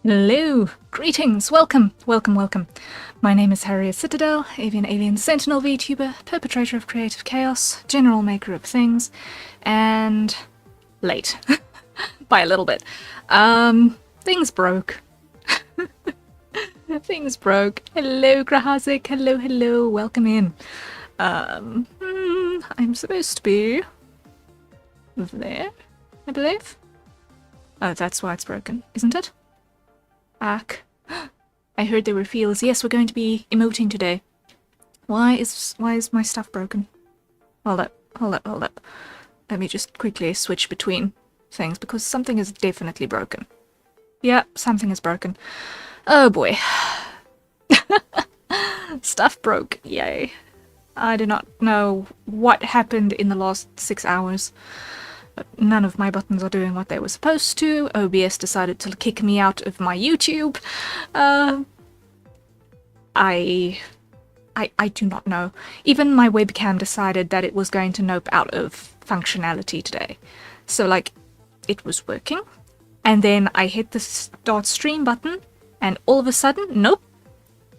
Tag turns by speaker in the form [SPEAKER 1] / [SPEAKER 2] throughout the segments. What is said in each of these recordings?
[SPEAKER 1] Hello, greetings, welcome, welcome, welcome. My name is Harriet Citadel, Avian Alien Sentinel VTuber, perpetrator of creative chaos, general maker of things, and late. By a little bit. Things broke. Things broke. Hello, Grahazik, hello, welcome in. I'm supposed to be there, I believe. Oh, that's why it's broken, isn't it? Ack. I heard there were feels. Yes, we're going to be emoting today. Why is my stuff broken? Hold up. Let me just quickly switch between things because something is definitely broken. Yeah, something is broken. Oh boy. Stuff broke. Yay. I do not know what happened in the last 6 hours. But none of my buttons are doing what they were supposed to. OBS decided to kick me out of my YouTube. I do not know. Even my webcam decided that it was going to nope out of functionality today. So, like, it was working, and then I hit the start stream button, and all of a sudden, nope.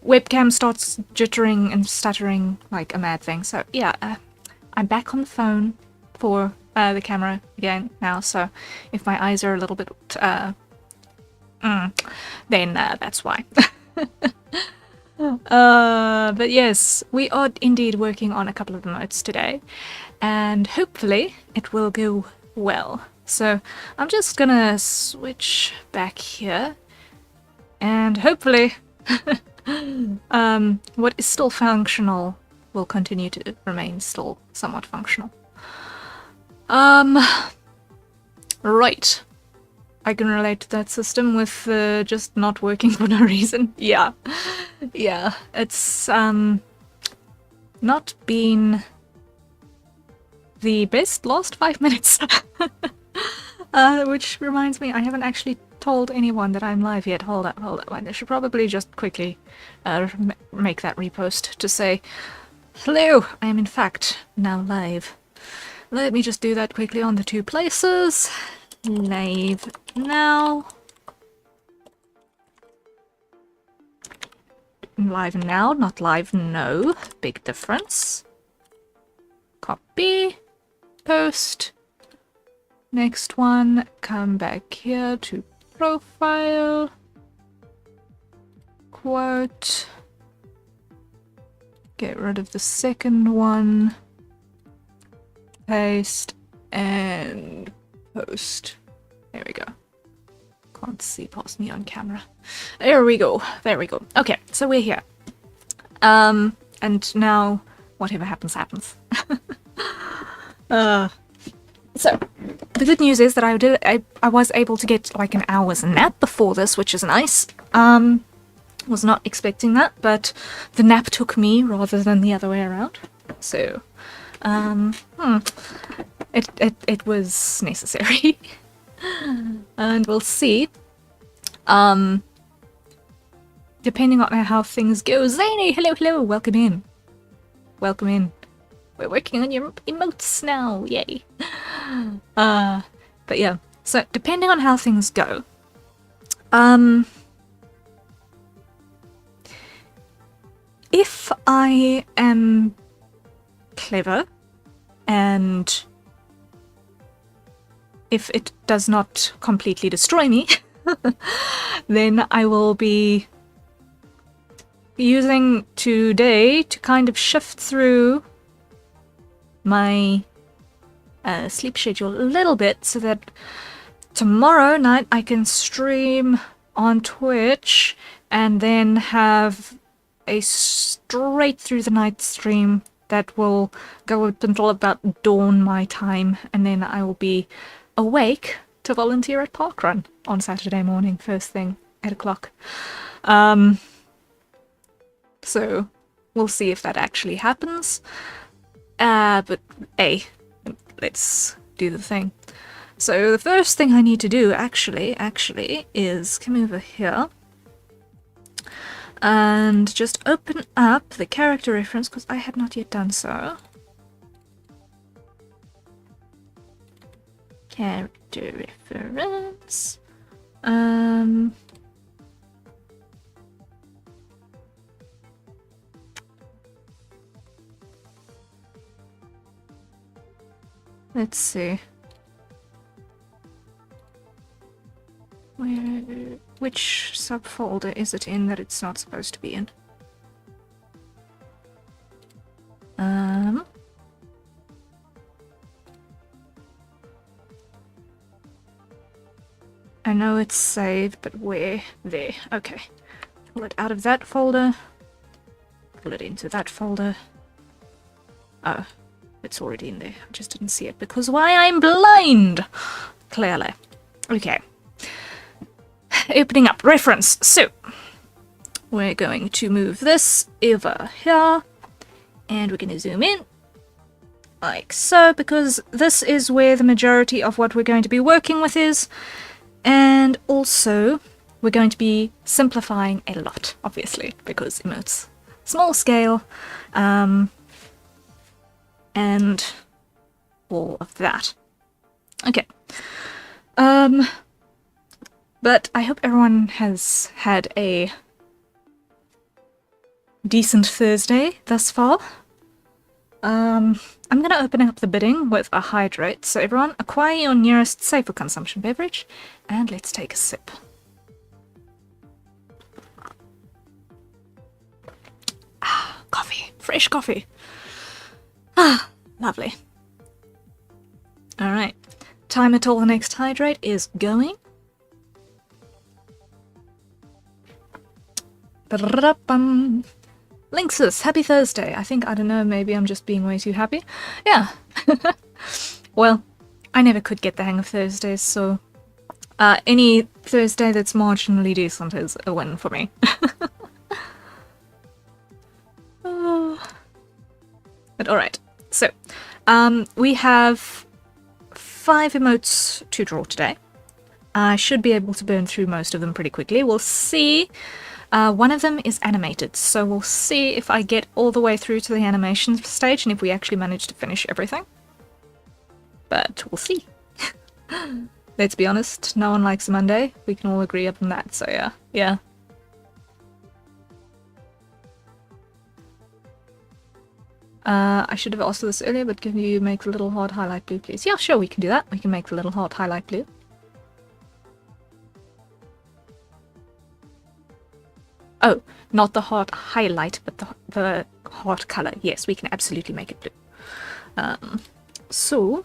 [SPEAKER 1] Webcam starts jittering and stuttering like a mad thing. So, yeah, I'm back on the phone for the camera again now, so if my eyes are a little bit then that's why. But yes, we are indeed working on a couple of emotes today, and hopefully it will go well. So I'm just gonna switch back here, and hopefully what is still functional will continue to remain still somewhat functional. Right. I can relate to that system with just not working for no reason. Yeah. Yeah. It's, not been the best last 5 minutes. Which reminds me, I haven't actually told anyone that I'm live yet. Hold up. I should probably just quickly make that repost to say, hello, I am in fact now live. Let me just do that quickly on the two places. Live now. Live now, not live no. Big difference. Copy. Post. Next one. Come back here to profile. Quote. Get rid of the second one. Paste and post. There we go. Can't see past me on camera. There we go. Okay, so we're here. And now whatever happens, happens. So the good news is that I was able to get like an hour's nap before this, which is nice. Was not expecting that, but the nap took me rather than the other way around. So it was necessary. And we'll see. Depending on how things go. Zany, hello, welcome in. We're working on your emotes now, yay. But yeah, so depending on how things go, if I am clever and if it does not completely destroy me, then I will be using today to kind of shift through my sleep schedule a little bit so that tomorrow night I can stream on Twitch and then have a straight through the night stream that will go up until about dawn my time, and then I will be awake to volunteer at Parkrun on Saturday morning, first thing, 8 o'clock. So we'll see if that actually happens. But hey, let's do the thing. So the first thing I need to do actually is come over here and just open up the character reference because I have not yet done so. Character reference. Let's see. Which subfolder is it in that it's not supposed to be in? I know it's saved, but where? There. Okay. Pull it out of that folder. Pull it into that folder. Oh, it's already in there. I just didn't see it because why? I'm blind! Clearly. Okay. Opening up reference. So, we're going to move this over here. And we're going to zoom in. Like so, because this is where the majority of what we're going to be working with is. And also, we're going to be simplifying a lot, obviously, because emotes small scale, and all of that. Okay. But I hope everyone has had a decent Thursday thus far. I'm going to open up the bidding with a hydrate. So everyone, acquire your nearest safe for consumption beverage, and let's take a sip. Ah, coffee. Fresh coffee. Ah, lovely. Alright. Timer till the next hydrate is going. Ba-da-da-bum. Linksys, happy Thursday. I don't know, maybe I'm just being way too happy. Yeah. Well, I never could get the hang of Thursdays, so any Thursday that's marginally decent is a win for me. But alright, so we have 5 emotes to draw today. I should be able to burn through most of them pretty quickly. We'll see. One of them is animated, so we'll see if I get all the way through to the animation stage and if we actually manage to finish everything. But we'll see. Let's be honest, no one likes a Monday. We can all agree upon that, so yeah. I should have asked this earlier, but can you make the little heart highlight blue, please? Yeah, sure, we can do that. We can make the little heart highlight blue. Oh, not the heart highlight, but the heart color. Yes, we can absolutely make it blue. So,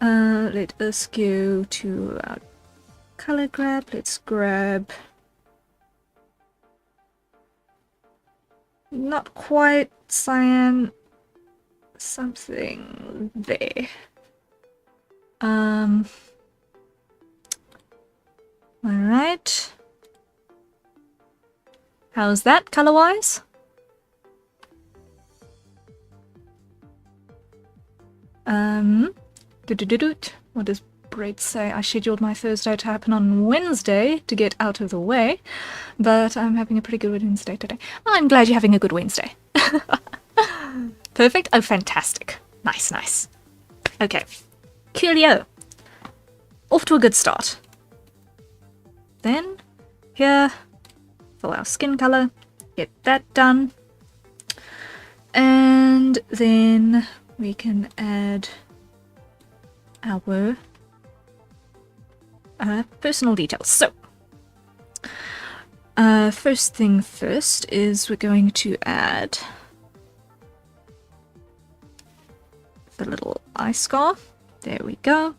[SPEAKER 1] let us go to our color grab. Let's grab... not quite cyan. Something there. Alright. How's that color-wise? What does Braid say? I scheduled my Thursday to happen on Wednesday to get out of the way, but I'm having a pretty good Wednesday today. Oh, I'm glad you're having a good Wednesday. Perfect. Oh, fantastic. Nice. Okay. Coolio. Off to a good start. Then, here, fill our skin color, get that done. And then we can add our personal details. So, first thing first is we're going to add the little eye scar. There we go.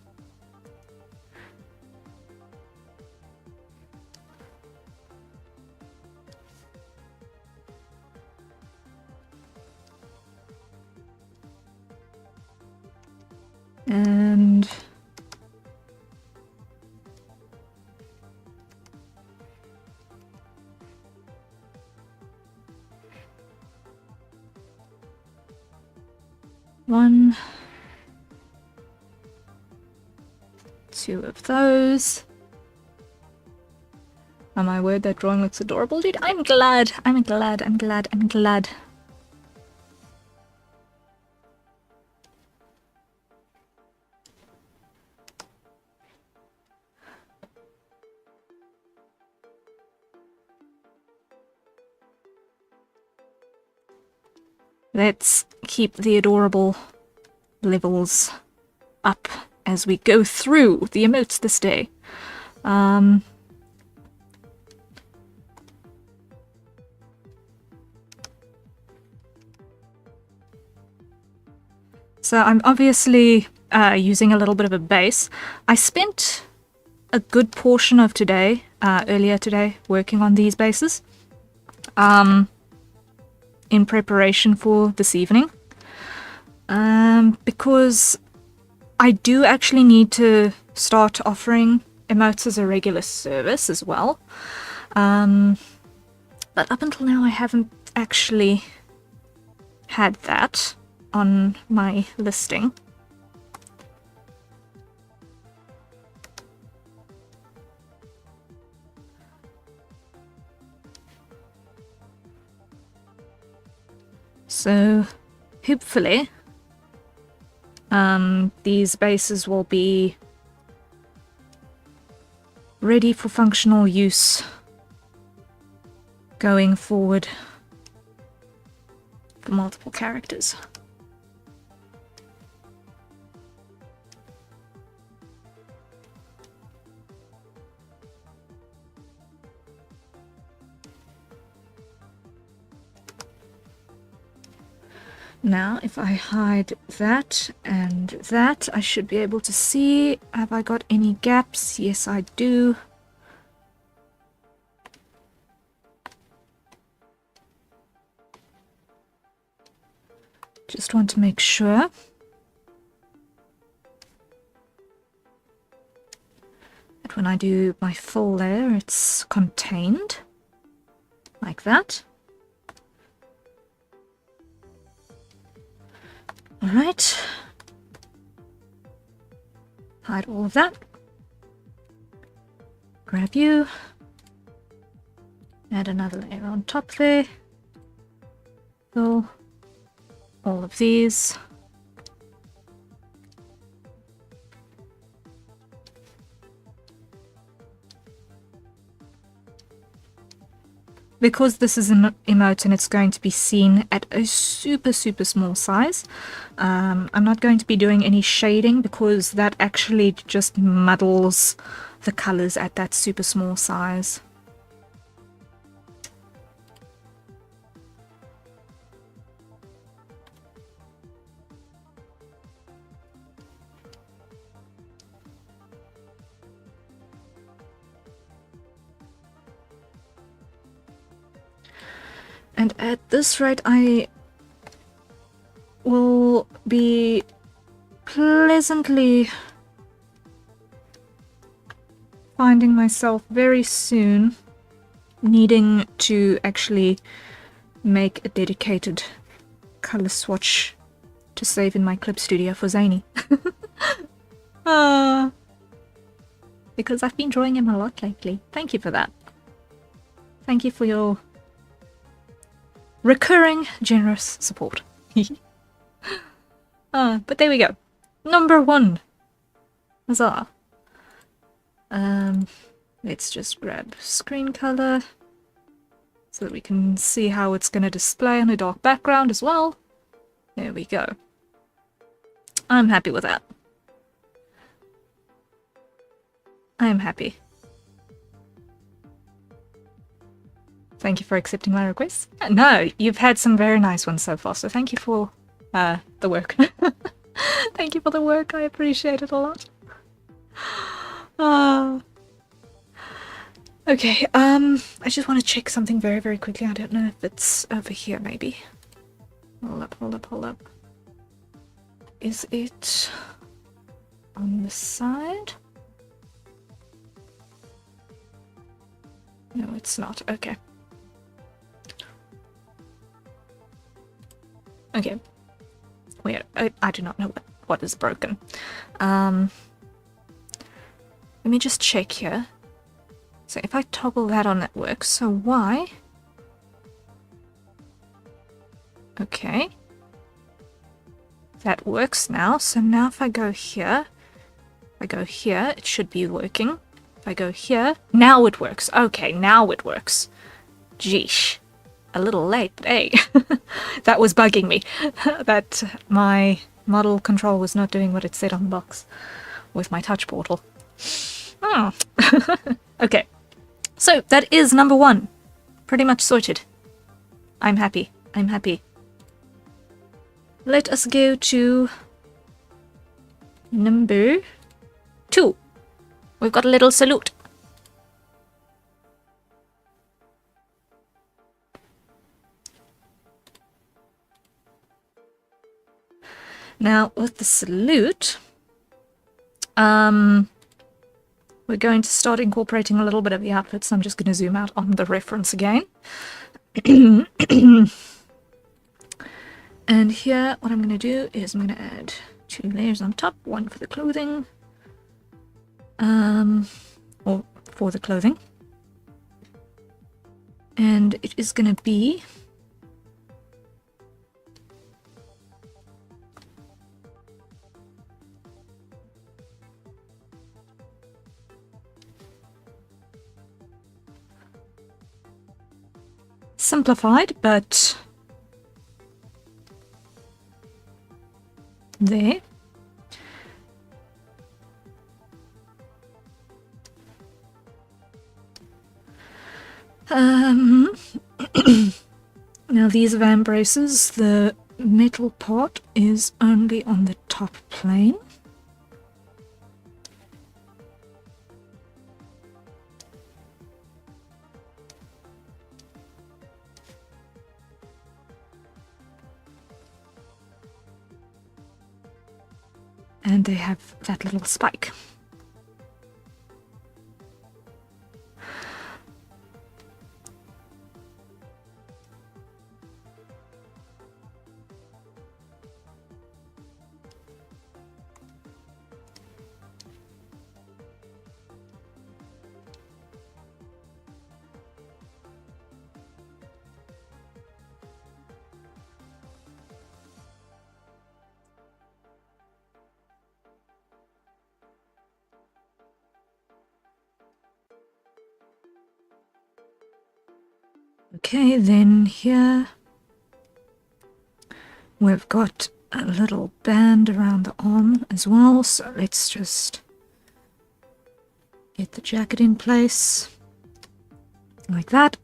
[SPEAKER 1] And one, two of those. Oh my word, that drawing looks adorable, dude. I'm glad. Let's keep the adorable levels up as we go through the emotes this day. So I'm obviously using a little bit of a base. I spent a good portion of today, earlier today, working on these bases in preparation for this evening. Because I do actually need to start offering emotes as a regular service as well. But up until now I haven't actually had that on my listing. So hopefully these bases will be ready for functional use going forward for multiple characters. Now, if I hide that and that, I should be able to see. Have I got any gaps? Yes, I do. Just want to make sure. That when I do my full layer, it's contained. Like that. Alright. Hide all of that. Grab you. Add another layer on top there. Fill all of these. Because this is an emote and it's going to be seen at a super small size, I'm not going to be doing any shading because that actually just muddles the colors at that super small size. And at this rate, I will be pleasantly finding myself very soon needing to actually make a dedicated color swatch to save in my clip studio for Zany. Because I've been drawing him a lot lately. Thank you for that. Thank you for your recurring generous support. But there we go. Number 1. Huzzah. Let's just grab screen color so that we can see how it's going to display on a dark background as well. There we go. I'm happy with that. I am happy. Thank you for accepting my request. No, you've had some very nice ones so far, so thank you for the work. Thank you for the work, I appreciate it a lot. Okay, I just want to check something very quickly. I don't know if it's over here, maybe. Hold up. Is it on the side? No, it's not. Okay. Okay. Wait, I do not know what is broken. Let me just check here. So if I toggle that on, that works. So why? Okay. That works now. So now if I go here, it should be working. If I go here, now it works. Okay, now it works. Geesh. A little late, but hey. That was bugging me. That my model control was not doing what it said on the box with my touch portal. Oh. Okay, so that is number 1. Pretty much sorted. I'm happy. I'm happy. Let us go to number 2. We've got a little salute. Now, with the salute, we're going to start incorporating a little bit of the outfit, so I'm just going to zoom out on the reference again. And here, what I'm going to do is I'm going to add 2 layers on top, one for the clothing, or for the clothing. And it is going to be simplified, but there. Now these van braces, the metal part is only on the top plane. And they have that little spike. Okay, then here we've got a little band around the arm as well, so let's just get the jacket in place like that.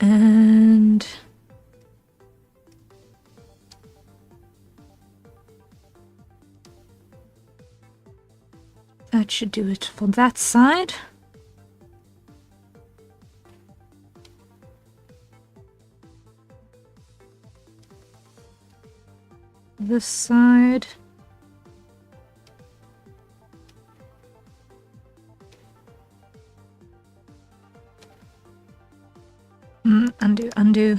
[SPEAKER 1] And that should do it for that side. This side. Undo, undo.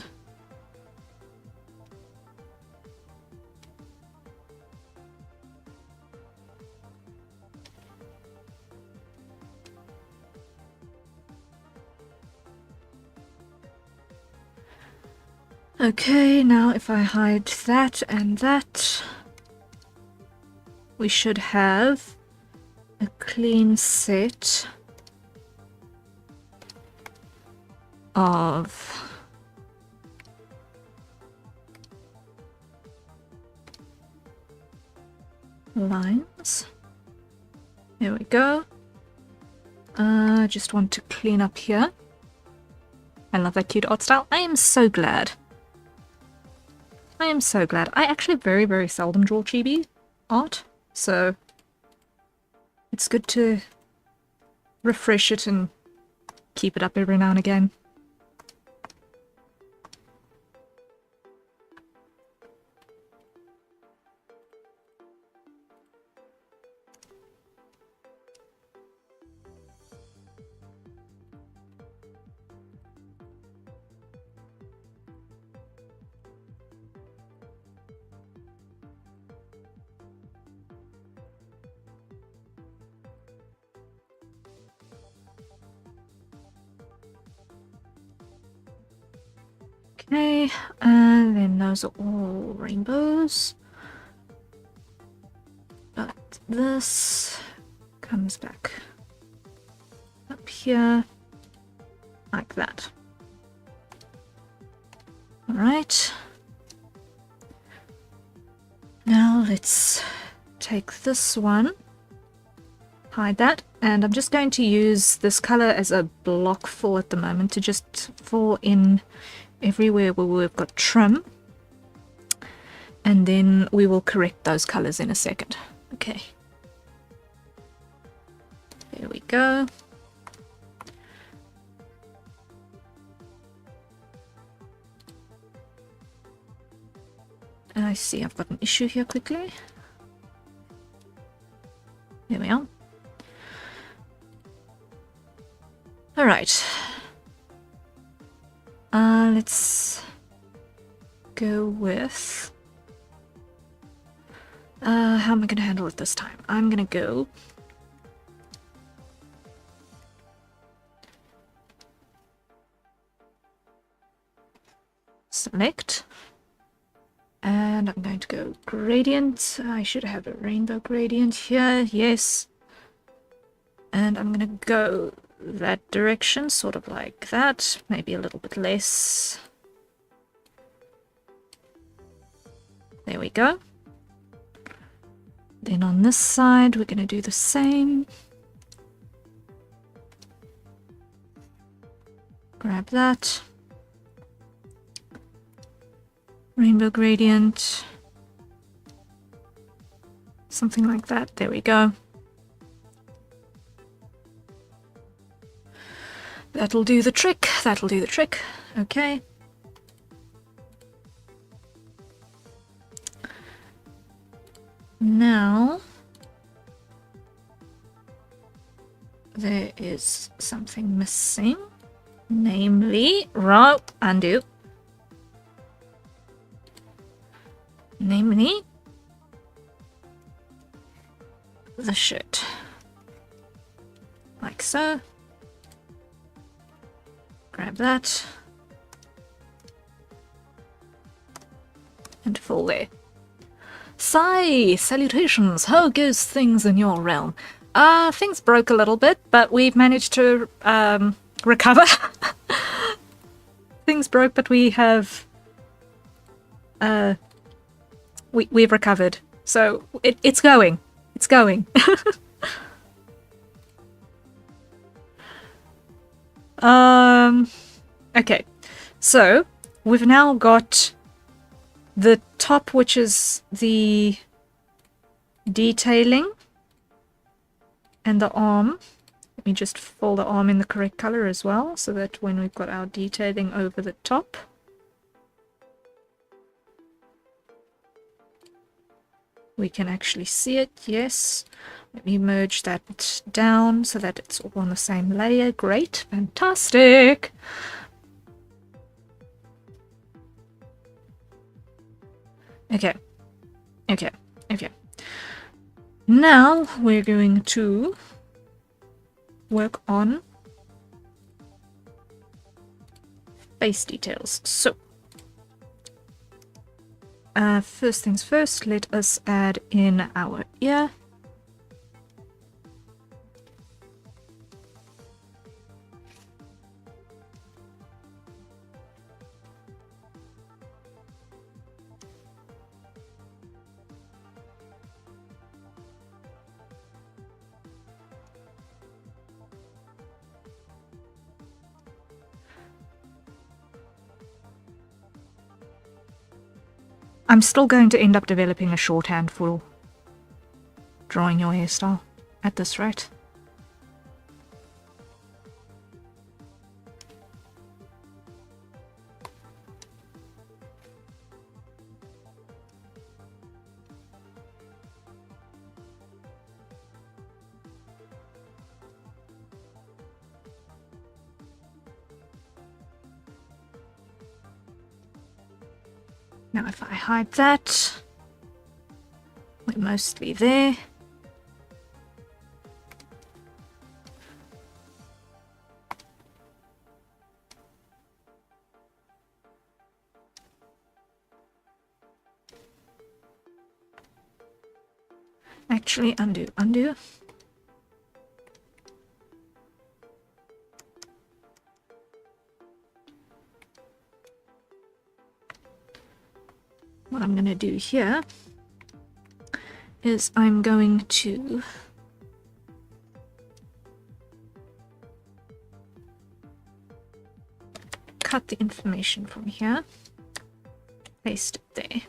[SPEAKER 1] Okay, now if I hide that and that, we should have a clean set of lines. There we go. Just want to clean up here. I love that cute art style. I am so glad. I am so glad. I actually very, very seldom draw chibi art, so it's good to refresh it and keep it up every now and again. Okay, and then those are all rainbows. But this comes back up here. like that. All right. Now let's take this one, hide that, and I'm just going to use this color as a block fill at the moment to just fill in everywhere where we've got trim, and then we will correct those colors in a second. Okay, there we go. And I see I've got an issue here quickly. There we are. All right. Let's go with... how am I going to handle it this time? I'm going to go... select. And I'm going to go gradient. I should have a rainbow gradient here. Yes. And I'm going to go that direction, sort of like that. Maybe a little bit less. There we go. Then on this side, we're going to do the same. Grab that. Rainbow gradient, something like that. There we go. That'll do the trick. That'll do the trick. Okay. Now, there is something missing, namely, undo. Namely, the shirt, like so. Grab that and fall there. Sai, salutations. How goes things in your realm? Things broke a little bit, but we've managed to recover. Things broke, but we have we've recovered, so it's going. It's going. Okay, so we've now got the top, which is the detailing, and the arm. Let me just fill the arm in the correct color as well, so that when we've got our detailing over the top, we can actually see it. Yes. Let me merge that down so that it's all on the same layer. Great. Fantastic. Okay. Okay. Okay. Now we're going to work on face details. So, first things first, let us add in our ear. I'm still going to end up developing a shorthand for drawing your hairstyle at this rate. Now if I hide that, we're mostly there. Actually, undo. what I'm going to do here is I'm going to cut the information from here, paste it there.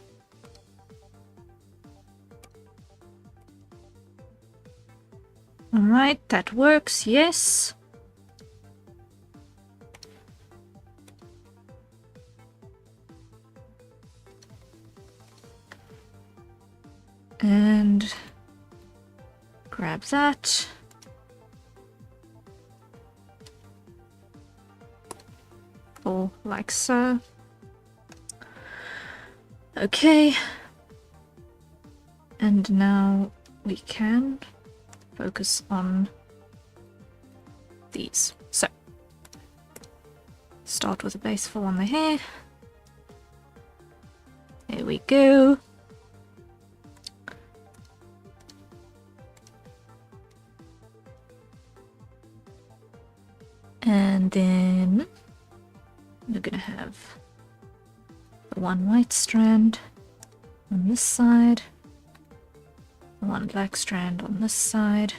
[SPEAKER 1] Alright, that works, yes. And grab that. Or like so. Okay. And now we can focus on these. So, start with a base fill on the hair. There we go. And then we're gonna have the one white strand on this side, the one black strand on this side.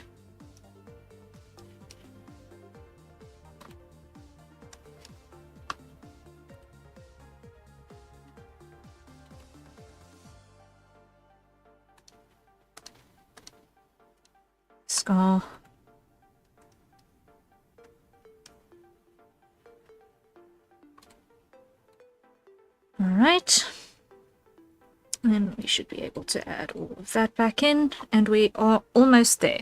[SPEAKER 1] Scar. Alright, and we should be able to add all of that back in, and we are almost there.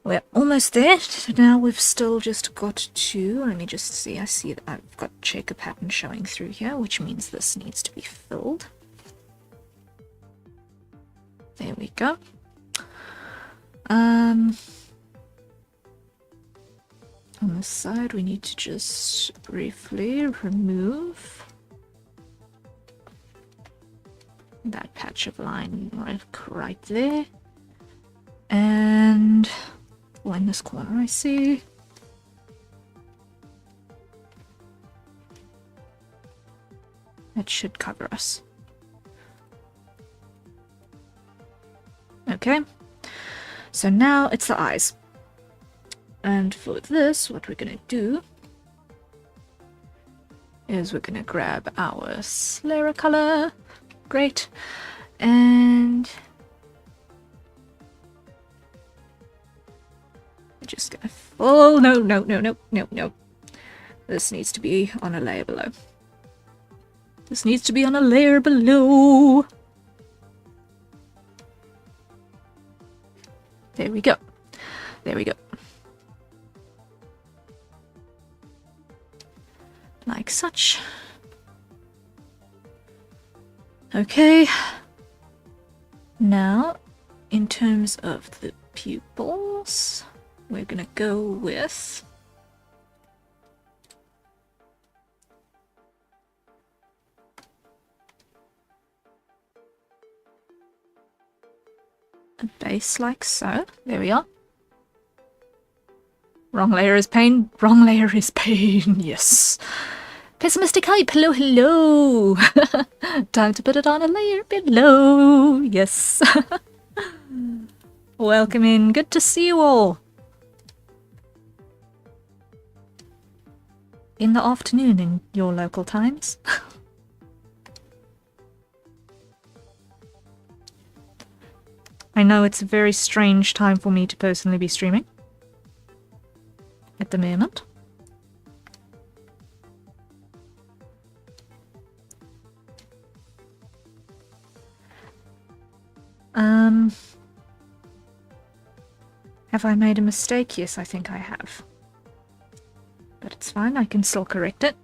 [SPEAKER 1] We're almost there. So now we've still just got to, let me just see, I see that I've got checker pattern showing through here, which means this needs to be filled. There we go. On this side we need to just briefly remove that patch of line right there, and in this corner I see. That should cover us. Okay, so now it's the eyes, and for this what we're gonna do is we're gonna grab our Slayer color. Great. And we're just gonna oh no. This needs to be on a layer below. This needs to be on a layer below. There we go. There we go. Like such. Okay, now in terms of the pupils, we're gonna go with a base like so. There we are. Wrong layer is pain, wrong layer is pain, yes. Pessimistic hype, hello, hello. Time to put it on a layer below, yes. Welcome in, good to see you all. In the afternoon in your local times. I know it's a very strange time for me to personally be streaming at the moment. Have I made a mistake? Yes, I think I have. But it's fine, I can still correct it.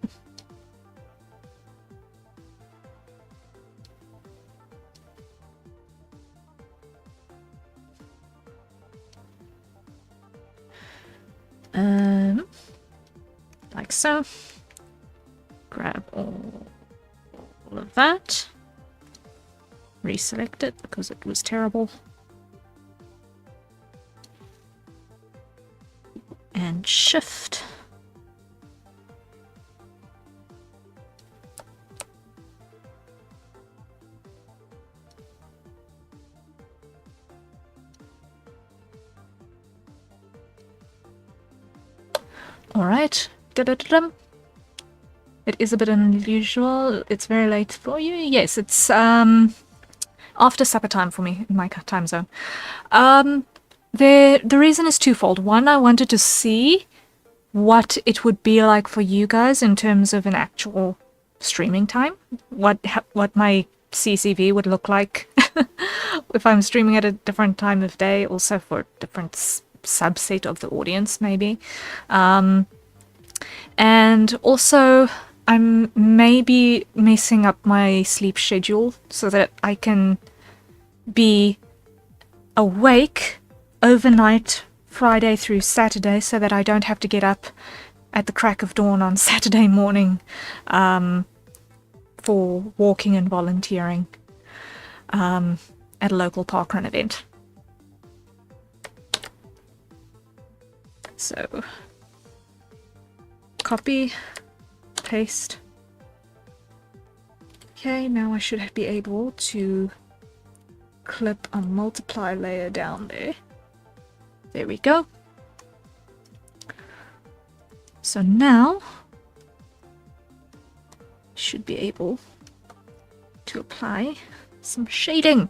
[SPEAKER 1] Like so. Grab all of that. Reselect it because it was terrible. And shift. Alright. Da-da-da-dum. It is a bit unusual. It's very late for you. Yes, it's after supper time for me in my time zone. The reason is twofold. One, I wanted to see what it would be like for you guys in terms of an actual streaming time. What my CCV would look like if I'm streaming at a different time of day, also for a different subset of the audience, maybe. And also, I'm maybe messing up my sleep schedule so that I can be awake overnight Friday through Saturday so that I don't have to get up at the crack of dawn on Saturday morning for walking and volunteering at a local parkrun event. So, copy, paste. Okay, now I should be able to clip a multiply layer down there. There we go. So now should be able to apply some shading.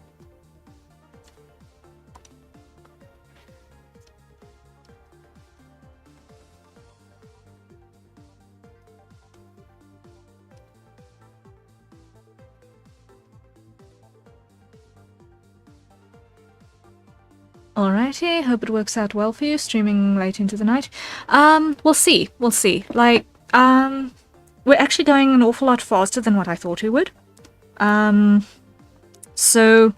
[SPEAKER 1] Alrighty, hope it works out well for you, streaming late into the night. We'll see. Like, we're actually going an awful lot faster than what I thought we would. So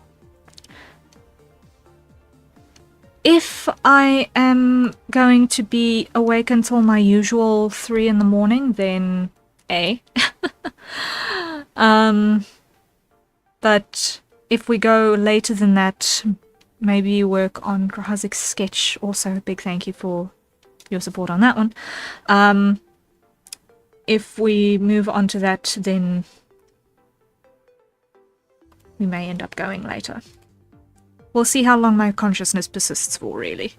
[SPEAKER 1] if I am going to be awake until my usual 3 in the morning, then but if we go later than that, maybe you work on Grahazik's sketch. Also, a big thank you for your support on that one. If we move on to that, then we may end up going later. We'll see how long my consciousness persists for, really.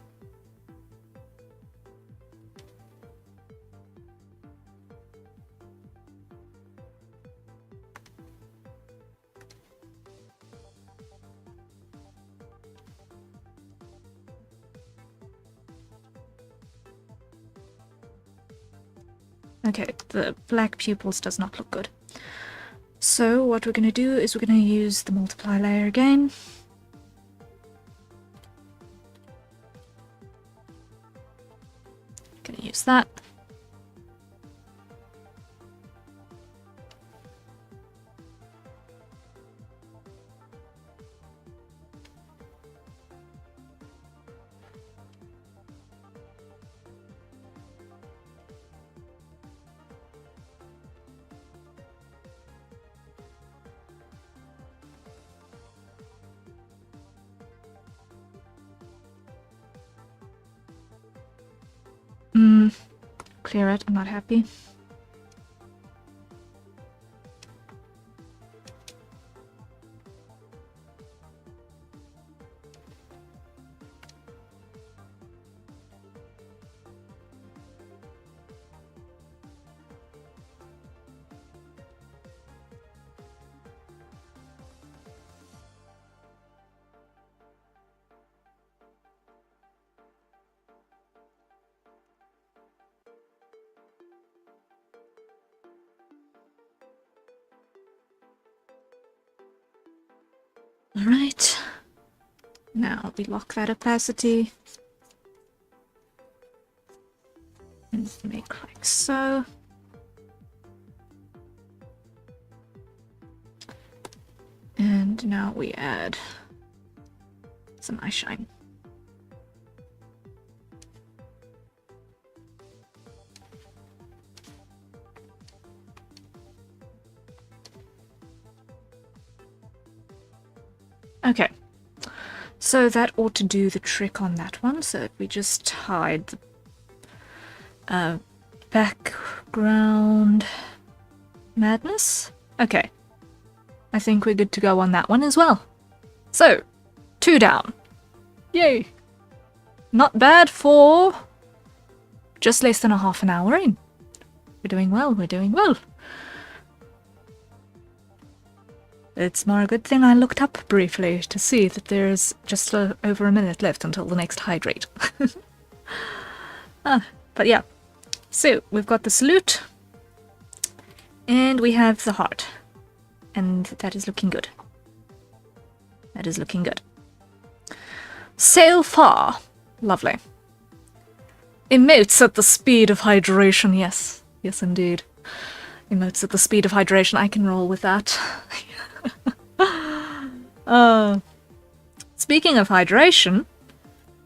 [SPEAKER 1] Okay, the black pupils does not look good. So what we're going to do is we're going to use the multiply layer again. Going to use that. Clear it, I'm not happy. Alright, now we lock that opacity and make like so. And now we add some eye shine. Okay, so that ought to do the trick on that one. So if we just hide the background madness. Okay, I think we're good to go on that one as well. So, 2 down. Yay! Not bad for just less than a half an hour in. We're doing well, we're doing well. It's more a good thing I looked up briefly to see that there's just over a minute left until the next hydrate. But yeah, so we've got the salute, and we have the heart, and that is looking good. That is looking good. So far, lovely. Emotes at the speed of hydration, yes. Yes, indeed. Emotes at the speed of hydration, I can roll with that. Speaking of hydration,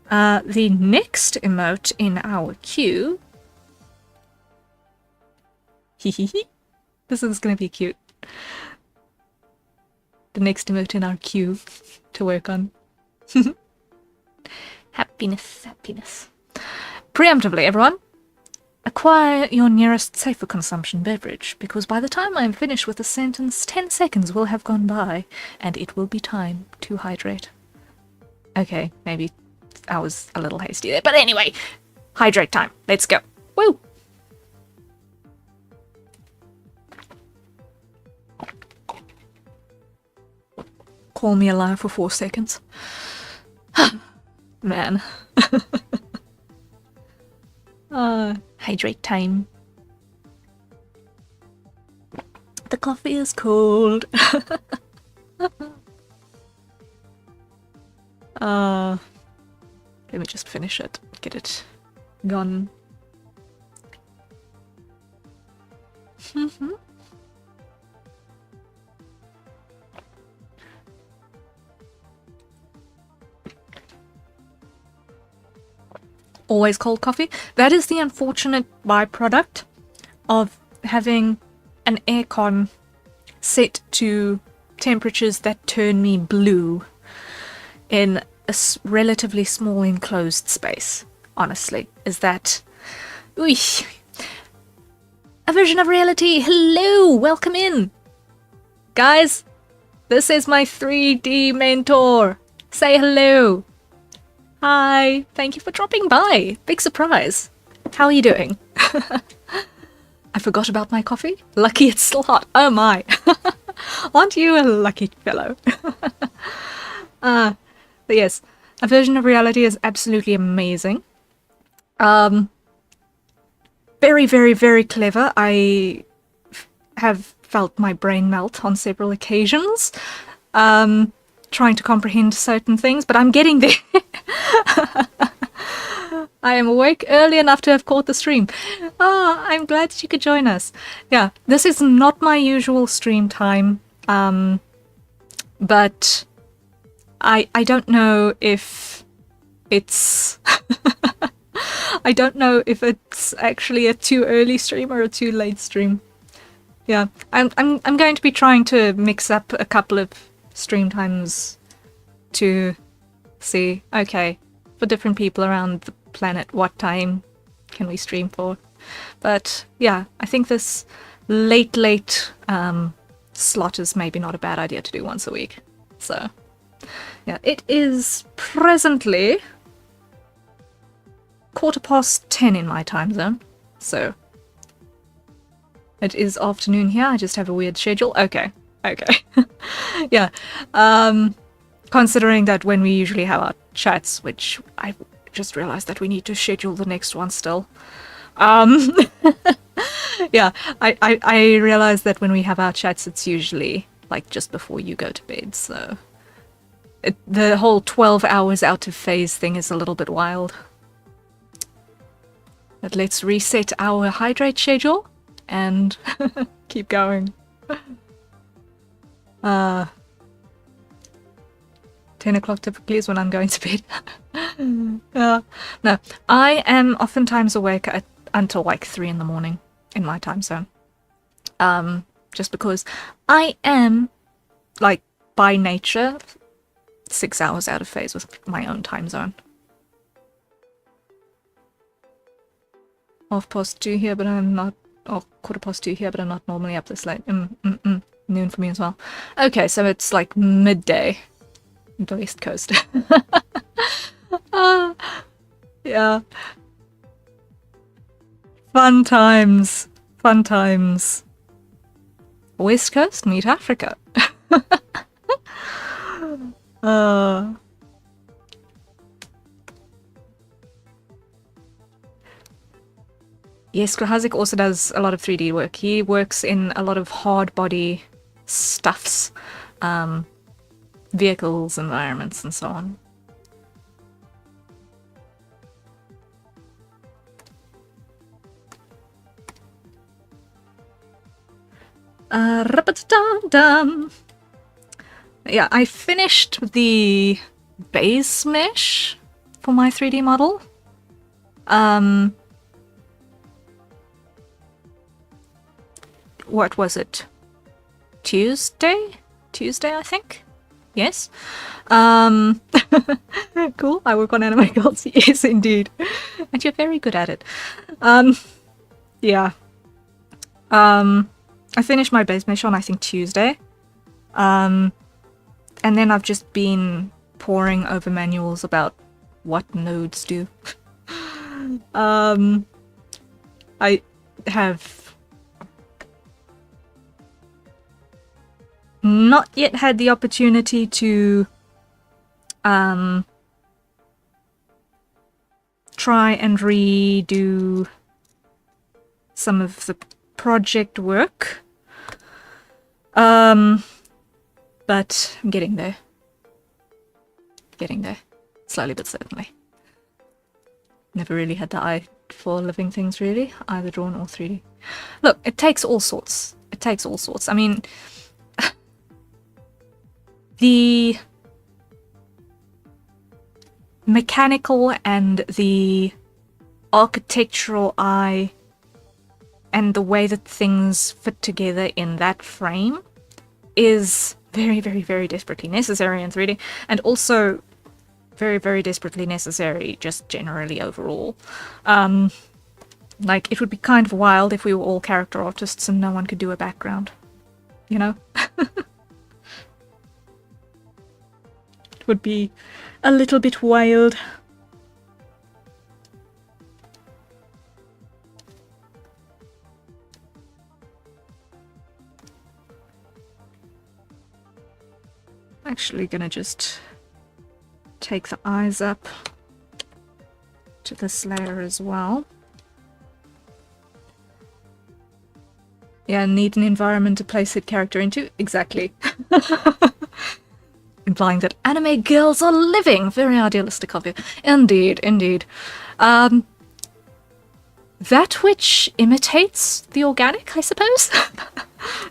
[SPEAKER 1] the next emote in our queue... This is going to be cute. The next emote in our queue to work on. Happiness, happiness. Preemptively, everyone, acquire your nearest safer consumption beverage, because by the time I'm finished with the sentence, 10 seconds will have gone by, and it will be time to hydrate. Okay, maybe I was a little hasty there, but anyway, hydrate time. Let's go. Woo! Call me alive for 4 seconds. Man. Hydrate time. The coffee is cold. Let me just finish it. Get it gone. Always cold coffee. That is the unfortunate byproduct of having an aircon set to temperatures that turn me blue in a relatively small enclosed space, honestly, is that... Ooh, a version of reality! Hello! Welcome in! Guys, this is my 3D mentor! Say hello! Hi! Thank you for dropping by! Big surprise! How are you doing? I forgot about my coffee? Lucky it's still hot! Oh my! Aren't you a lucky fellow? But yes, a version of reality is absolutely amazing. Very, very, very clever. I have felt my brain melt on several occasions, trying to comprehend certain things, but I'm getting there. I am awake early enough to have caught the stream. Oh, I'm glad that you could join us. Yeah, this is not my usual stream time, but I don't know if it's... I don't know if it's actually a too early stream or a too late stream. Yeah, I'm going to be trying to mix up a couple of stream times to see, okay, for different people around the planet, what time can we stream for? But yeah, I think this late slot is maybe not a bad idea to do once a week. So yeah, it is presently 10:15 in my time zone, so it is afternoon here. I just have a weird schedule. Okay. Yeah, considering that when we usually have our chats, which I just realized that we need to schedule the next one still. Yeah, I realized that when we have our chats, it's usually like just before you go to bed, so the whole 12 hours out of phase thing is a little bit wild. But let's reset our hydrate schedule and keep going. 10 o'clock typically is when I'm going to bed. No, I am oftentimes awake until like 3 in the morning in my time zone. Just because I am, like, by nature, 6 hours out of phase with my own time zone. 2:30 here, but I'm not... Oh, 2:15 here, but I'm not normally up this late. Noon for me as well. Okay, so it's like midday. The West Coast. Yeah. Fun times. Fun times. West Coast, meet Africa. Yes, Krahazik also does a lot of 3D work. He works in a lot of hard body stuffs, vehicles, environments, and so on. Yeah, I finished the base mesh for my 3D model. What was it? Tuesday, I think. Yes. Cool. I work on anime girls. Yes, indeed. And you're very good at it. Yeah. I finished my base mesh on, I think, Tuesday. And then I've just been poring over manuals about what nodes do. I have not yet had the opportunity to try and redo some of the project work. But I'm getting there. Getting there. Slowly but certainly. Never really had the eye for living things, really. Either drawn or 3D. Look, it takes all sorts. It takes all sorts. I mean, the mechanical and the architectural eye and the way that things fit together in that frame is very, very, very desperately necessary in 3D, and also very, very desperately necessary just generally overall. Like, it would be kind of wild if we were all character artists and no one could do a background, you know? It would be a little bit wild. Actually gonna just take the eyes up to this layer as well. Yeah, need an environment to place that character into. Exactly. Implying that anime girls are living. Very idealistic of you. Indeed, indeed. That which imitates the organic, I suppose?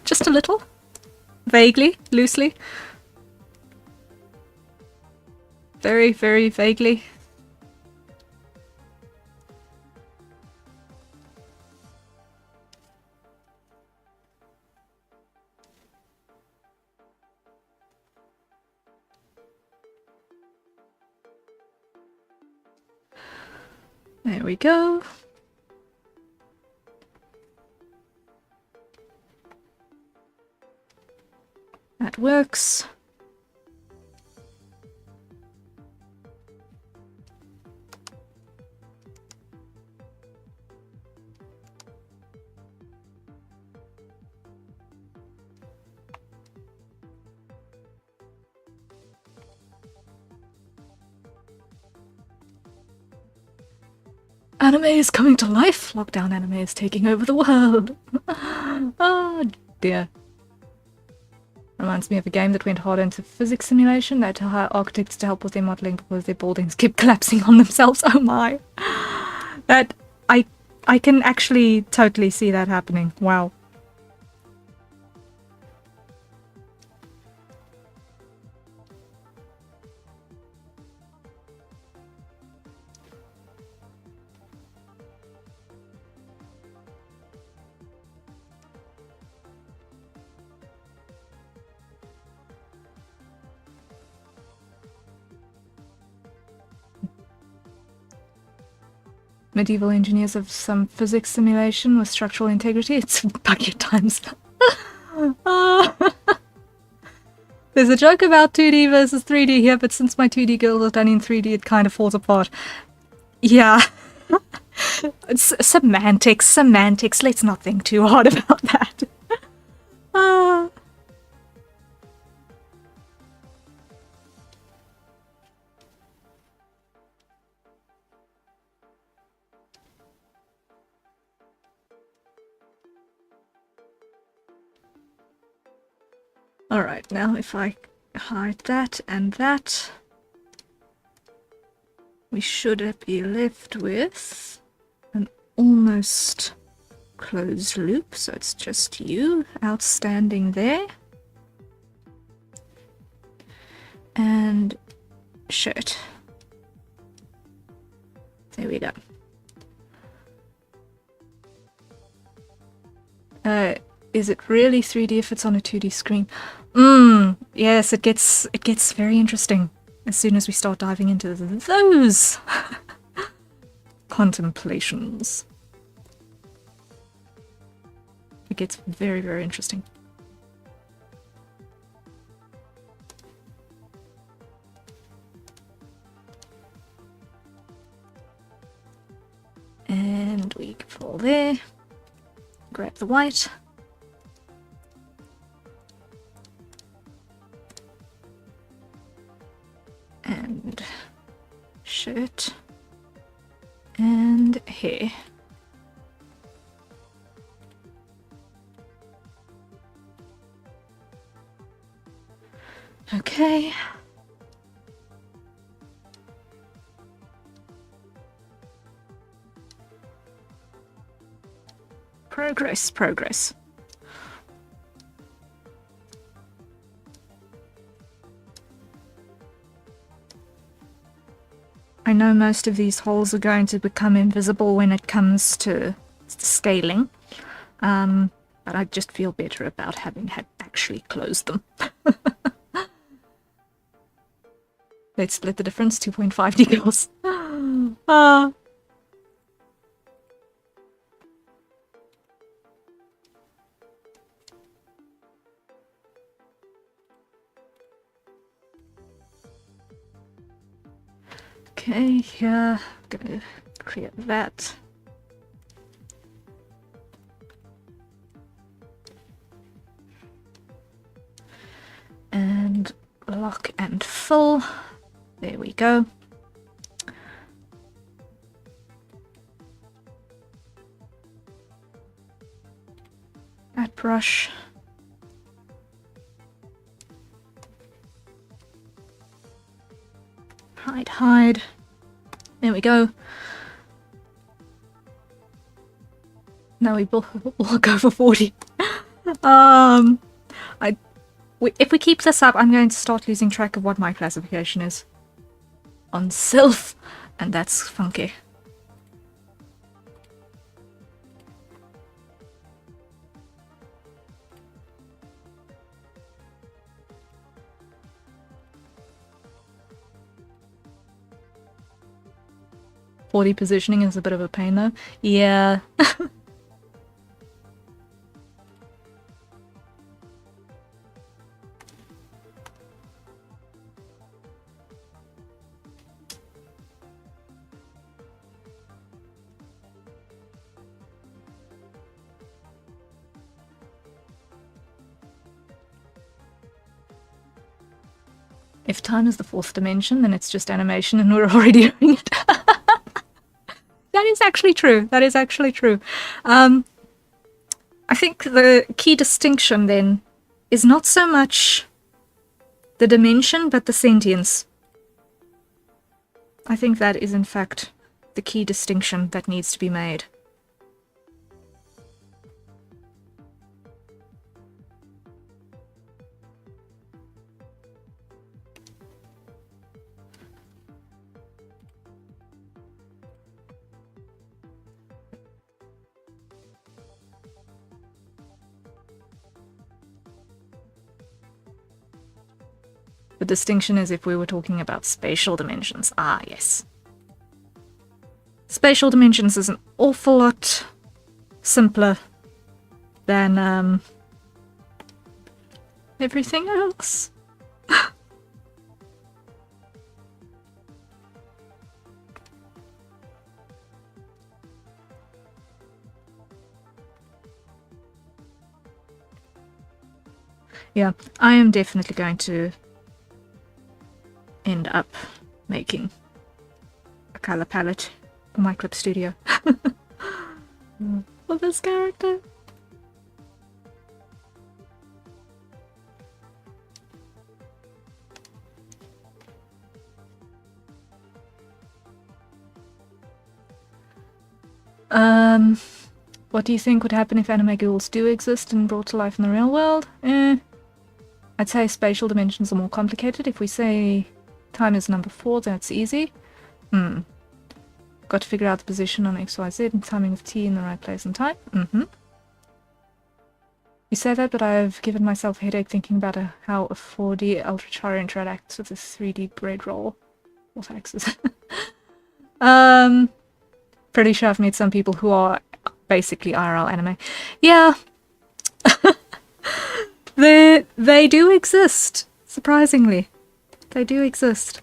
[SPEAKER 1] Just a little. Vaguely, loosely. Very, very vaguely. There we go. That works. Anime is coming to life! Lockdown anime is taking over the world! Oh dear. Reminds me of a game that went hard into physics simulation. They had to hire architects to help with their modelling because their buildings kept collapsing on themselves. Oh my! That... I can actually totally see that happening. Wow. Medieval engineers of some physics simulation with structural integrity. It's bucket times. There's a joke about 2D versus 3D here, but since my 2D girls are done in 3D, it kind of falls apart. Yeah. It's semantics, semantics. Let's not think too hard about that. Alright, now if I hide that and that, we should be left with an almost closed loop, so it's just you outstanding there. And shirt. There we go. Is it really 3D if it's on a 2D screen? Yes, it gets very interesting as soon as we start diving into those contemplations. It gets very, very interesting. And we fall there. Grab the white. And shirt. And hair. Okay. Progress, progress. I know most of these holes are going to become invisible when it comes to scaling, but I just feel better about having had actually closed them. Let's split the difference, 2.5 decals. Okay, here, I'm gonna create that. And lock and fill. There we go. That brush. Hide, hide. There we go. Now we'll go for 40. If we keep this up, I'm going to start losing track of what my classification is on self, and that's funky. Body positioning is a bit of a pain though. Yeah. If time is the fourth dimension, then it's just animation and we're already doing it. That is actually true. That is actually true. I think the key distinction then is not so much the dimension, but the sentience. I think that is in fact the key distinction that needs to be made. The distinction is if we were talking about spatial dimensions. Ah, yes. Spatial dimensions is an awful lot simpler than everything else. Yeah, I am definitely going to end up making a color palette for my Clip Studio for this character. What do you think would happen if anime ghouls do exist and brought to life in the real world? I'd say spatial dimensions are more complicated. If we say time is number 4, that's easy. Got to figure out the position on XYZ and timing of T in the right place and time. You say that, but I've given myself a headache thinking about how a 4D Ultra Char interacts with a 3D bread roll. What axis? Pretty sure I've met some people who are basically IRL anime. Yeah. They do exist, surprisingly. They do exist.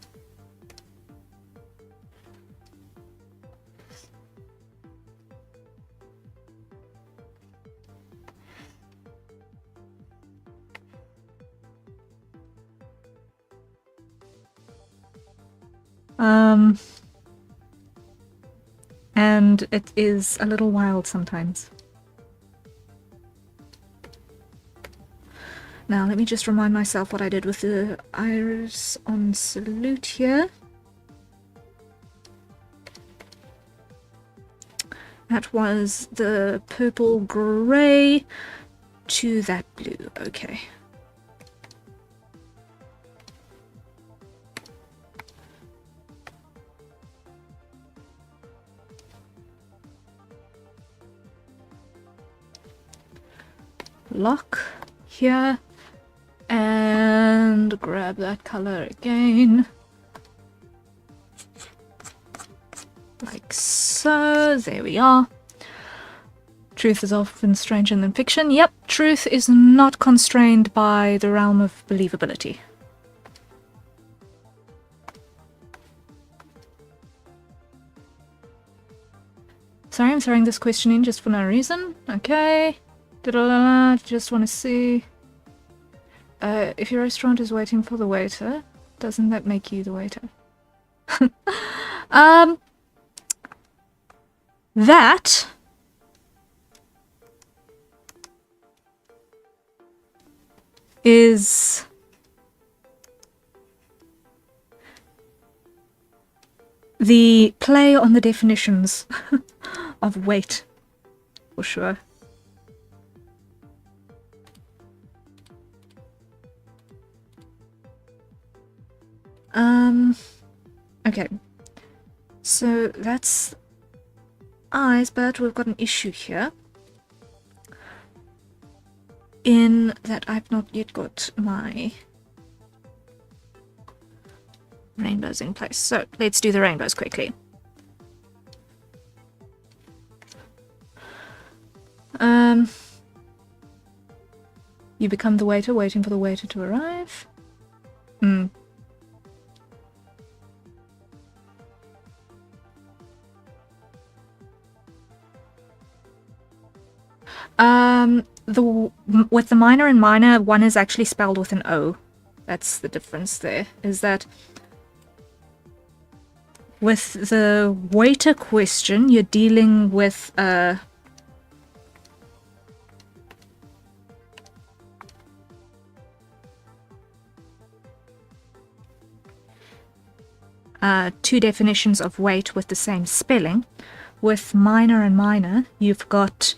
[SPEAKER 1] And it is a little wild sometimes. Now, let me just remind myself what I did with the iris on Salute here. That was the purple grey to that blue. Okay. Lock here. And grab that color again. Like so. There we are. Truth is often stranger than fiction. Yep, truth is not constrained by the realm of believability. Sorry, I'm throwing this question in just for no reason. Okay. Just want to see. If your restaurant is waiting for the waiter, doesn't that make you the waiter? That is the play on the definitions of wait, for sure. Okay. So that's eyes, but we've got an issue here. In that I've not yet got my rainbows in place. So let's do the rainbows quickly. You become the waiter, waiting for the waiter to arrive. With the minor and minor, one is actually spelled with an O. That's the difference there, is that with the waiter question, you're dealing with two definitions of wait with the same spelling. With minor and minor, you've got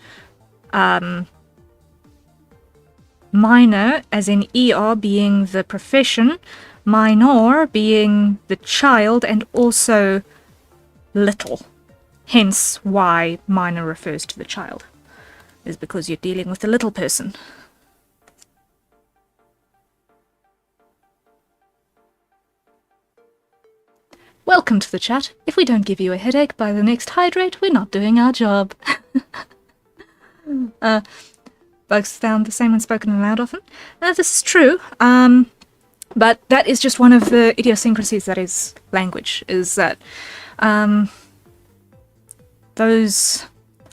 [SPEAKER 1] minor as in ER being the profession, minor being the child, and also little. Hence why minor refers to the child, is because you're dealing with a little person. Welcome to the chat. If we don't give you a headache by the next hydrate, we're not doing our job. Bugs sound the same when spoken aloud often. This is true, but that is just one of the idiosyncrasies that is language, is that those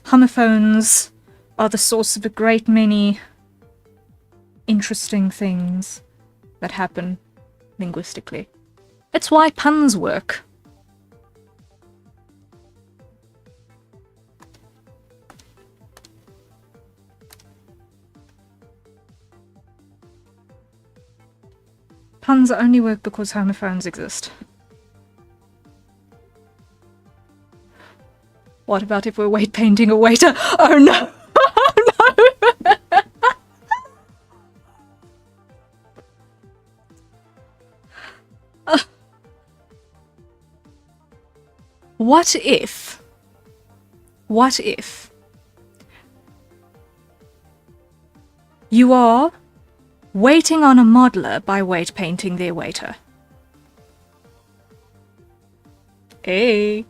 [SPEAKER 1] homophones are the source of a great many interesting things that happen linguistically. It's why puns work. Puns only work because homophones exist. What about if we're weight painting a waiter? Oh no! Oh no! What if you are waiting on a modeler by weight painting their waiter? Hey.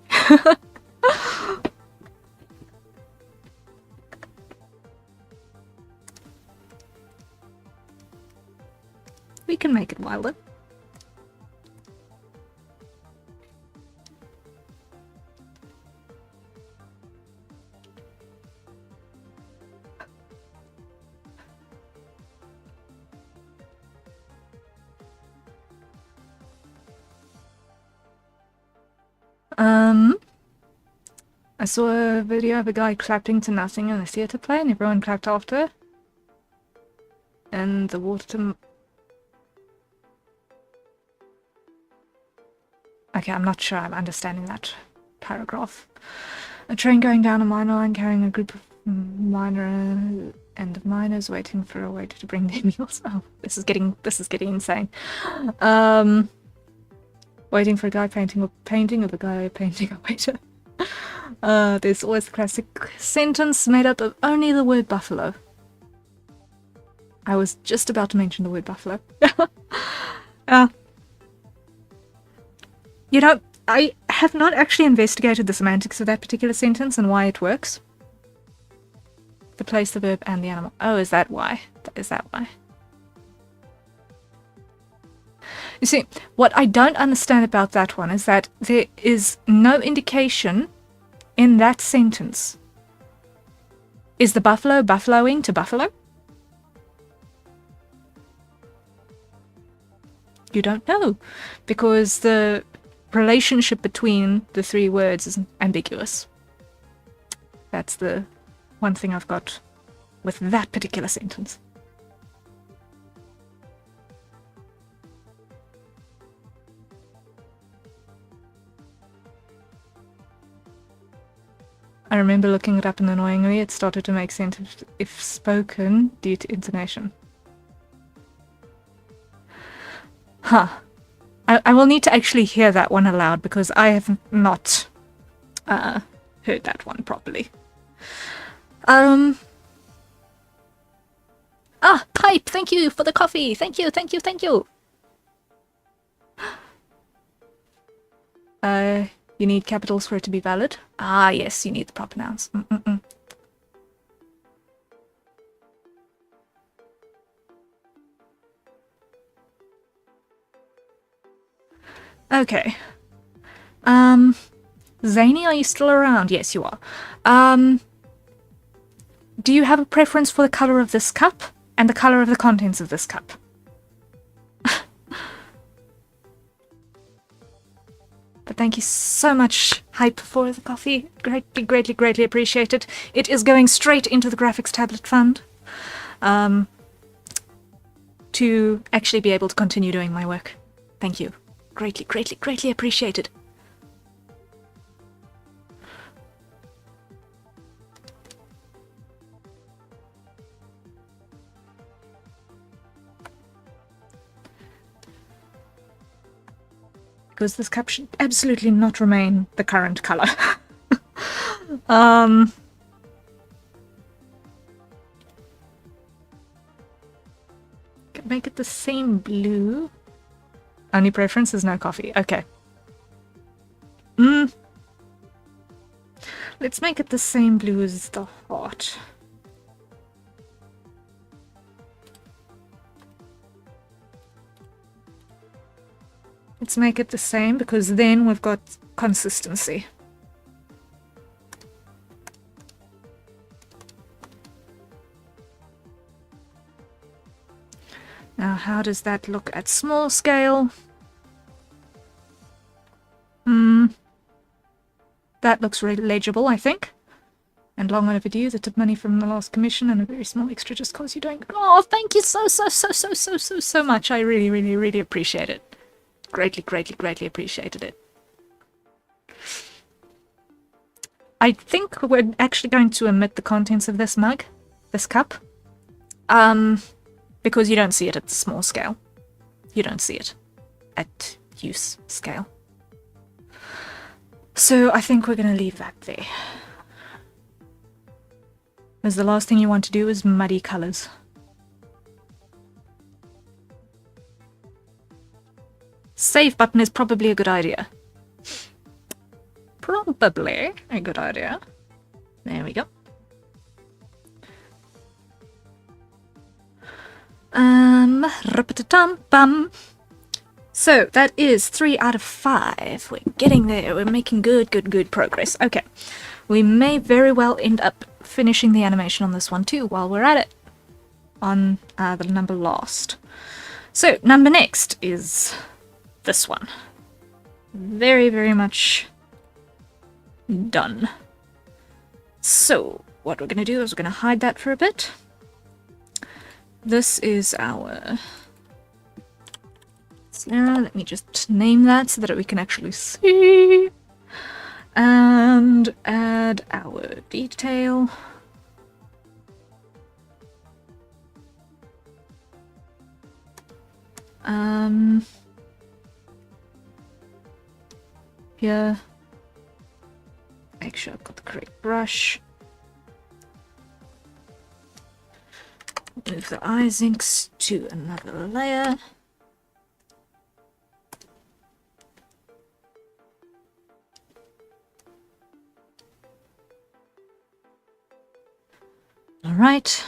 [SPEAKER 1] We can make it wilder. I saw a video of a guy clapping to nothing in a theatre play and everyone clapped after. And the water... Okay, I'm not sure I'm understanding that paragraph. A train going down a minor line carrying a group of minor and minors waiting for a waiter to bring their meals. Oh, this is getting insane. Waiting for a guy painting of a guy painting a waiter. There's always the classic sentence made up of only the word buffalo. I was just about to mention the word buffalo. You know, I have not actually investigated the semantics of that particular sentence and why it works. The place, the verb, and the animal. Oh, is that why? Is that why? You see, what I don't understand about that one is that there is no indication in that sentence. Is the buffalo buffaloing to buffalo? You don't know, because the relationship between the three words is ambiguous. That's the one thing I've got with that particular sentence. I remember looking it up and annoyingly it started to make sense if spoken due to intonation. Huh. I will need to actually hear that one aloud because I have not heard that one properly. Pipe, thank you for the coffee. Thank you. You need capitals for it to be valid? Ah, yes, you need the proper nouns. Okay. Zany, are you still around? Yes, you are. Do you have a preference for the color of this cup and the color of the contents of this cup? But thank you so much, Hype, for the coffee. Greatly appreciated. It is going straight into the graphics tablet fund to actually be able to continue doing my work. Thank you. Greatly appreciated. Because this cup should absolutely not remain the current color. Make it the same blue. Only preference is no coffee. Okay. Let's make it the same blue as the heart. Let's make it the same because then we've got consistency. Now, how does that look at small scale? That looks really legible, I think. And long overdue, the tip money from the last commission and a very small extra just cause you're doing... Oh, thank you so much. I really appreciate it. Greatly appreciated it. I think we're actually going to omit the contents of this mug, this cup. Because you don't see it at the small scale. You don't see it at use scale. So I think we're going to leave that there. Because the last thing you want to do is muddy colours. Save button is probably a good idea. Probably a good idea. There we go. Bum. So that is 3 out of 5. We're getting there. We're making good progress. Okay. We may very well end up finishing the animation on this one too while we're at it. On the number last. So number next is this one. Very much done. So what we're going to do is we're going to hide that for a bit. This is our... let me just name that so that we can actually see. And add our detail. Here. Make sure I've got the correct brush. Move the eyes inks to another layer. All right.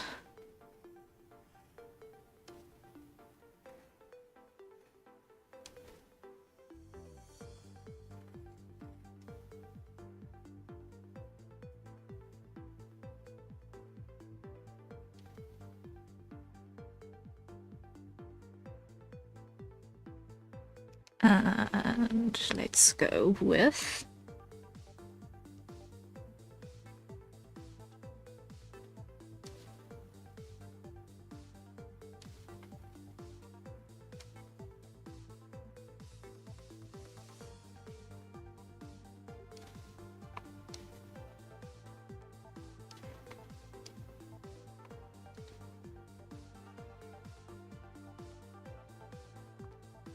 [SPEAKER 1] And let's go with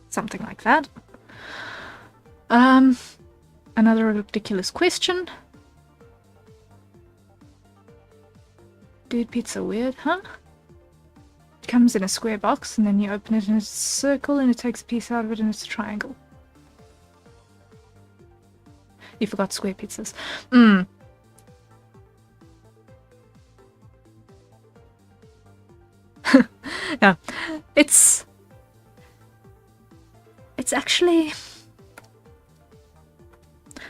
[SPEAKER 1] something like that. Another ridiculous question. Dude, pizza weird, huh? It comes in a square box and then you open it and it's a circle and it takes a piece out of it and it's a triangle. You forgot square pizzas. Yeah, it's actually...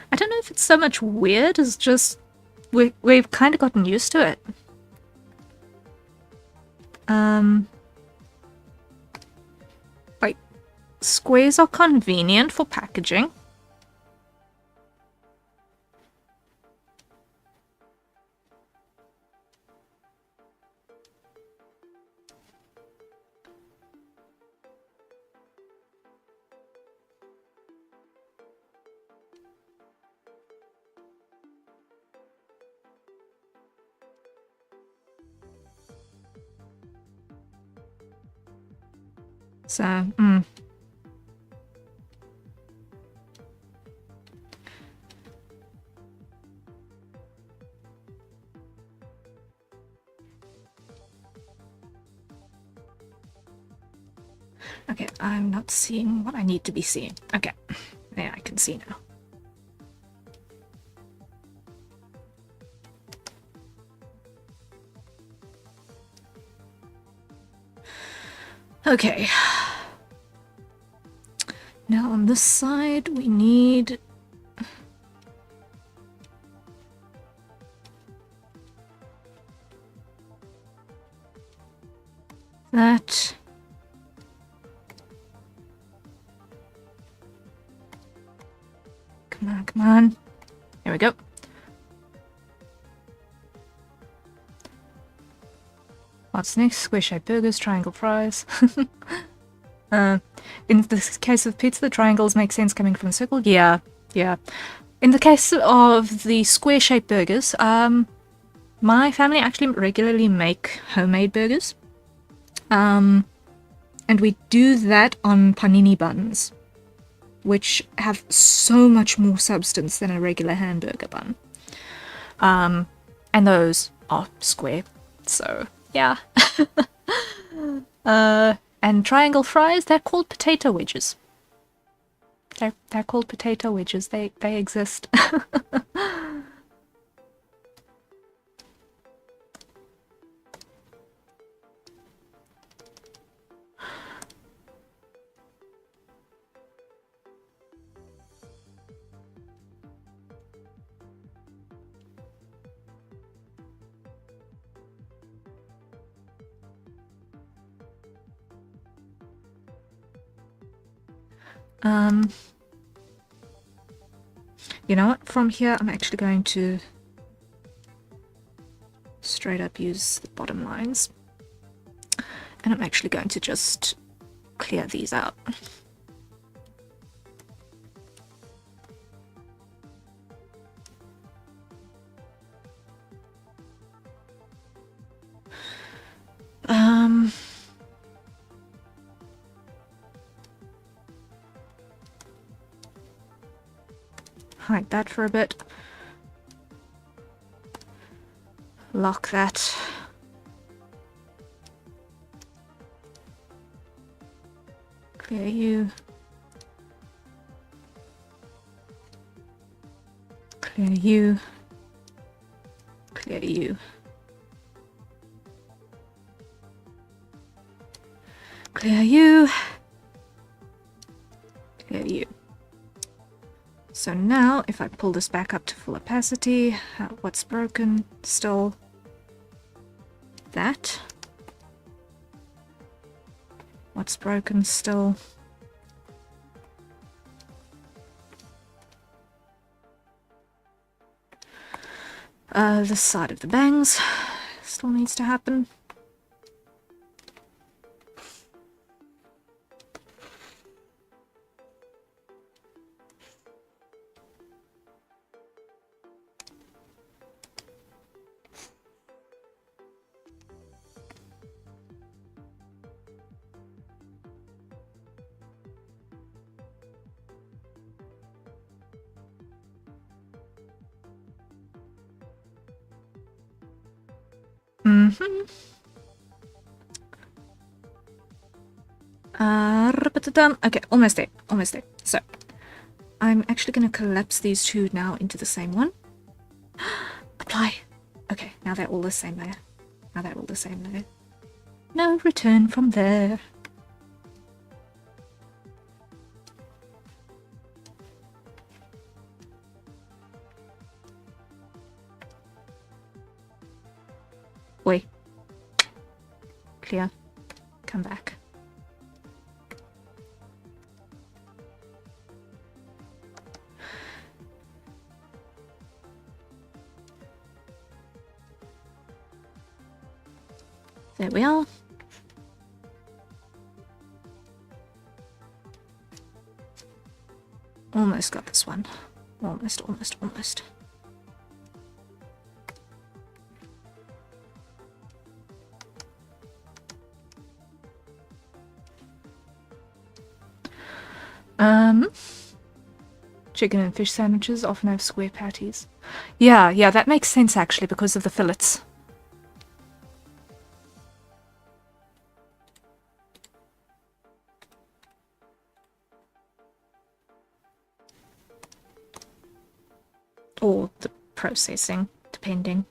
[SPEAKER 1] I don't know if it's so much weird as just we've kind of gotten used to it. Like, squares are convenient for packaging. So, okay, I'm not seeing what I need to be seeing. Okay, there, I can see now. Okay. Now on this side we need that. Come on. Here we go. What's next? Square-shaped burgers, triangle fries. In the case of pizza, the triangles make sense coming from a circle. Yeah. In the case of the square-shaped burgers, my family actually regularly make homemade burgers. And we do that on panini buns, which have so much more substance than a regular hamburger bun. And those are square, so yeah. And triangle fries, they're called potato wedges. They're called potato wedges. They exist. You know what? From here, I'm actually going to straight up use the bottom lines. And I'm actually going to just clear these out. Hide that for a bit. Lock that. Clear you. Clear you. Clear you. Clear you. Clear you. So now, if I pull this back up to full opacity, what's broken? Still that. What's broken still? This side of the bangs still needs to happen. Okay, almost there. So, I'm actually going to collapse these two now into the same one. Apply. Okay, now they're all the same layer. No return from there. Wait. Clear. Come back. There we are. Almost got this one. Almost. Chicken and fish sandwiches often have square patties. Yeah, that makes sense actually because of the fillets. Or the processing, depending.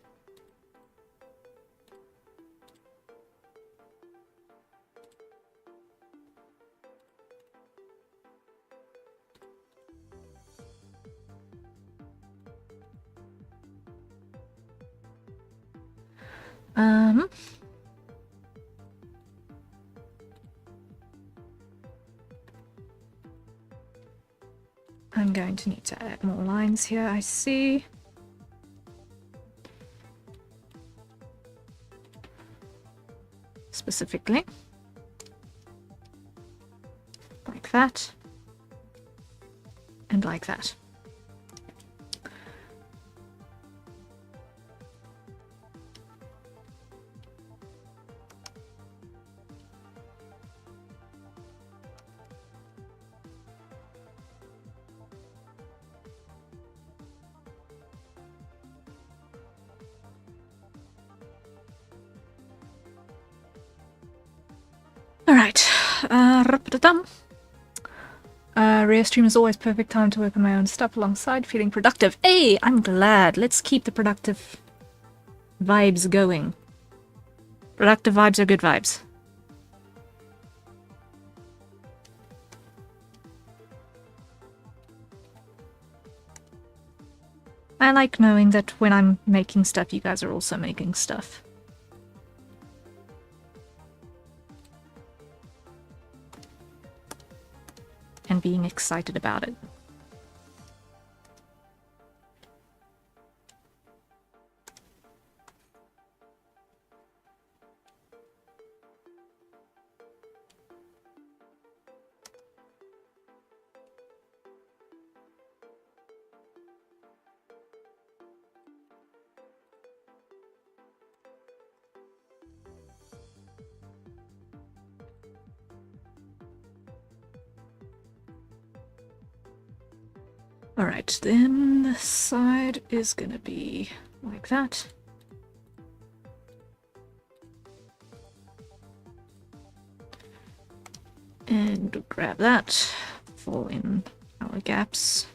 [SPEAKER 1] I'm going to need to add more lines here, I see. Specifically. Like that. And like that. Alright, Rare stream is always perfect time to work on my own stuff alongside feeling productive. Hey, I'm glad. Let's keep the productive vibes going. Productive vibes are good vibes. I like knowing that when I'm making stuff, you guys are also making stuff. And being excited about it. Alright, then this side is gonna be like that. And grab that, fill in our gaps.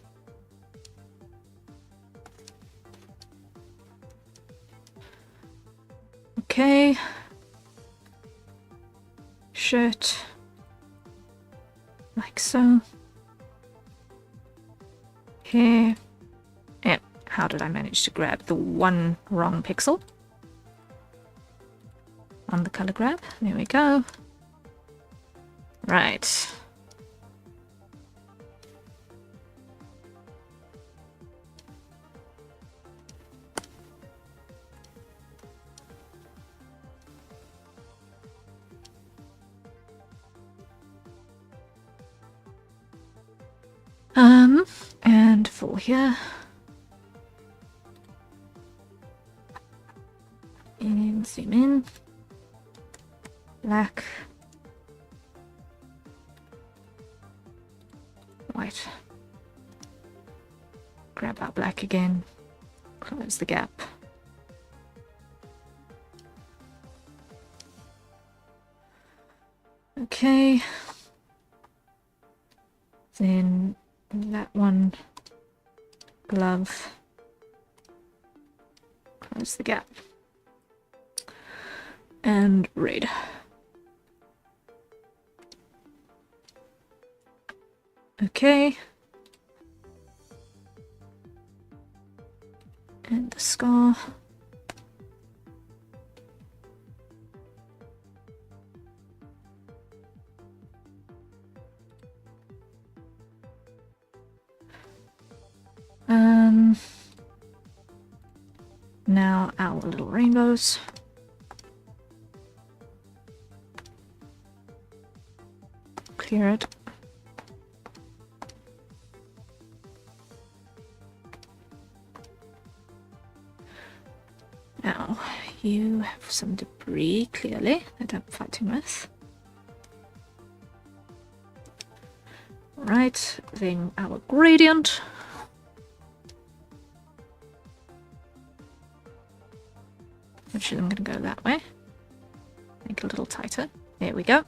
[SPEAKER 1] Okay. Shirt. Like so. Here. Yeah, how did I manage to grab the one wrong pixel? On the color grab. There we go. Right. And for here. And zoom in. Black. White. Grab our black again. Close the gap. Okay. Then that one. Glove. Close the gap. And red. Okay. And the scar. Now our little rainbows. Clear it. Now, you have some debris, clearly, that I'm fighting with. Right, then our gradient. Actually, I'm going to go that way. Make it a little tighter. There we go.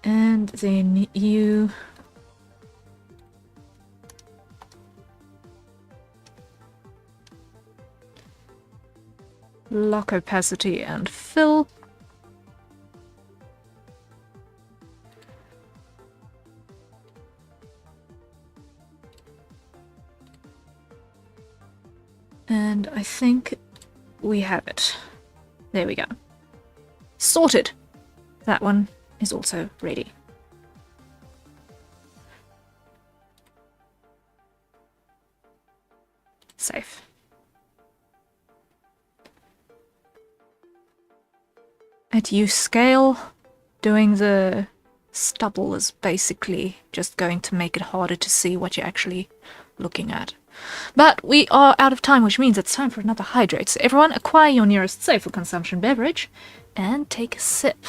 [SPEAKER 1] And then you... lock opacity and fill. And I think we have it. There we go. Sorted! That one is also ready. safe. At U scale, doing the stubble is basically just going to make it harder to see what you're actually looking at. But we are out of time, which means it's time for another hydrate. So everyone, acquire your nearest safe for consumption beverage and take a sip.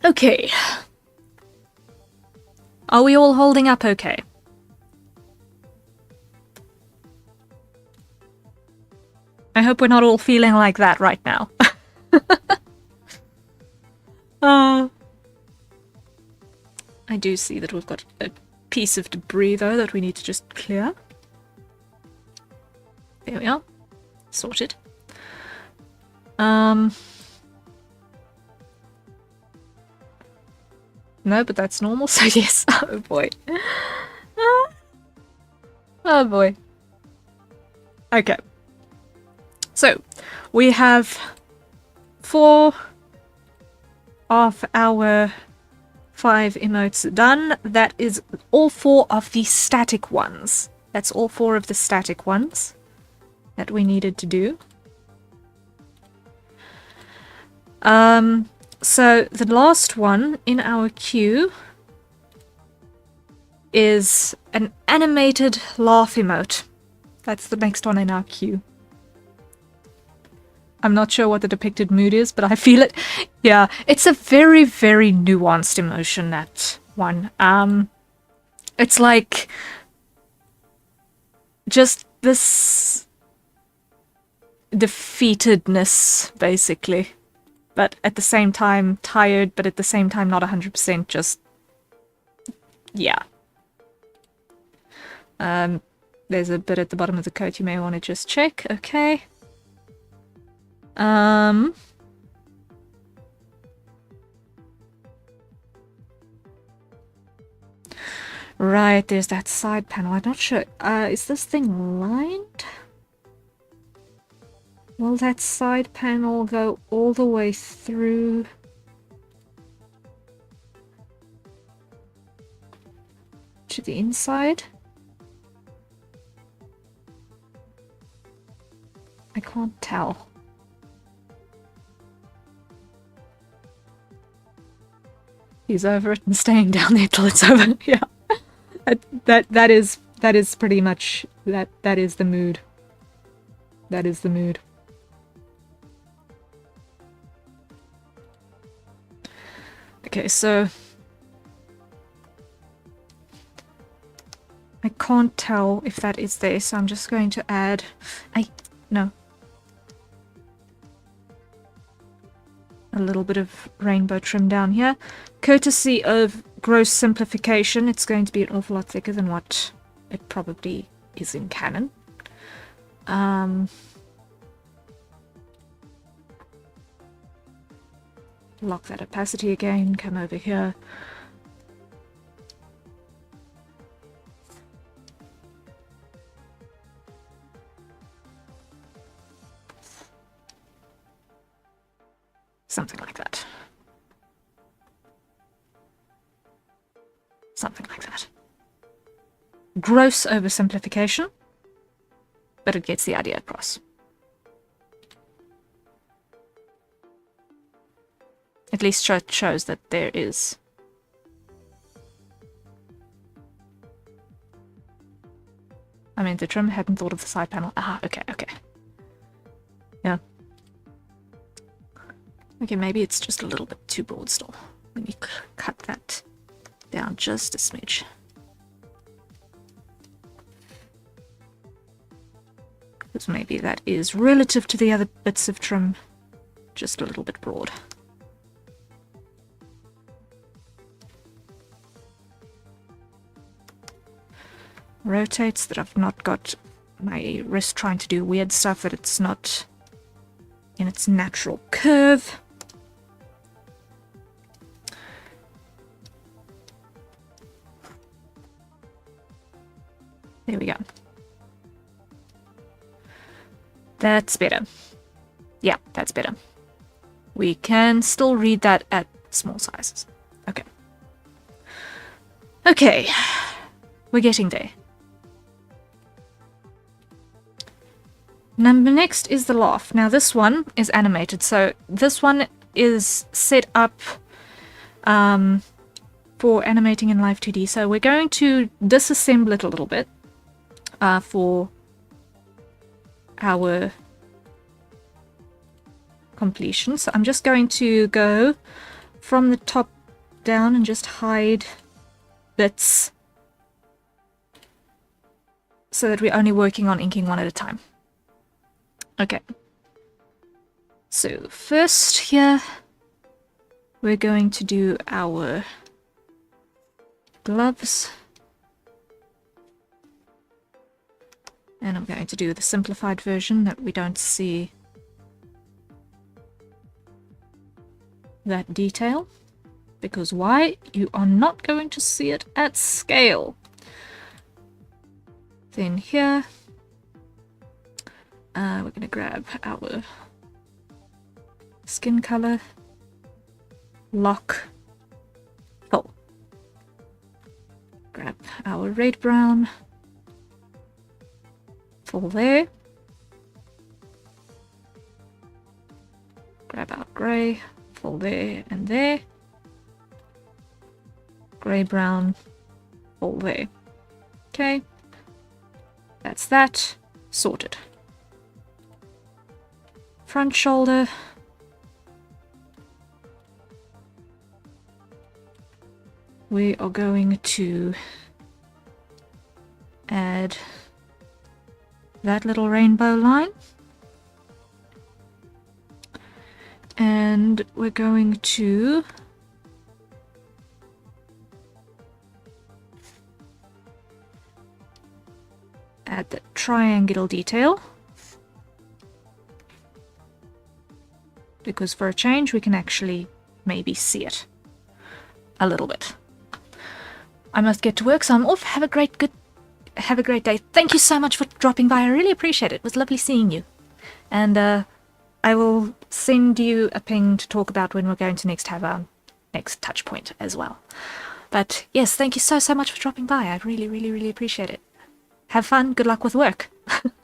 [SPEAKER 1] Okay. Are we all holding up okay? I hope we're not all feeling like that right now. I do see that we've got a piece of debris, though, that we need to just clear. There we are. Sorted. No, but that's normal, so yes. Oh boy. Oh boy. Okay. So, we have 4 of our 5 emotes done. That is all 4 of the static ones. That's all 4 of the static ones that we needed to do. So the last one in our queue is an animated laugh emote. That's the next one in our queue. I'm not sure what the depicted mood is, but I feel it. Yeah, it's a very, very nuanced emotion, that one. It's like just this defeatedness, basically. But at the same time, tired, but at the same time, not 100% just... Yeah. There's a bit at the bottom of the coat you may want to just check. Okay. Right, there's that side panel. I'm not sure. Is this thing lined? Will that side panel go all the way through? To the inside? I can't tell. He's over it and staying down there till it's over. Yeah. That is pretty much that is the mood. That is the mood. Okay, so I can't tell if that is there, so I'm just going to add no. A little bit of rainbow trim down here. Courtesy of gross simplification, it's going to be an awful lot thicker than what it probably is in canon. Lock that opacity again, come over here. Something like that. Something like that. Gross oversimplification, but it gets the idea across. At least shows that there is. I mean, the trim hadn't thought of the side panel. Ah, okay. Yeah. Okay, maybe it's just a little bit too broad still. Let me cut that down just a smidge. Because maybe that is relative to the other bits of trim, just a little bit broad. Rotates that I've not got my wrist trying to do weird stuff, that it's not in its natural curve. There we go. That's better. Yeah, that's better. we can still read that at small sizes. Okay. Okay, we're getting there. Number next is the laugh. Now this one is animated, so this one is set up for animating in Live 2D. So we're going to disassemble it a little bit for our completion. So I'm just going to go from the top down and just hide bits so that we're only working on inking one at a time. Okay. So first here, we're going to do our gloves. And I'm going to do the simplified version that we don't see that detail. Because why? You are not going to see it at scale. Then here, we're going to grab our skin color, lock, fill. Grab our red brown, fill there. Grab our grey, fill there and there. Grey brown, all there. Okay, that's that sorted. Front shoulder, we are going to add that little rainbow line, and we're going to add the triangular detail, because for a change we can actually maybe see it a little bit. I must get to work, so I'm off. Have a great day. Thank you so much for dropping by. I really appreciate it. It was lovely seeing you. And I will send you a ping to talk about when we're going to next have our next touch point as well. But yes, thank you so much for dropping by. I really appreciate it. Have fun. Good luck with work. Okay.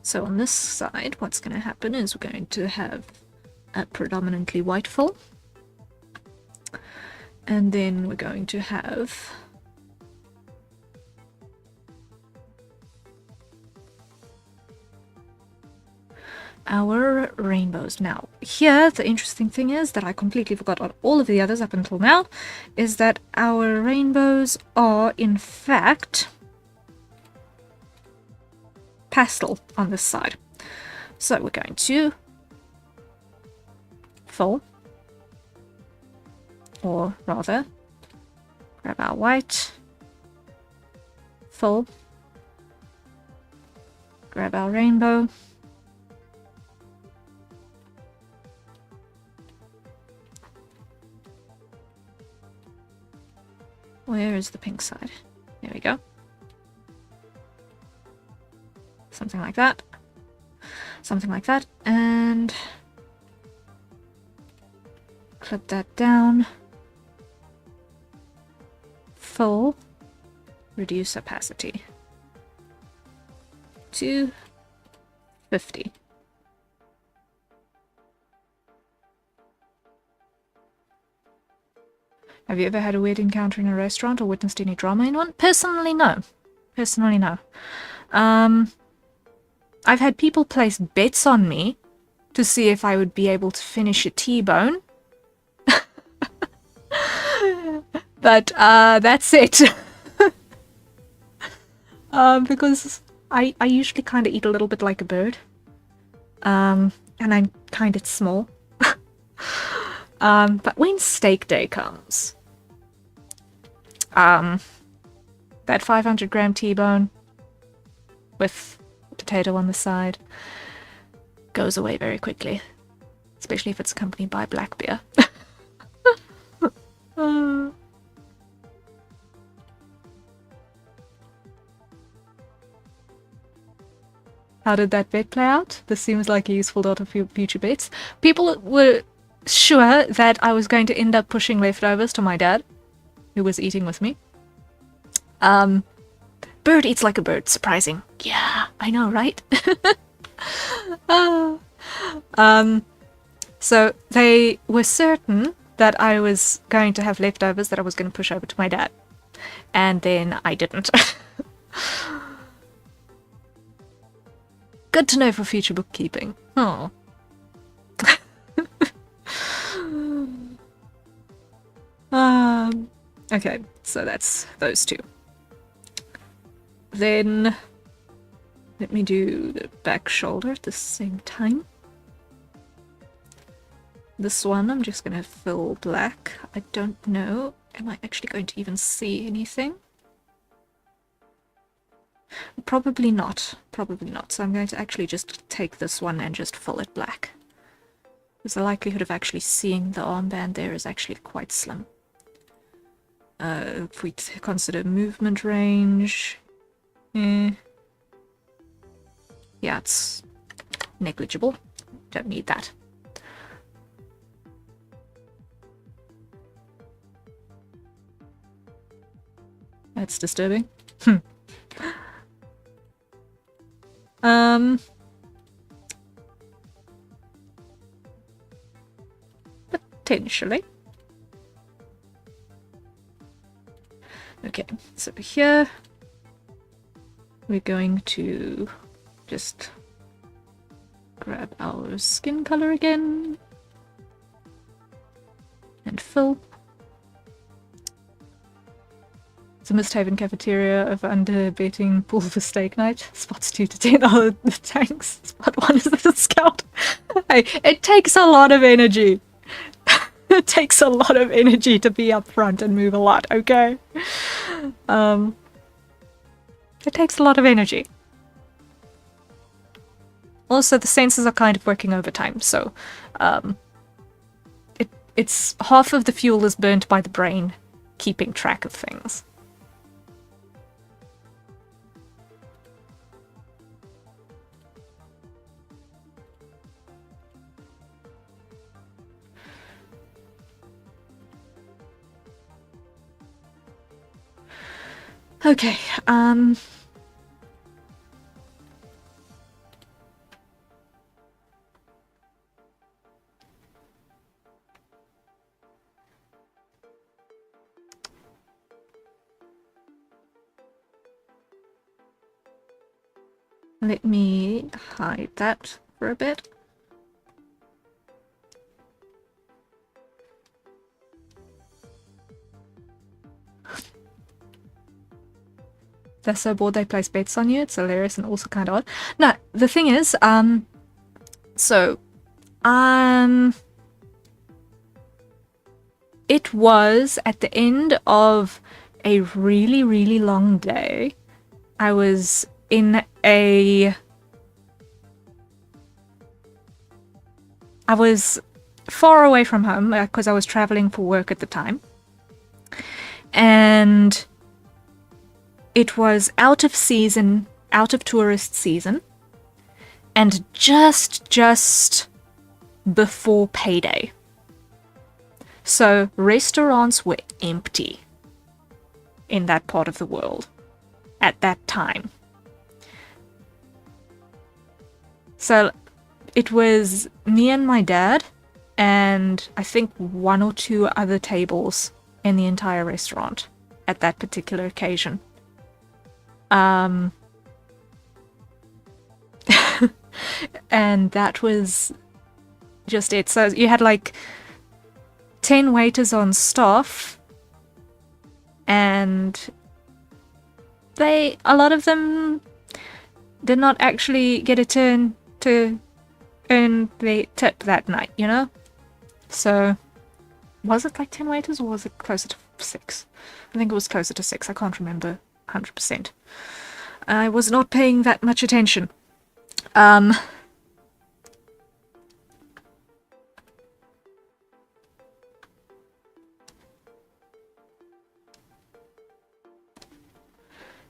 [SPEAKER 1] So on this side, what's going to happen is we're going to have a predominantly white fill, and then we're going to have our rainbows. Now here the interesting thing is that I completely forgot on all of the others up until now, is that our rainbows are in fact pastel on this side. So we're going to fill, or rather grab our white, fill, grab our rainbow, where is the pink side? There we go. Something like that. Something like that. And clip that down. Fill. Reduce opacity to 50. Have you ever had a weird encounter in a restaurant or witnessed any drama in one? Personally, no. Personally, no. I've had people place bets on me to see if I would be able to finish a T-bone. But that's it. Because I usually kind of eat a little bit like a bird. And I'm kind of small. But when steak day comes, That 500-gram T-bone with potato on the side goes away very quickly, especially if it's accompanied by black beer. How did that bet play out? This seems like a useful dot of future bets. People were sure that I was going to end up pushing leftovers to my dad, who was eating with me. Bird eats like a bird. Surprising. Yeah, I know, right? So they were certain that I was going to have leftovers that I was going to push over to my dad. And then I didn't. Good to know for future bookkeeping. Oh. Okay, so that's those two. Then let me do the back shoulder at the same time. This one I'm just going to fill black. I don't know. Am I actually going to even see anything? Probably not. Probably not. So I'm going to actually just take this one and just fill it black. Because the likelihood of actually seeing the armband there is actually quite slim. If we consider movement range... Yeah, it's negligible. Don't need that. That's disturbing. Potentially. Okay, so here we're going to just grab our skin color again and fill. It's a Misthaven cafeteria of under-betting pool for steak night. Spots 2 to 10 are the tanks. Spot 1 is the scout. Hey, it takes a lot of energy. It takes a lot of energy to be up front and move a lot, okay? It takes a lot of energy. Also, the sensors are kind of working overtime, so it's half of the fuel is burnt by the brain keeping track of things. Okay, let me hide that for a bit. They're so bored they place bets on you. It's hilarious and also kind of odd. No, the thing is, it was at the end of a really, really long day. I was far away from home because I was traveling for work at the time. And it was out of season, out of tourist season, and just before payday. So restaurants were empty in that part of the world at that time. So it was me and my dad and I think 1 or 2 other tables in the entire restaurant at that particular occasion. And that was just it. So you had like 10 waiters on staff, and a lot of them did not actually get a turn to earn the tip that night, you know? So was it like 10 waiters or was it closer to 6. I think it was closer to 6. I can't remember 100%. I was not paying that much attention.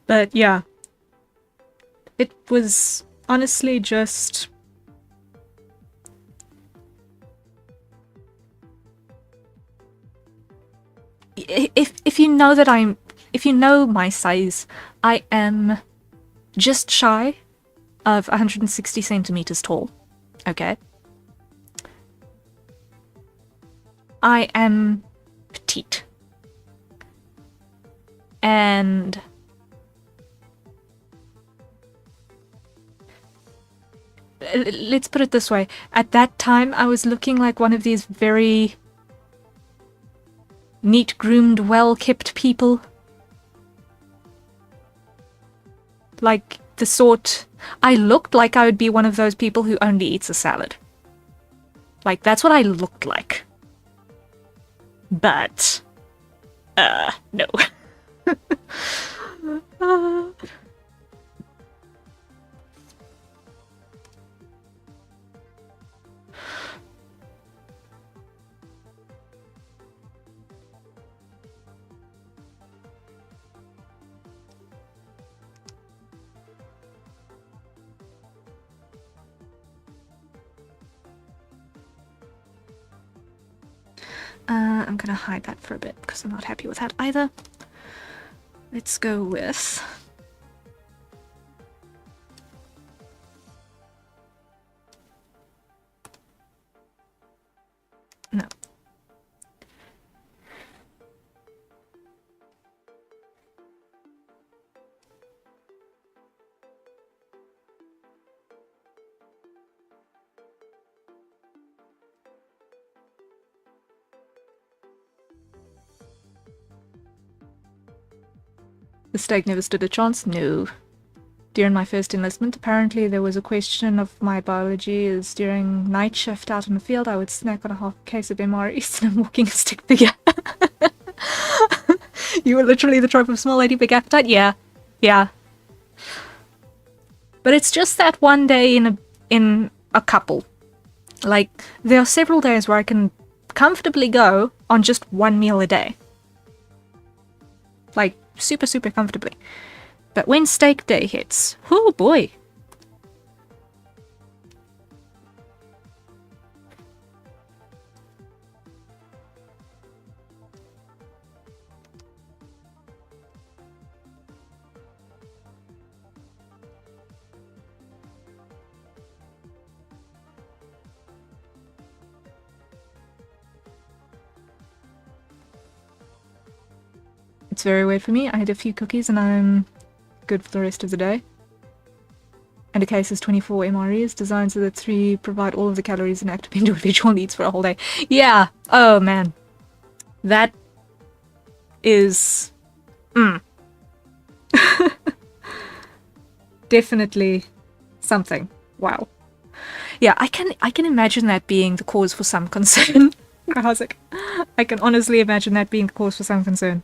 [SPEAKER 1] But yeah, it was honestly just... If you know that if you know my size, I am just shy of 160 centimeters tall. Okay? I am petite. And let's put it this way. At that time, I was looking like one of these very neat-groomed, well-kept people. Like the sort... I looked like I would be one of those people who only eats a salad. Like, that's what I looked like. But... no. I'm gonna hide that for a bit because I'm not happy with that either. Let's go with... No. The steak never stood a chance? No. During my first enlistment, apparently there was a question of my biology as during night shift out in the field, I would snack on a half case of MREs and I'm walking a stick figure. You were literally the trope of small lady, big appetite? Yeah. Yeah. But it's just that one day in a couple. Like, there are several days where I can comfortably go on just one meal a day. Like, super, super comfortably. But when steak day hits, oh boy. It's very weird for me. I had a few cookies and I'm good for the rest of the day. And a case is 24 MREs, designed so that 3 provide all of the calories an active individual needs for a whole day. Yeah! Oh man. That is... Definitely something. Wow. Yeah, I can imagine that being the cause for some concern. Classic. I can honestly imagine that being the cause for some concern.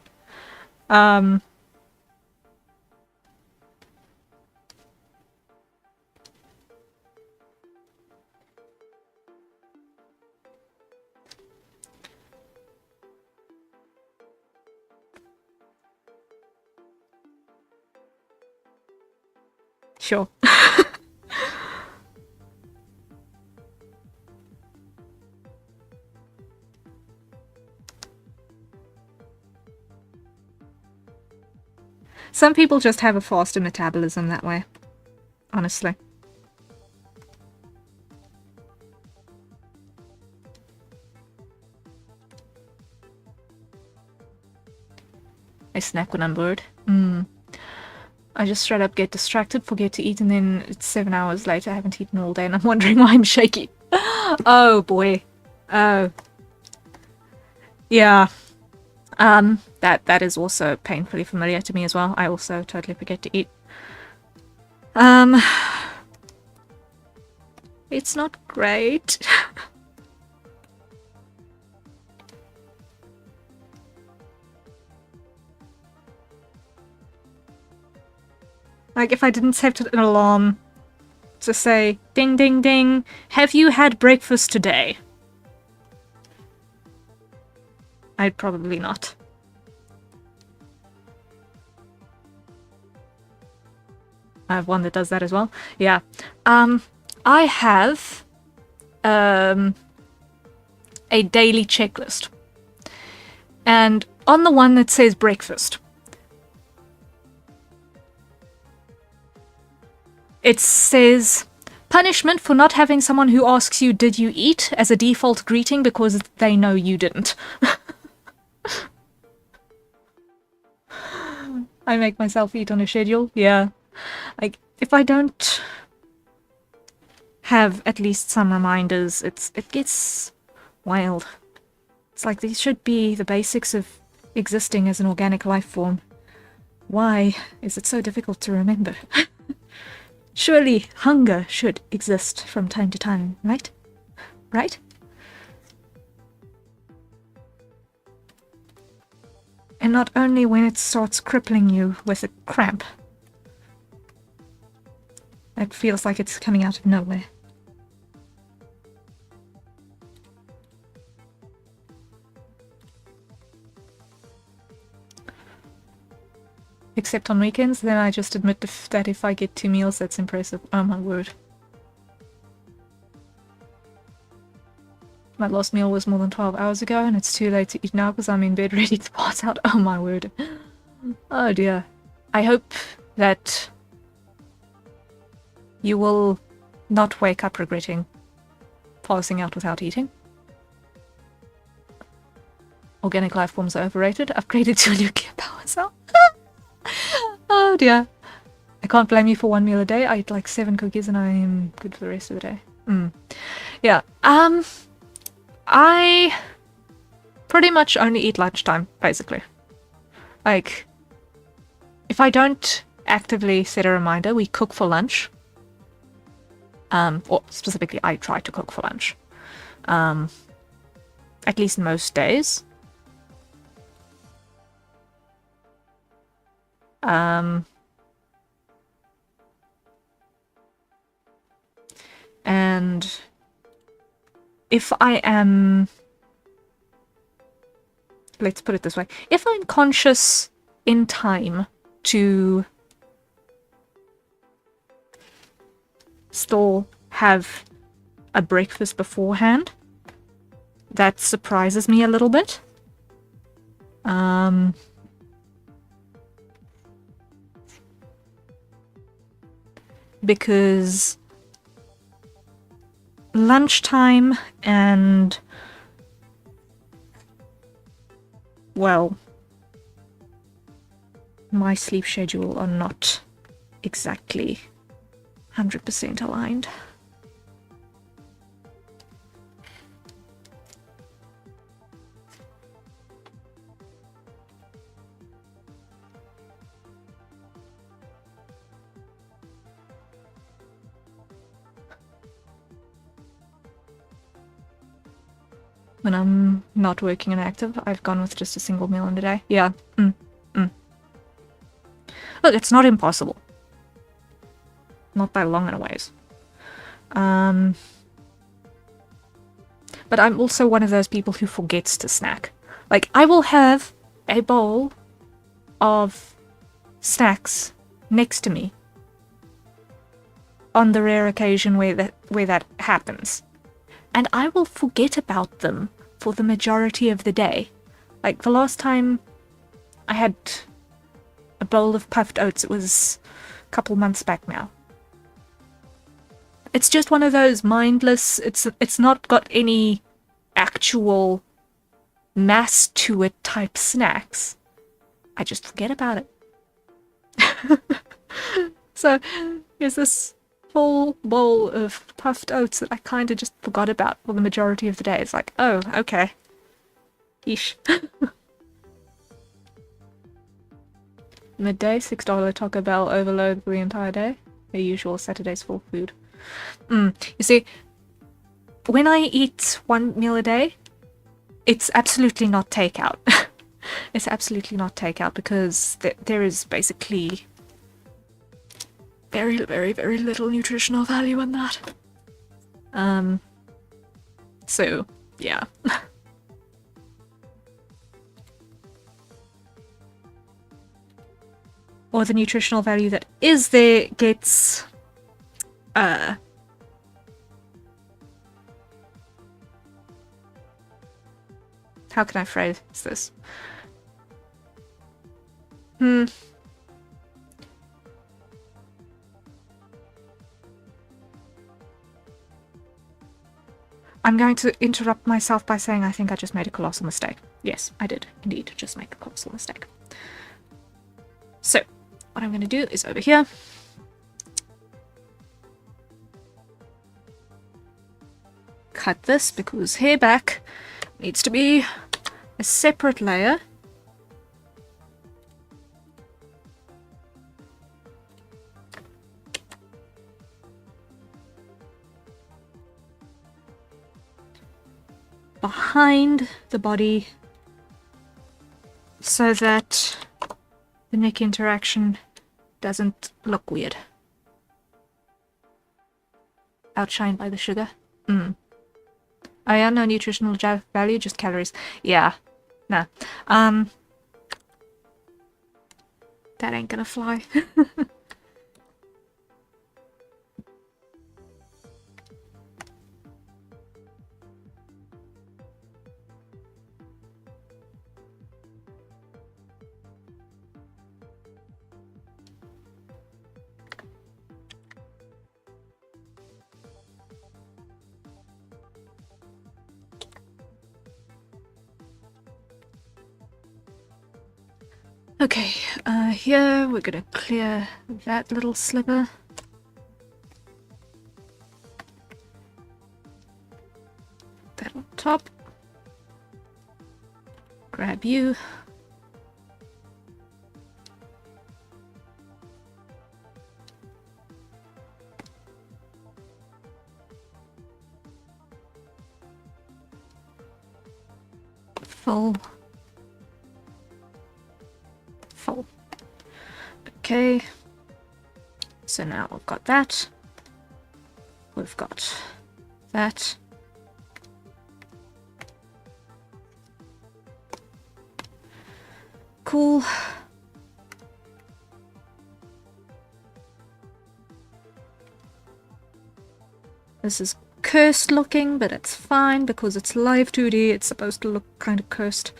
[SPEAKER 1] Sure. Some people just have a faster metabolism that way. Honestly. I snack when I'm bored. I just straight up get distracted, forget to eat, and then it's 7 hours later, I haven't eaten all day, and I'm wondering why I'm shaky. Oh boy. Oh. Yeah. That is also painfully familiar to me as well. I also totally forget to eat. It's not great. Like, if I didn't set an alarm to say, ding, ding, ding, have you had breakfast today? I'd probably not. I have one that does that as well. Yeah. I have a daily checklist. And on the one that says breakfast, it says punishment for not having someone who asks you, did you eat, as a default greeting because they know you didn't. I make myself eat on a schedule. Yeah. Like, if I don't have at least some reminders, it gets wild. It's like these should be the basics of existing as an organic life form. Why is it so difficult to remember? Surely hunger should exist from time to time, right? Right? And not only when it starts crippling you with a cramp. It feels like it's coming out of nowhere. Except on weekends, then I just admit that if I get 2 meals, that's impressive. Oh my word. My last meal was more than 12 hours ago, and it's too late to eat now because I'm in bed ready to pass out. Oh my word. Oh dear. I hope that you will not wake up regretting passing out without eating. Organic life forms are overrated. Upgraded to a nuclear power cell. Oh dear. I can't blame you for 1 meal a day. I eat like 7 cookies and I am good for the rest of the day. Yeah. I pretty much only eat lunchtime, basically. Like, if I don't actively set a reminder, we cook for lunch. Or specifically, I try to cook for lunch. At least most days. And if I am, let's put it this way, if I'm conscious in time to still have a breakfast beforehand, that surprises me a little bit. Because lunchtime and, well, my sleep schedule are not exactly 100% aligned. When I'm not working and active, I've gone with just a single meal in a day. Yeah. Look, it's not impossible. Not by long and a ways. But I'm also one of those people who forgets to snack. Like, I will have a bowl of snacks next to me on the rare occasion where that happens. And I will forget about them for the majority of the day. Like, the last time I had a bowl of puffed oats, it was a couple months back now. It's just one of those mindless, it's not got any actual mass to it type snacks. I just forget about it. So, there's this full bowl of puffed oats that I kind of just forgot about for the majority of the day. It's like, oh, okay. Yeesh. Midday, $6 Taco Bell overload for the entire day. The usual Saturday's full food. You see, when I eat 1 meal a day, it's absolutely not takeout. It's absolutely not takeout because there is basically very, very, very little nutritional value in that. So, yeah. Or the nutritional value that is there gets, how can I phrase this? I'm going to interrupt myself by saying I think I just made a colossal mistake. Yes, I did indeed just make a colossal mistake. So, what I'm going to do is over here. Cut this because hair back needs to be a separate layer. Behind the body so that the neck interaction doesn't look weird. Outshined by the sugar. Oh yeah, no nutritional value, just calories. Yeah. Nah. That ain't gonna fly. Okay, here we're gonna clear that little sliver. That on top. Grab you. Full. Okay, so now we've got that. We've got that. Cool. This is cursed looking, but it's fine because it's live 2D. It's supposed to look kind of cursed.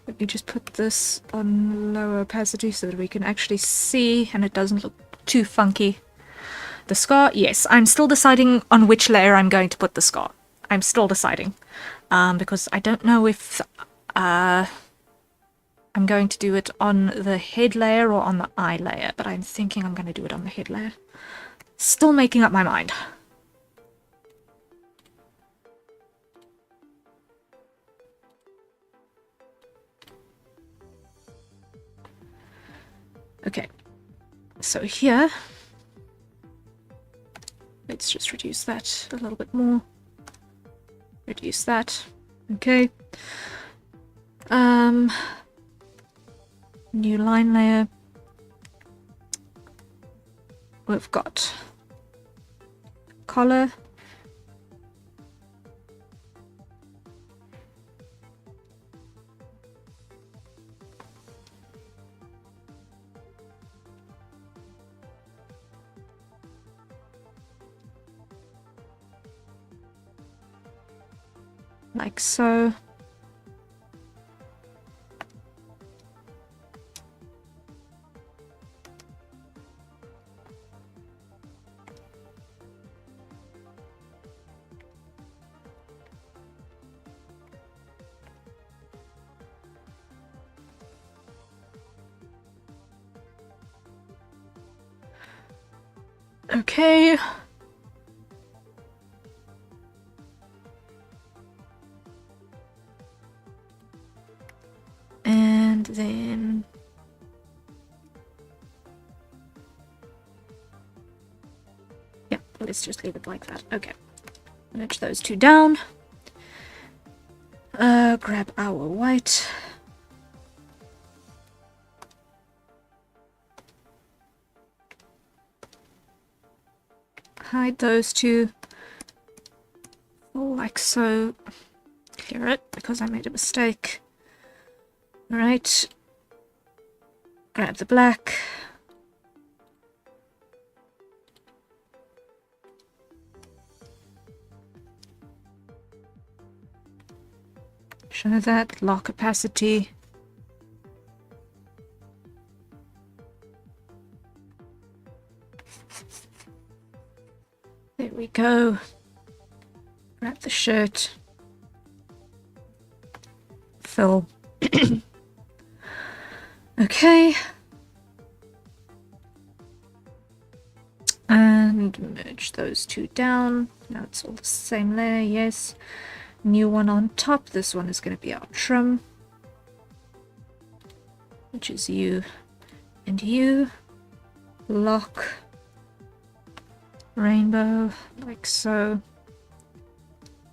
[SPEAKER 1] Let me just put this on lower opacity so that we can actually see and it doesn't look too funky. The scar, yes, I'm still deciding on which layer I'm going to put the scar. I'm still deciding because I don't know if I'm going to do it on the head layer or on the eye layer, but I'm thinking I'm going to do it on the head layer. Still making up my mind. Okay, so here, let's just reduce that a little bit more. Reduce that. Okay. New line layer. We've got collar. Like so. Okay. And then yeah, let's just leave it like that. Okay. Manage those two down. Grab our white. hide those two. All like so. Clear it because I made a mistake. Alright. Grab the black. Show that. Lock opacity. There we go. Grab the shirt. Fill. Okay. And merge those two down. Now it's all the same layer, yes. New one on top. This one is going to be our trim, which is you and you. Lock. Rainbow, like so.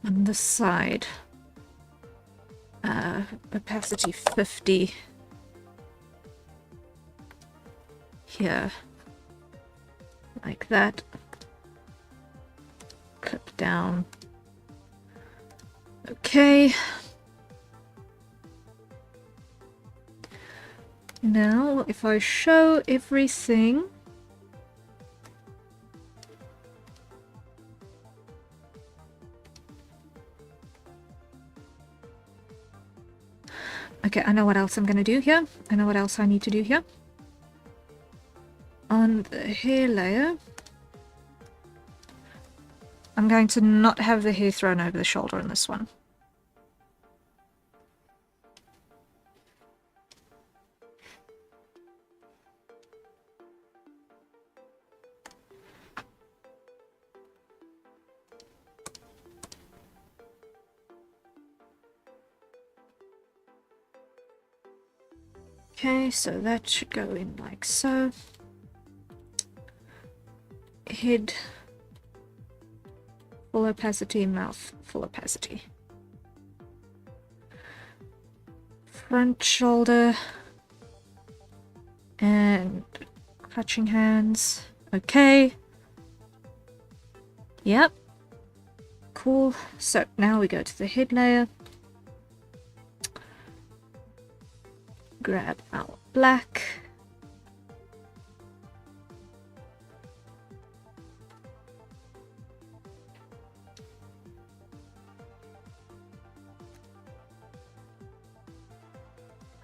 [SPEAKER 1] On this side. Opacity 50. Here. Like that. Clip down. Okay. Now, if I show everything, okay, I know what else I'm going to do here. I know what else I need to do here. On the hair layer, I'm going to not have the hair thrown over the shoulder in this one. Okay, so that should go in like so. Head, full opacity, mouth, full opacity. Front shoulder, and clutching hands. Okay. Yep. Cool. So now we go to the head layer. Grab our black.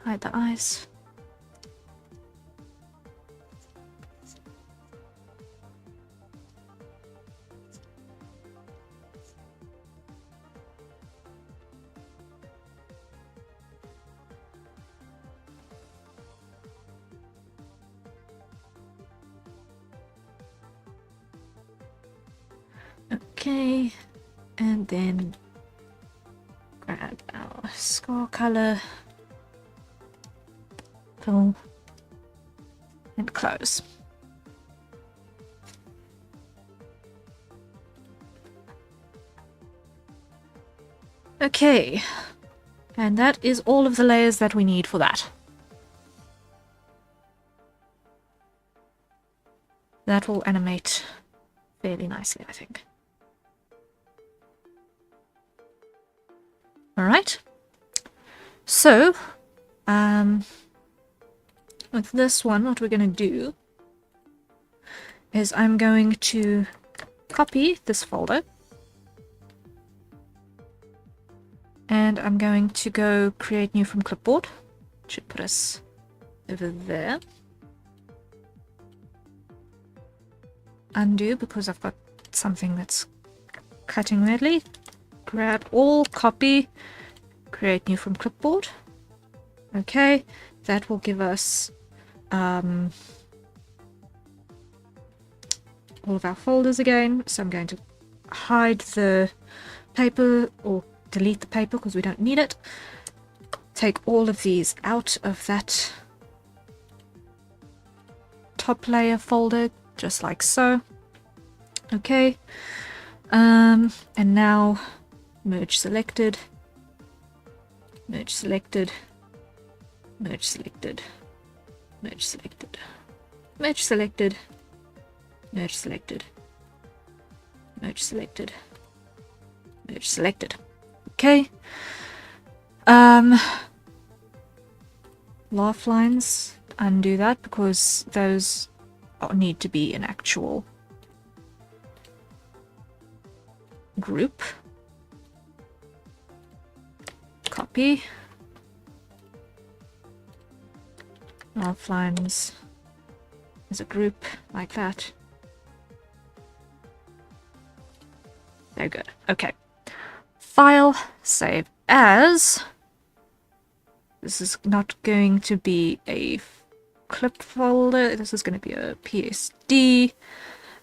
[SPEAKER 1] Hide the eyes. Okay, and then grab our scar color, fill, and close. Okay, and that is all of the layers that we need for that. That will animate fairly nicely, I think. Alright, so with this one, what we're going to do is I'm going to copy this folder and I'm going to go create new from clipboard. Should put us over there. Undo because I've got something that's cutting weirdly. Grab all, copy, create new from clipboard. Okay, that will give us all of our folders again. So I'm going to hide the paper or delete the paper because we don't need it. Take all of these out of that top layer folder, just like so. Okay, and now merge selected, merge selected, merge selected, merge selected, merge selected, merge selected, Merge selected. Merge selected. Okay. Laugh lines, undo that because those need to be an actual group. Copy. Laugh lines as a group like that. They're good. Okay. File, save as. This is not going to be a clip folder. This is going to be a PSD.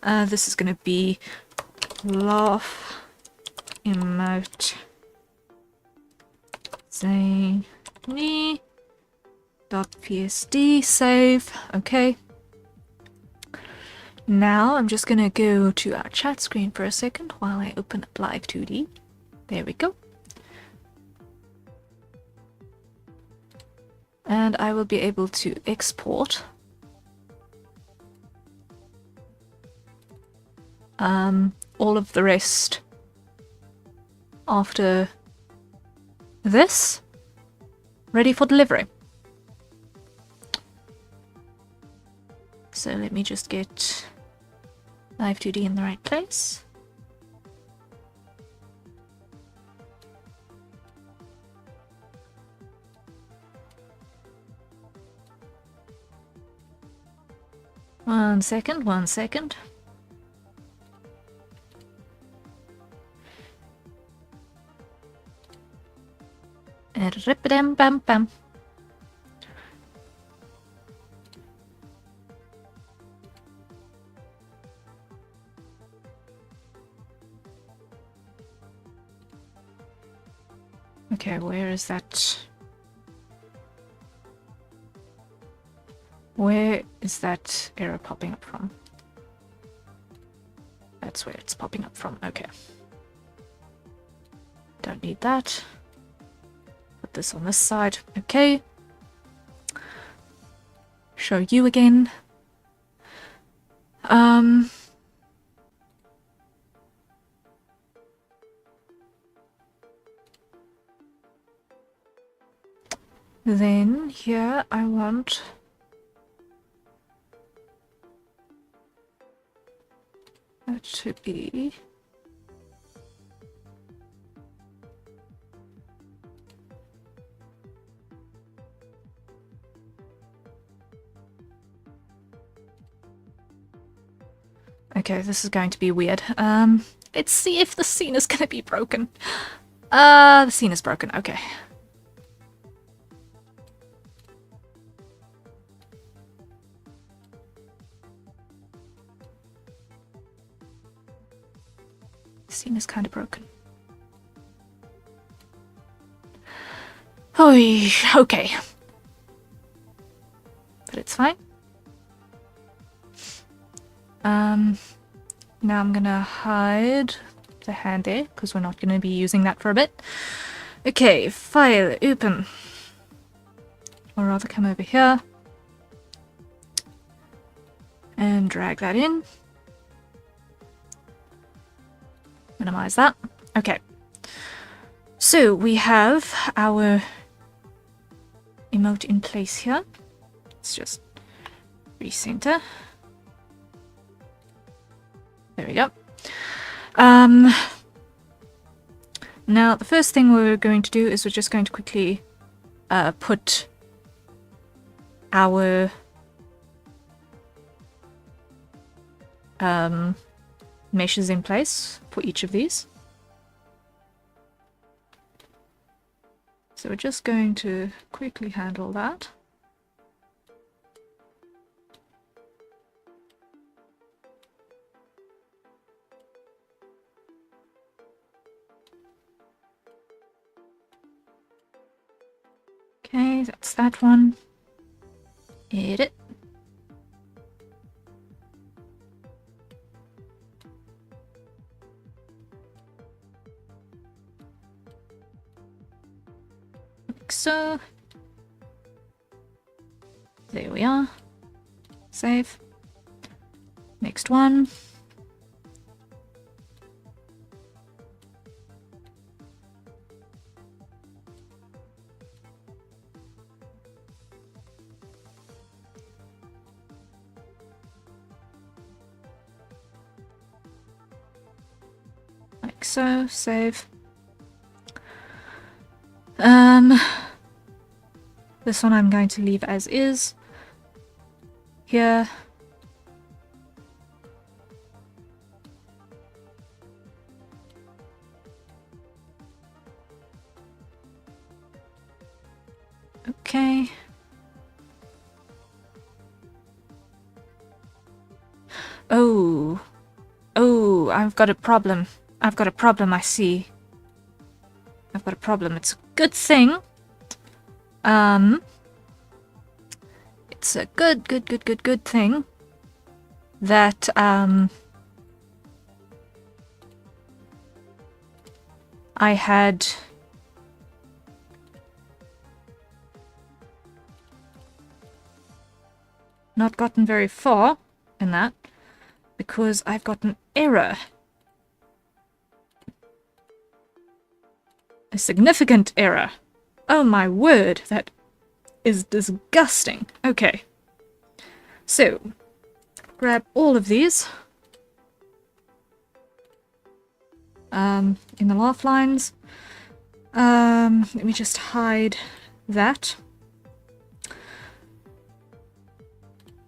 [SPEAKER 1] This is going to be laugh emote zany.psd. Save. Okay. Now I'm just going to go to our chat screen for a second while I open up Live 2D. There we go. And I will be able to export all of the rest after this, ready for delivery. So let me just get Live 2D in the right place. One second. Bam. Okay, where is that? Where is that error popping up from? That's where it's popping up from. Okay. Don't need that. Put this on this side. Okay. Show you again. Then here I want that to be okay, this is going to be weird. Let's see if the scene is gonna be broken. The scene is broken, okay. The scene is kind of broken. Oh, okay. But it's fine. Now I'm gonna hide the hand there because we're not gonna be using that for a bit. Okay, file, open. Or rather come over here and drag that in. Minimize that. Okay. So we have our emote in place here. Let's just recenter. There we go. Now the first thing we're going to do is we're just going to quickly put our meshes in place for each of these. So we're just going to quickly handle that. Okay, that's that one. Edit. Like so. There we are. Save. Next one. like so. Save. This one I'm going to leave as is. Here. Okay. Oh. Oh, I've got a problem. I've got a problem, I see. I've got a problem. It's a good thing. It's a good thing that, I had not gotten very far in that, because I've got an error. A significant error. Oh my word, that is disgusting. Okay. So, grab all of these. In the laugh lines. Let me just hide that.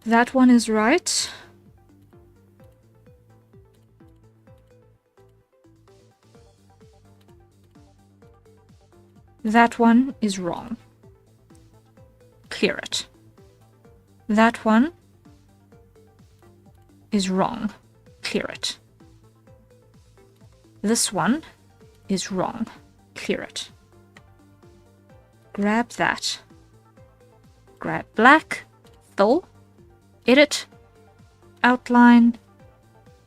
[SPEAKER 1] That one is right. That one is wrong. Clear it. That one is wrong. Clear it. This one is wrong. Clear it. Grab that. Grab black. Fill. Edit. Outline.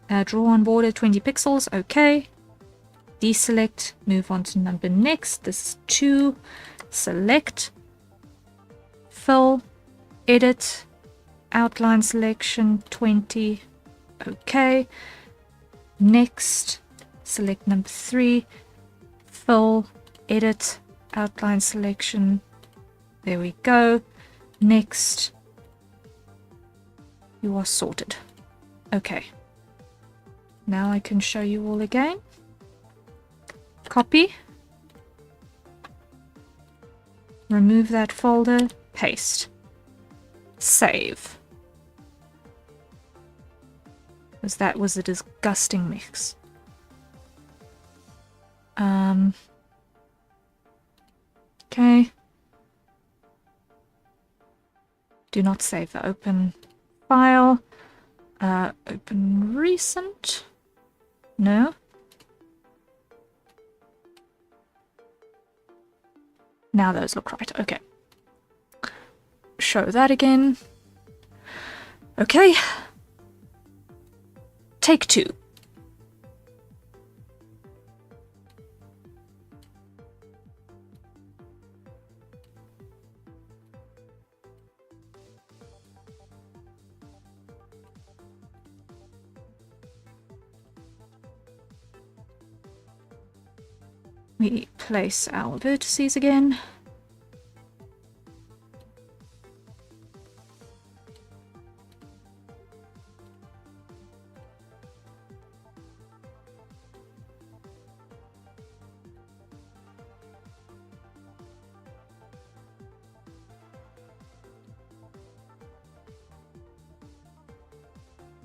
[SPEAKER 1] Draw on border 20 pixels. Okay. Deselect. Move on to number next. This is 2. Select. Fill. Edit. Outline selection 20. Okay. Next. Select number 3. Fill. Edit. Outline selection. There we go. Next. You are sorted. Okay. Now I can show you all again. Copy. Remove that folder. Paste. Save. Because that was a disgusting mix. Okay. Do not save the open file. Open recent. No. Now those look right. Okay. Show that again. Okay. Take 2. We place our vertices again.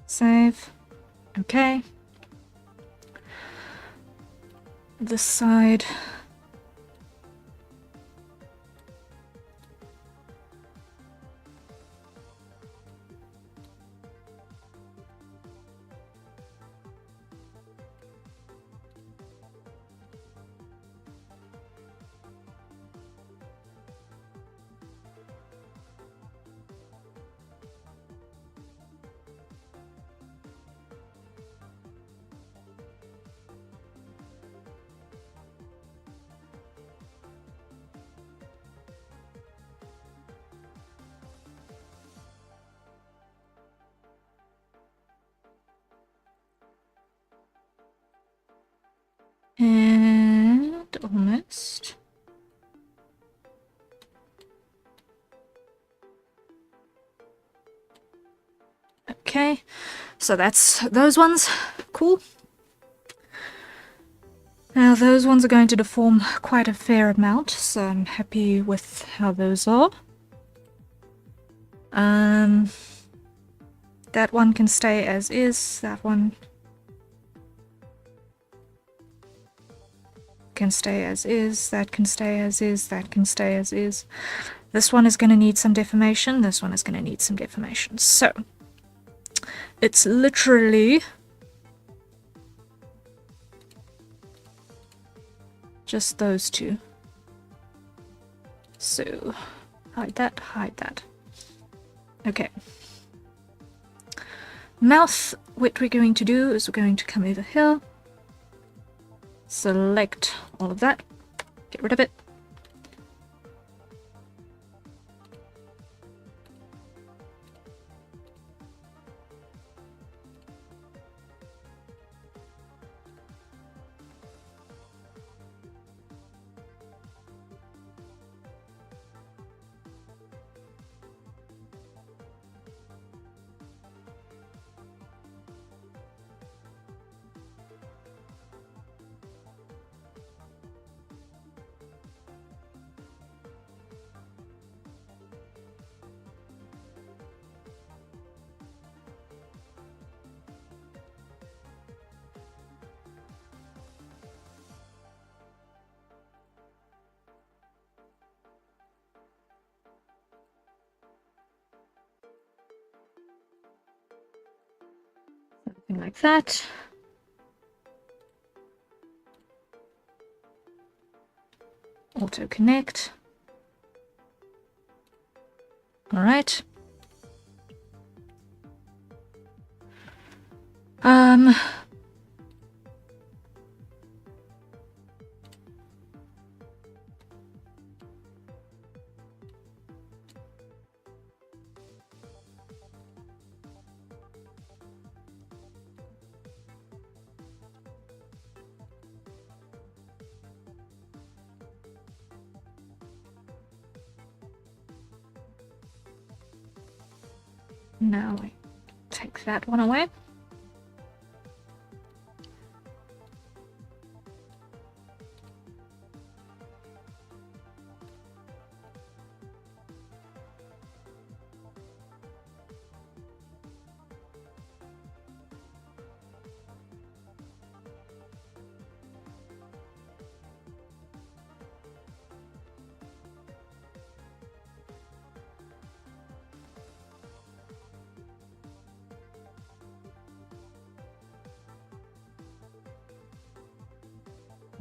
[SPEAKER 1] Save. Okay. This side. And almost. Okay, so that's those ones. Cool. Now those ones are going to deform quite a fair amount, so I'm happy with how those are. That one can stay as is, that one can stay as is, that can stay as is, that can stay as is. This one is going to need some deformation, this one is going to need some deformation. So, it's literally just those two. So, hide that, hide that. Okay. Mouth, what we're going to do is we're going to come over here, select all of that, get rid of it. Something like that. Auto connect. All right. Now I take that one away.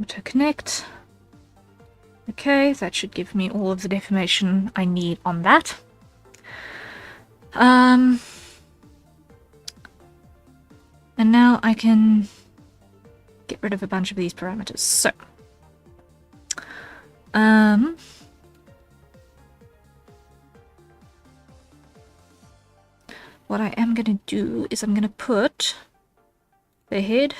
[SPEAKER 1] Auto connect. Okay, that should give me all of the deformation I need on that. And now I can get rid of a bunch of these parameters. So, what I am going to do is I'm going to put the head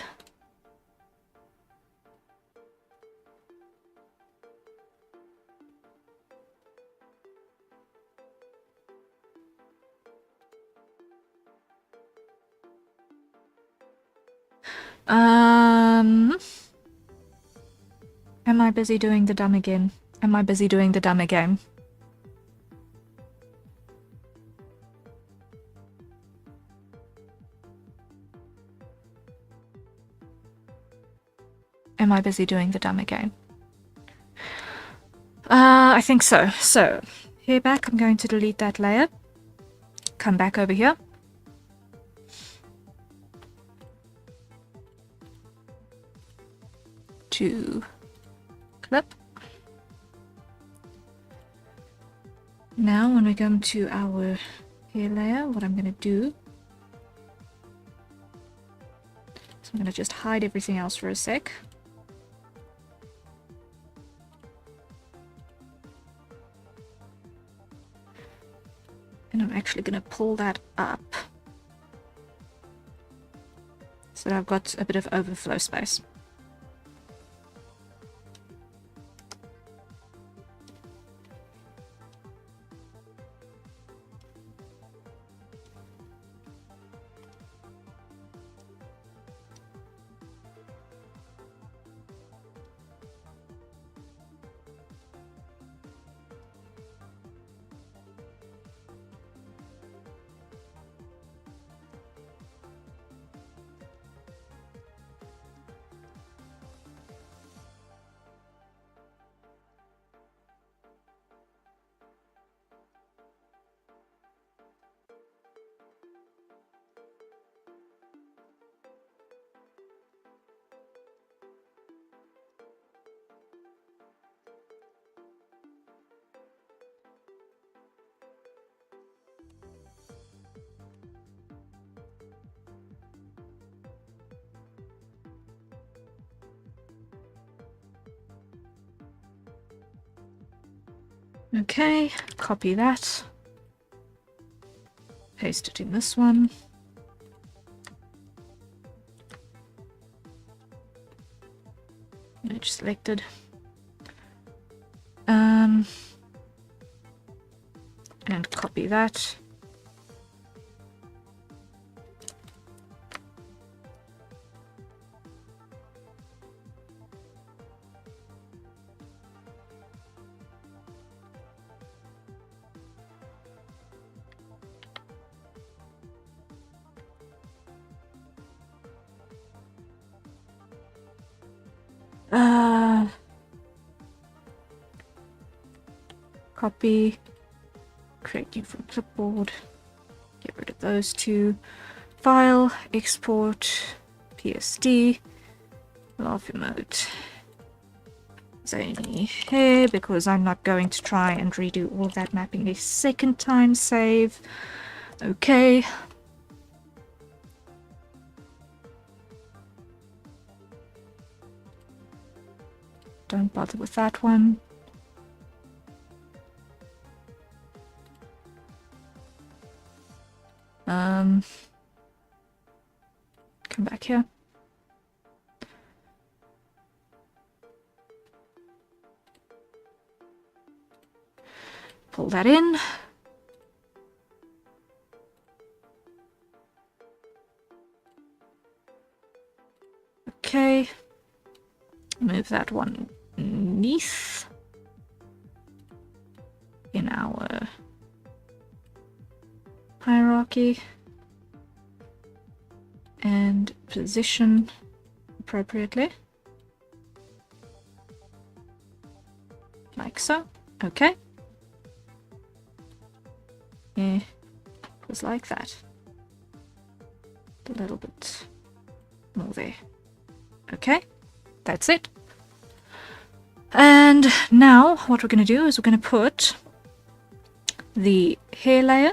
[SPEAKER 1] am I busy doing the dumb again? Am I busy doing the dumb again? Am I busy doing the dumb again? I think so. So, here back, I'm going to delete that layer. Come back over here. To clip. Now, when we come to our hair layer, what I'm going to do is I'm going to just hide everything else for a sec. And I'm actually going to pull that up so that I've got a bit of overflow space. Okay, copy that. Paste it in this one. Image selected. And copy that. Copy, create new from clipboard, get rid of those two. File, export, PSD, laugh emote. Only here because I'm not going to try and redo all of that mapping a second time. Save. Okay. Don't bother with that one. Come back here. Pull that in. Okay. Move that one beneath in our hierarchy. And position appropriately. Like so. Okay. Yeah, it was like that. A little bit more there. Okay, that's it. And now what we're going to do is we're going to put the hair layer,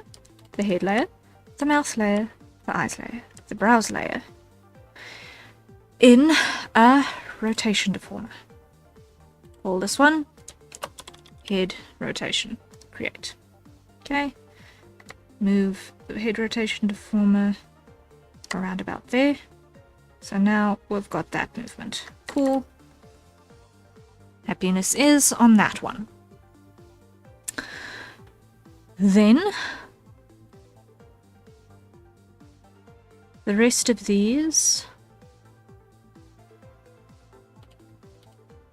[SPEAKER 1] the head layer, the mouth layer, the eyes layer, the brows layer in a rotation deformer. Call this one head rotation. Create. Okay. Move the head rotation deformer around about there. So now we've got that movement. Cool. Happiness is on that one. Then the rest of these,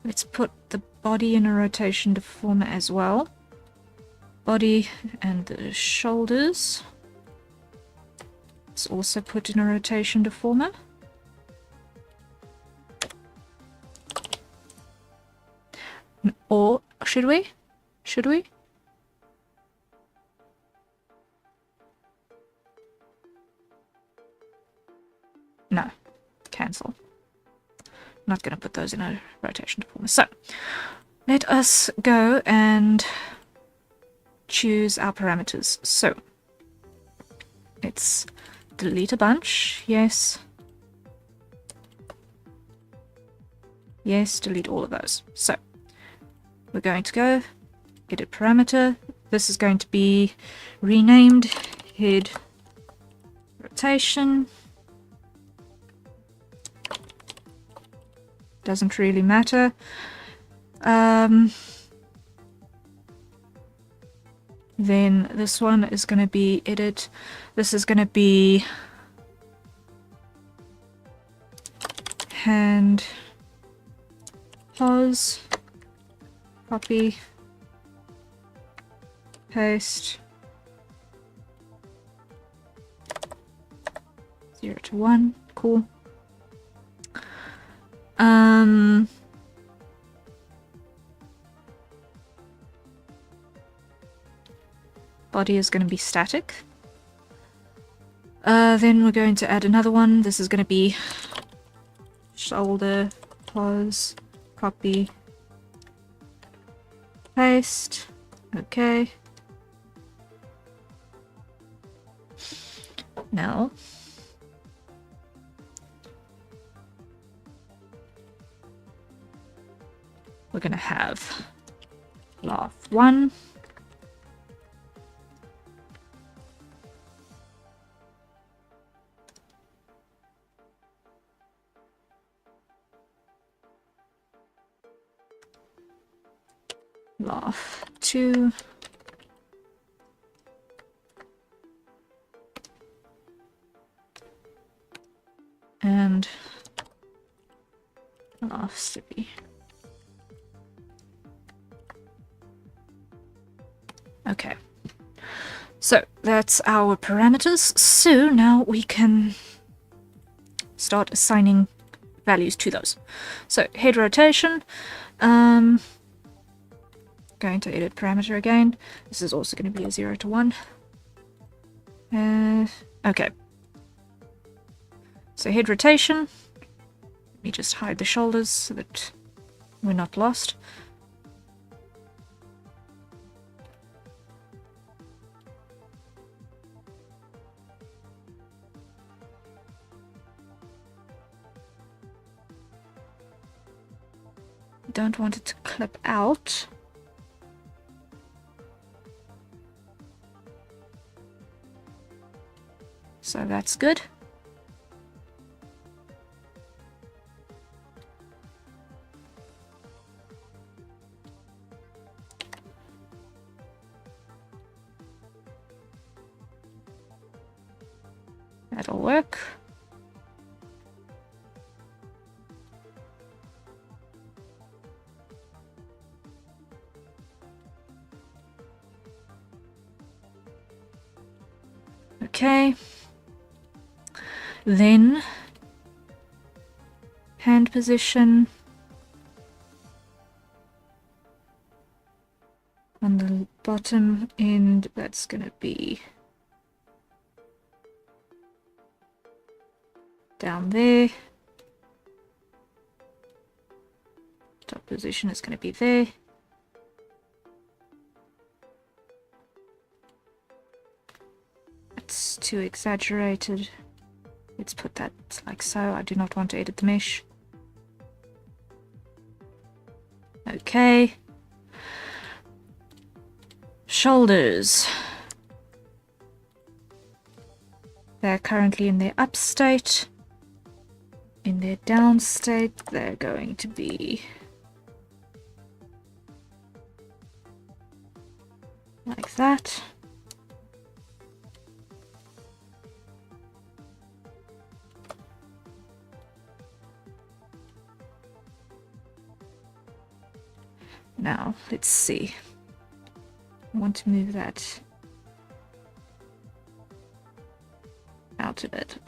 [SPEAKER 1] let's put the body in a rotation deformer as well. Body and the shoulders, let's also put in a rotation deformer. Or should we? Should we? No. Cancel. Not going to put those in a rotation deformer. So, let us go and choose our parameters. So, let's delete a bunch. Yes. Yes, delete all of those. So, we're going to go edit parameter. This is going to be renamed head rotation. Doesn't really matter. Then this one is going to be edit. This is going to be hand pause, copy, paste, 0 to 1, cool. Body is going to be static. Then we're going to add another one. This is going to be shoulder, pause, copy, paste. Okay. Now, we're going to have laugh 1. laugh 2. And laugh 3. Okay. So that's our parameters. So now we can start assigning values to those. So head rotation, going to edit parameter again. This is also going to be a 0 to 1. Okay. So head rotation. Let me just hide the shoulders so that we're not lost. Don't want it to clip out. So that's good. That'll work. Okay. Then hand position on the bottom end, that's going to be down there. Top position is going to be there. It's too exaggerated. Let's put that like so. I do not want to edit the mesh. Okay. Shoulders. They're currently in their up state. In their down state, they're going to be like that. Now, let's see. I want to move that out a bit.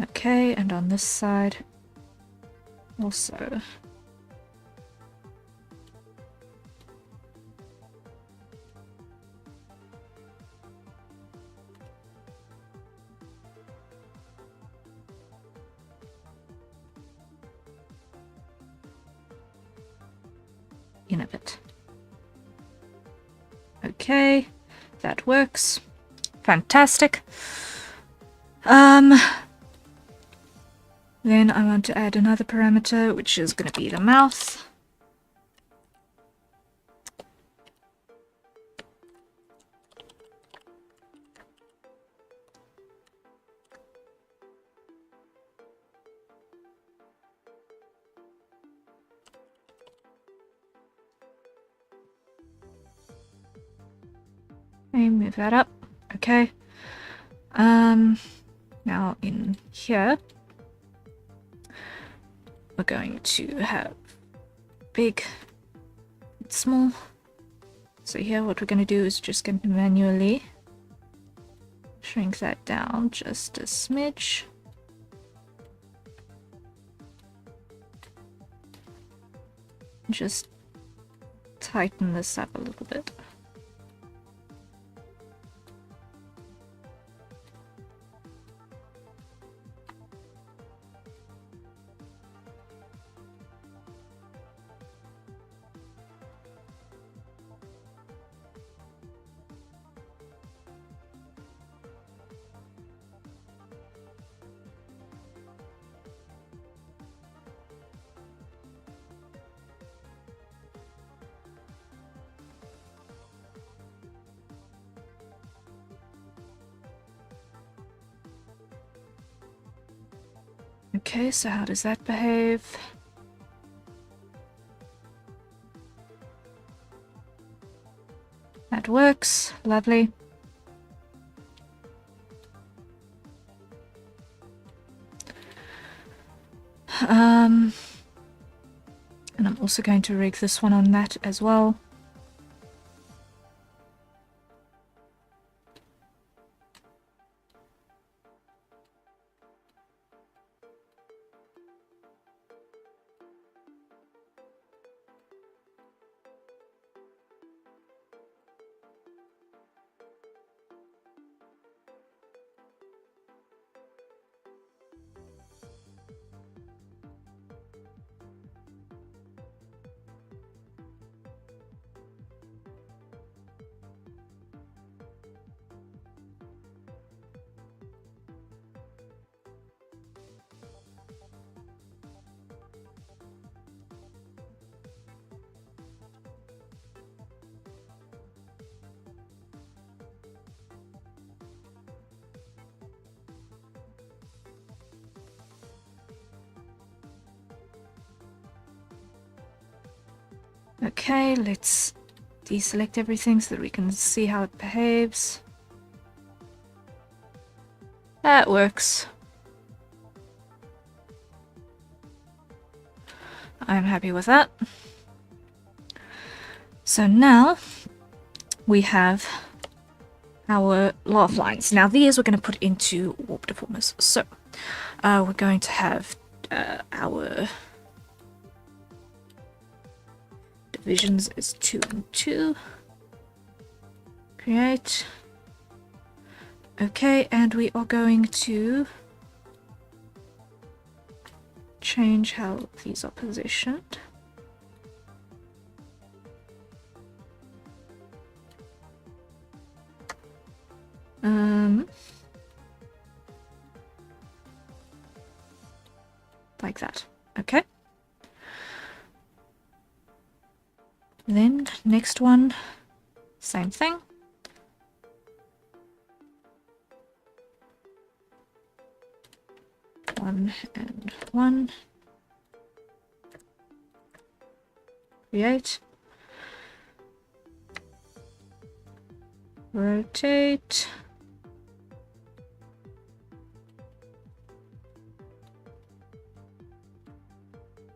[SPEAKER 1] Okay, and on this side also. In a bit. Okay, that works. Fantastic. Then I want to add another parameter, which is going to be the mouth. Okay, move that up. Okay. Now in here, we're going to have big and small. So here what we're going to do is just going to manually shrink that down just a smidge. Just tighten this up a little bit. Okay, so how does that behave? That works. Lovely. And I'm also going to rig this one on that as well. Okay, let's deselect everything so that we can see how it behaves. That works. I'm happy with that. So now we have our laugh lines. Now these we're going to put into warp deformers. So we're going to have our divisions is 2 and 2. Create. Okay, and we are going to change how these are positioned. Like that. Okay. Then next one, same thing. One and one. Create. Rotate.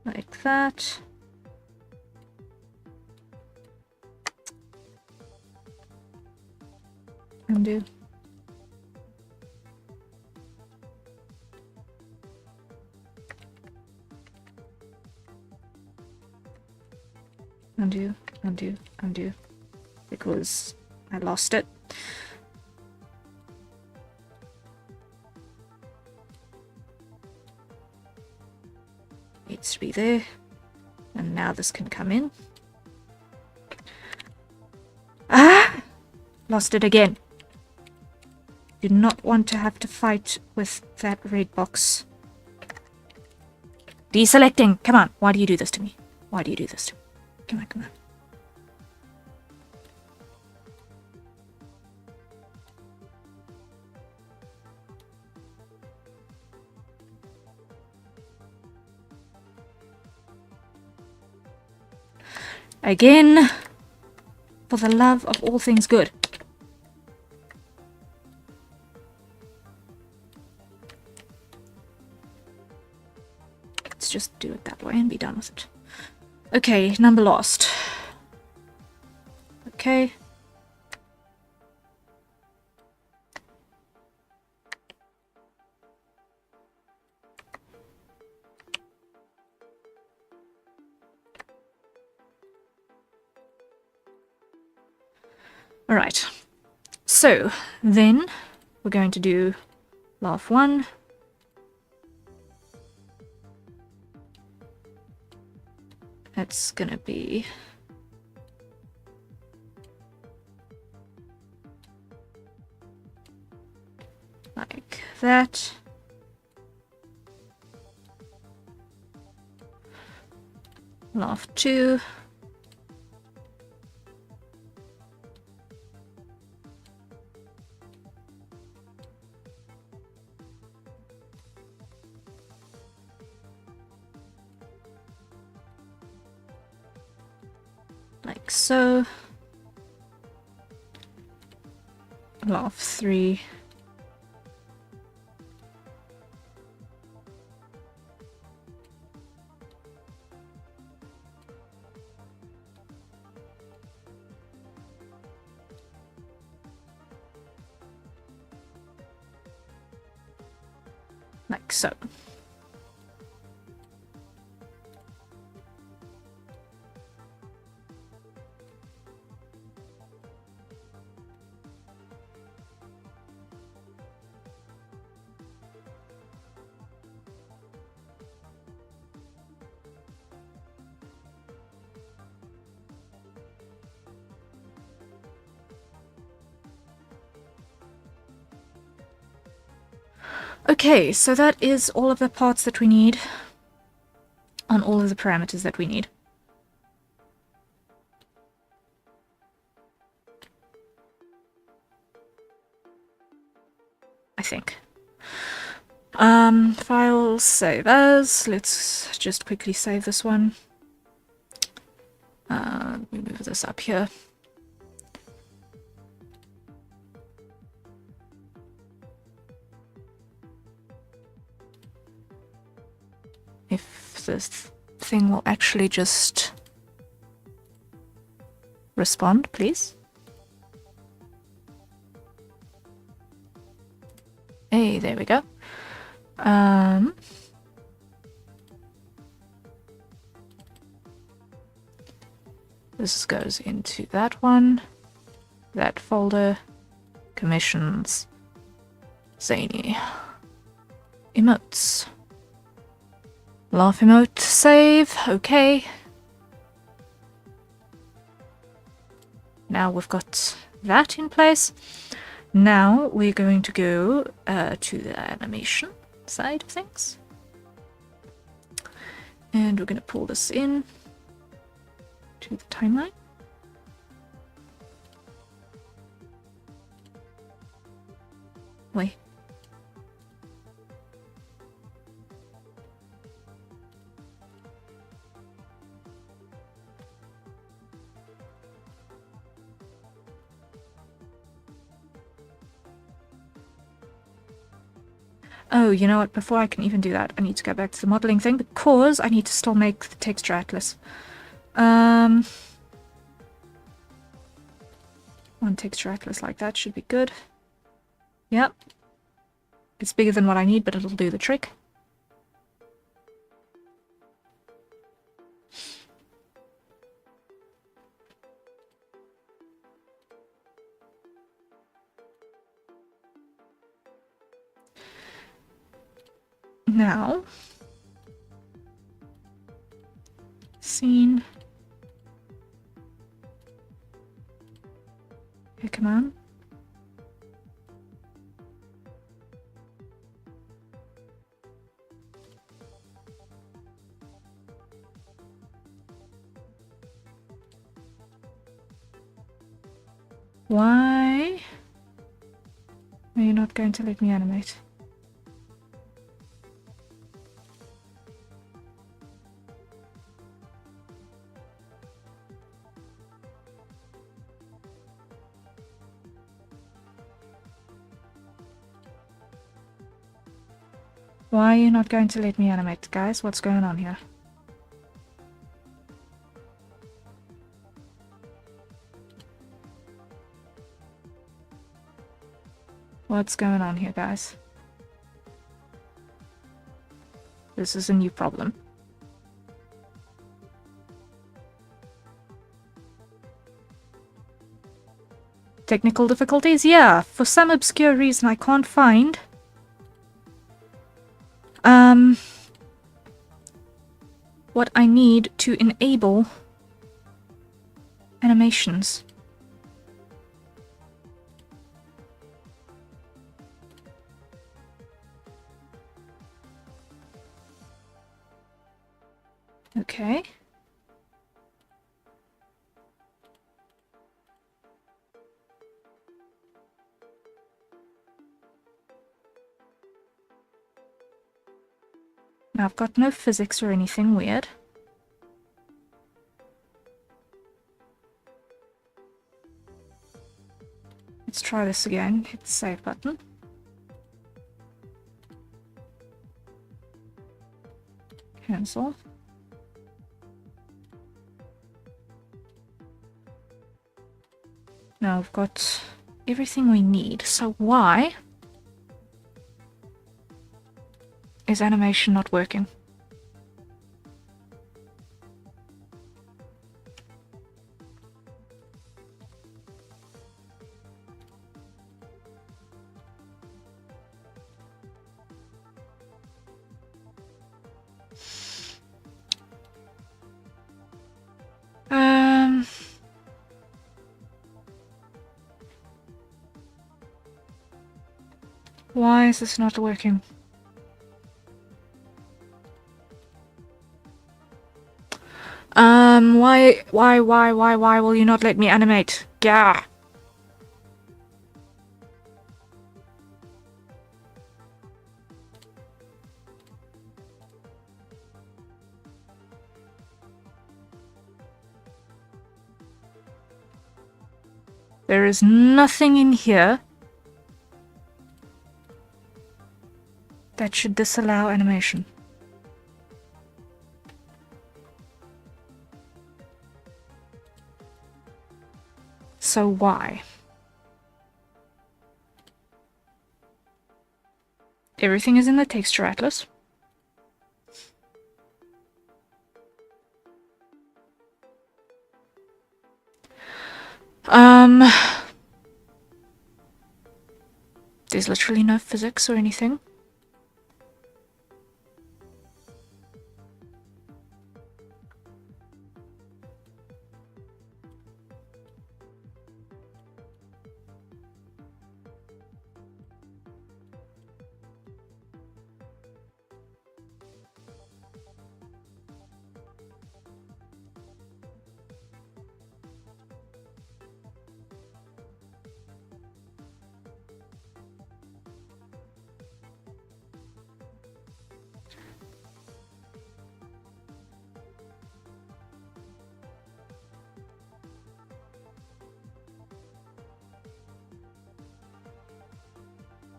[SPEAKER 1] Like that. Undo. Undo, undo, undo. Because I lost it. Needs to be there. And now this can come in. Ah! Lost it again. Do not want to have to fight with that red box. Deselecting! Come on. Why do you do this to me? Why do you do this to me? Come on, come on. Again, for the love of all things good. Let's just do it that way and be done with it. Okay, number lost. Okay. Alright. So, then we're going to do laugh 1. That's gonna be like that. Laugh 2. like so. Law of 3. Like so. Okay, so that is all of the parts that we need on all of the parameters that we need. I think. Files, save as. Let's just quickly save this one. Let me move this up here. If this thing will actually just respond, please. Hey, there we go. This goes into that one, that folder, commissions, zany, emotes, laugh emote, save, okay. Now we've got that in place. Now we're going to go to the animation side of things. And we're going to pull this in to the timeline. Wait. Oh, you know what? Before I can even do that, I need to go back to the modeling thing because I need to still make the texture atlas. One texture atlas like that should be good. Yep. It's bigger than what I need, but it'll do the trick. Now, scene. Okay, come on. Why are you not going to let me animate? Why are you not going to let me animate, guys? What's going on here? What's going on here, guys? This is a new problem. Technical difficulties? Yeah, for some obscure reason I can't find what I need to enable animations. Okay. Now I've got no physics or anything weird. Let's try this again. Hit the save button. Cancel. Now we've got everything we need. So why is animation not working? Why is this not working? Why will you not let me animate? Gah! There is nothing in here that should disallow animation. So why? Everything is in the texture atlas. There's literally no physics or anything.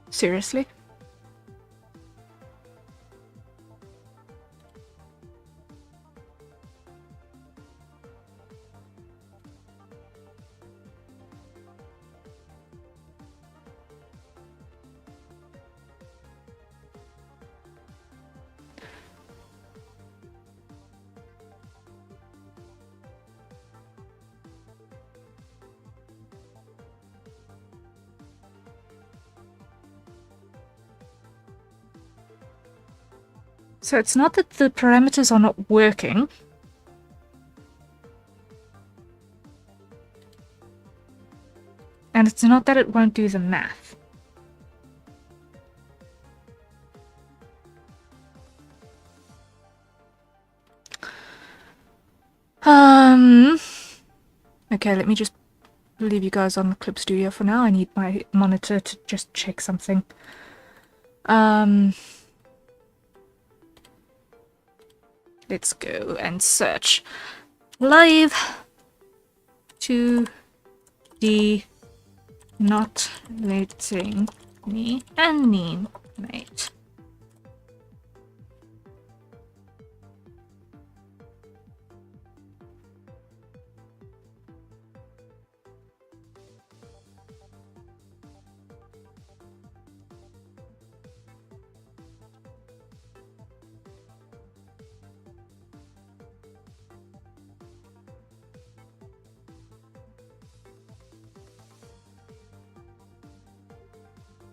[SPEAKER 1] Seriously? So it's not that the parameters are not working. And it's not that it won't do the math. Okay, let me just leave you guys on Clip Studio for now. I need my monitor to just check something. Let's go and search live 2D not letting me animate.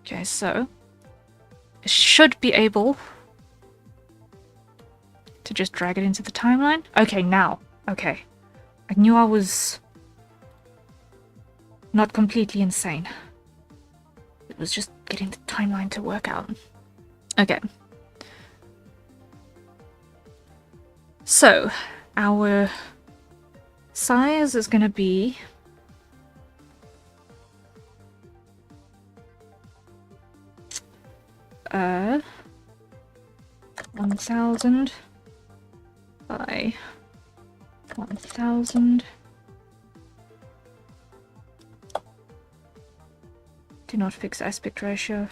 [SPEAKER 1] Okay, so I should be able to just drag it into the timeline. Okay, now. Okay. I knew I was not completely insane. It was just getting the timeline to work out. Okay. So, our size is going to be 1000 by 1000. Do not fix aspect ratio.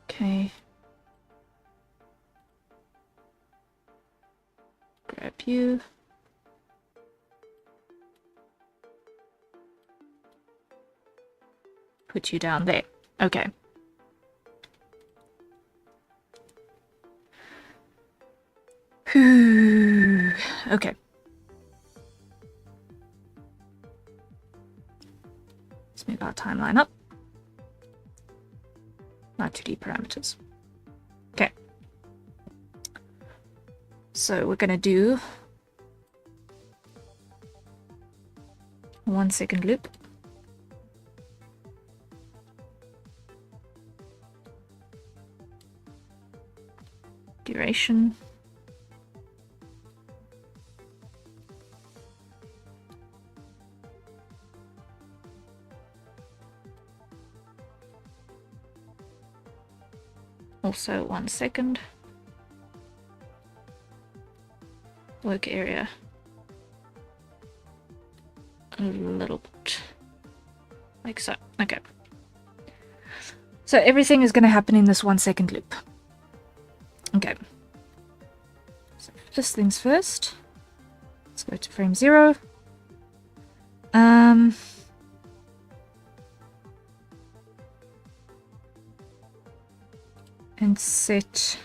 [SPEAKER 1] Okay. Grab you. Put you down there. Okay. Okay. Let's move our timeline up. Now 2D parameters. Okay. So we're going to do a 1 second loop. Duration. Also 1 second. Work area. A little bit. Like so. Okay. So everything is going to happen in this 1 second loop. Okay. So first things first. Let's go to frame 0. And set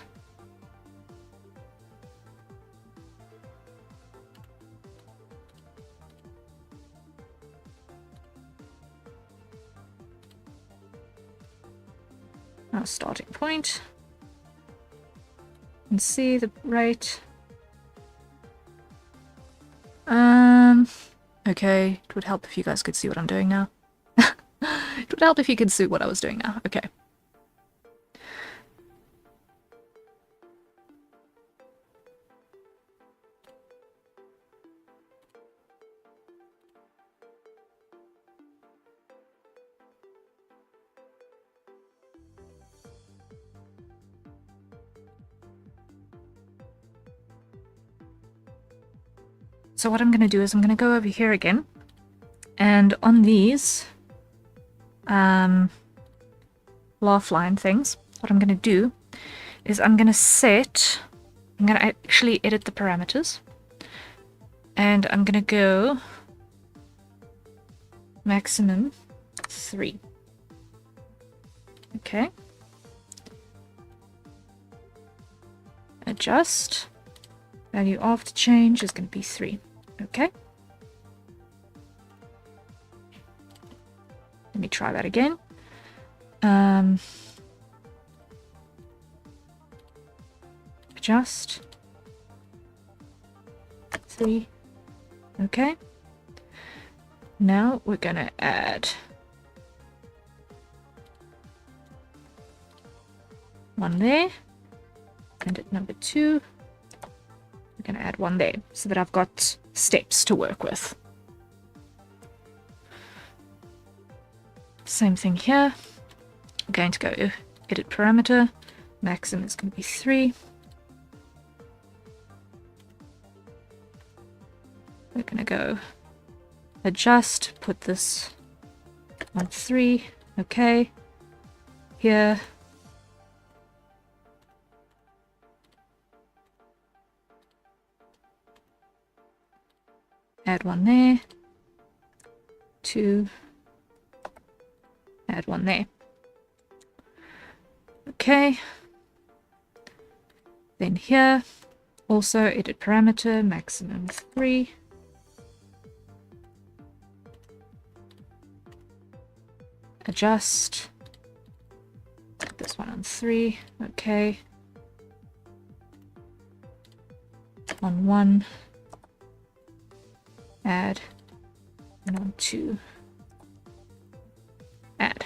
[SPEAKER 1] our starting point and see the rate. Okay, it would help if you guys could see what I'm doing now. It would help if you could see what I was doing now. Okay. So what I'm going to do is I'm going to go over here again, and on these laugh line things, what I'm going to do is I'm going to actually edit the parameters, and I'm going to go maximum 3. Okay. Adjust. Value after change is going to be 3. Okay. Let me try that again. Adjust. 3. Okay. Now we're going to add 1 there. And at number 2, we're going to add 1 there so that I've got steps to work with. Same thing here. I'm going to go edit parameter. Maximum is going to be 3. We're going to go adjust, put this on 3. Okay. Here. Add 1 there. 2. Add 1 there. Okay. Then here, also edit parameter, maximum 3. Adjust. Put this one on 3. Okay. On 1. Add. And on 2. Add.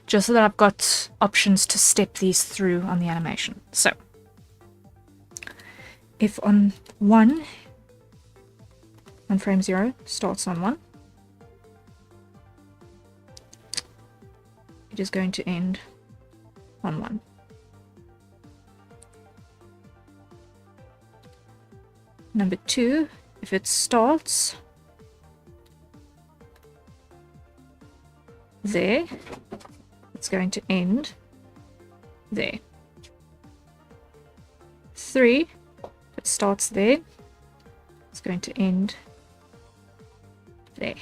[SPEAKER 1] Just so that I've got options to step these through on the animation. So, if on 1, on frame 0, starts on 1, it is going to end on 1. number 2, if it starts there, it's going to end there. 3, if it starts there, it's going to end there.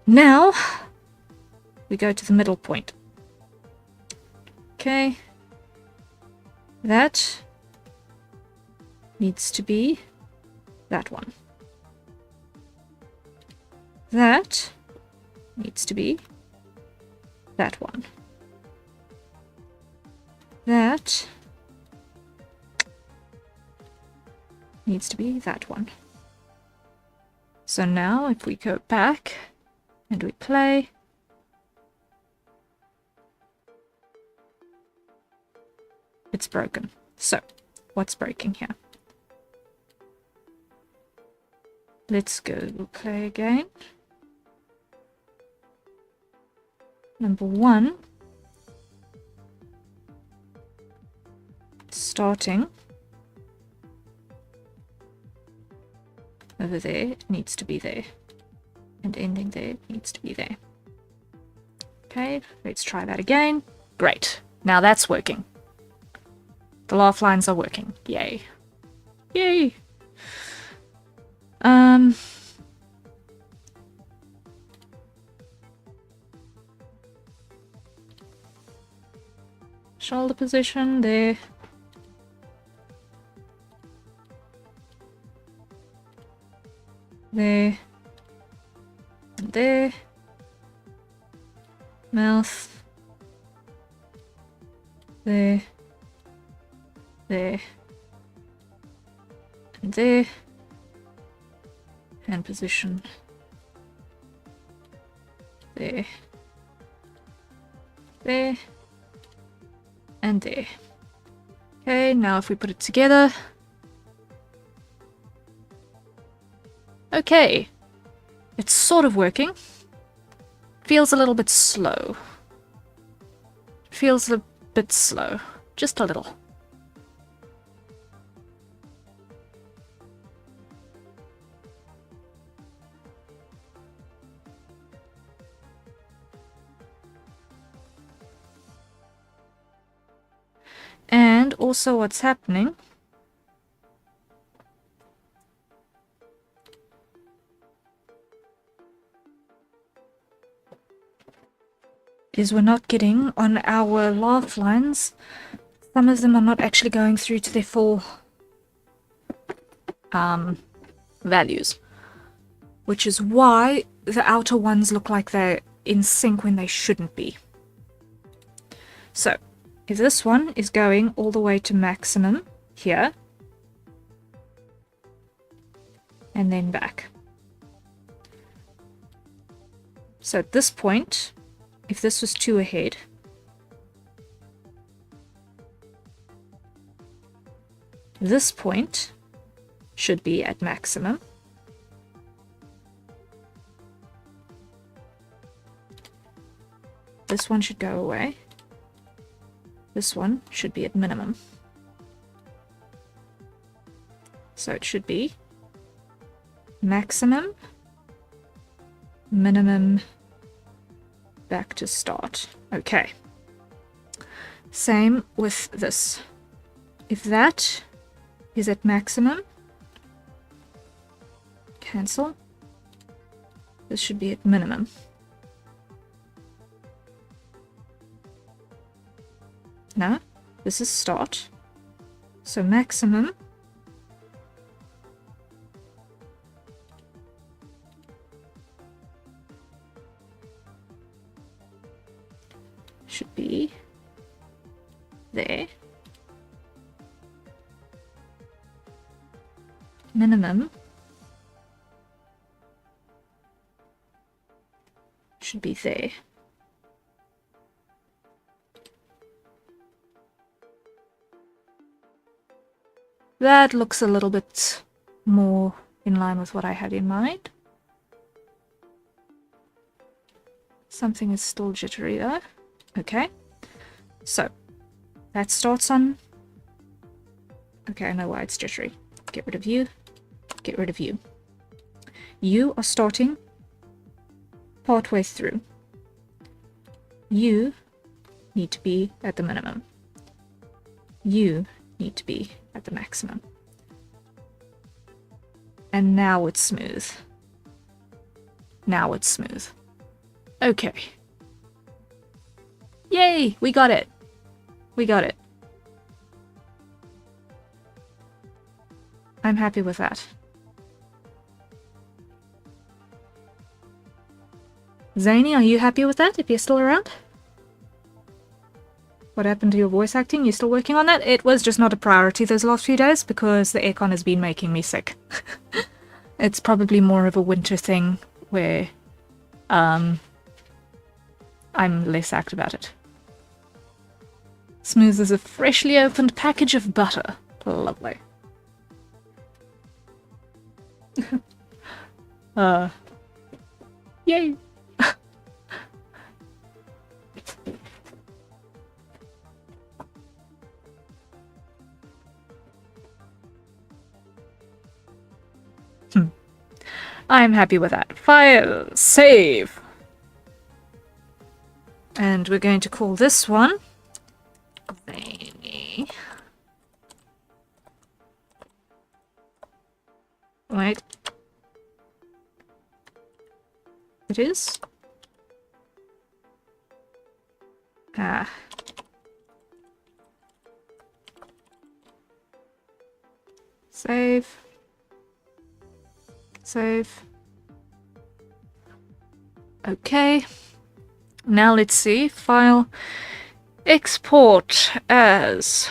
[SPEAKER 1] Now we go to the middle point. Okay, that needs to be that one. That needs to be that one. That needs to be that one. So now if we go back and we play, it's broken. So what's breaking here? Let's go play again. Number 1, starting over there, it needs to be there, and ending there, it needs to be there. Okay, let's try that again. Great, now that's working. The laugh lines are working. Yay. Yay! Shoulder position there. There. And there. Mouth. There. There. And there. Hand position. There. There. And there. Okay, now if we put it together. Okay. It's sort of working. Feels a little bit slow. Feels a bit slow. Just a little. And also what's happening is we're not getting on our laugh lines. Some of them are not actually going through to their full values, which is why the outer ones look like they're in sync when they shouldn't be. So if this one is going all the way to maximum here, and then back. So at this point, if this was 2 ahead, this point should be at maximum. This one should go away. This one should be at minimum. So it should be maximum, minimum, back to start. Okay. Same with this. If that is at maximum, cancel. This should be at minimum. No, this is start. So maximum should be there. Minimum should be there. That looks a little bit more in line with what I had in mind. Something is still jittery though. Okay, so that starts on Okay, I know why it's jittery. Get rid of you. Get rid of you. You are starting partway through. You need to be at the minimum. You need to be at the maximum. And now it's smooth. Now it's smooth. Okay. Yay! We got it. We got it. I'm happy with that. Zany, are you happy with that, if you're still around? What happened to your voice acting? You still working on that? It was just not a priority those last few days because the aircon has been making me sick. It's probably more of a winter thing where I'm less active about it. Smooth as a freshly opened package of butter. Lovely. Yay! I'm happy with that. File, save. And we're going to call this one Veiny. Wait. It is? Ah. Save. Save. Okay. Now let's see. File. Export as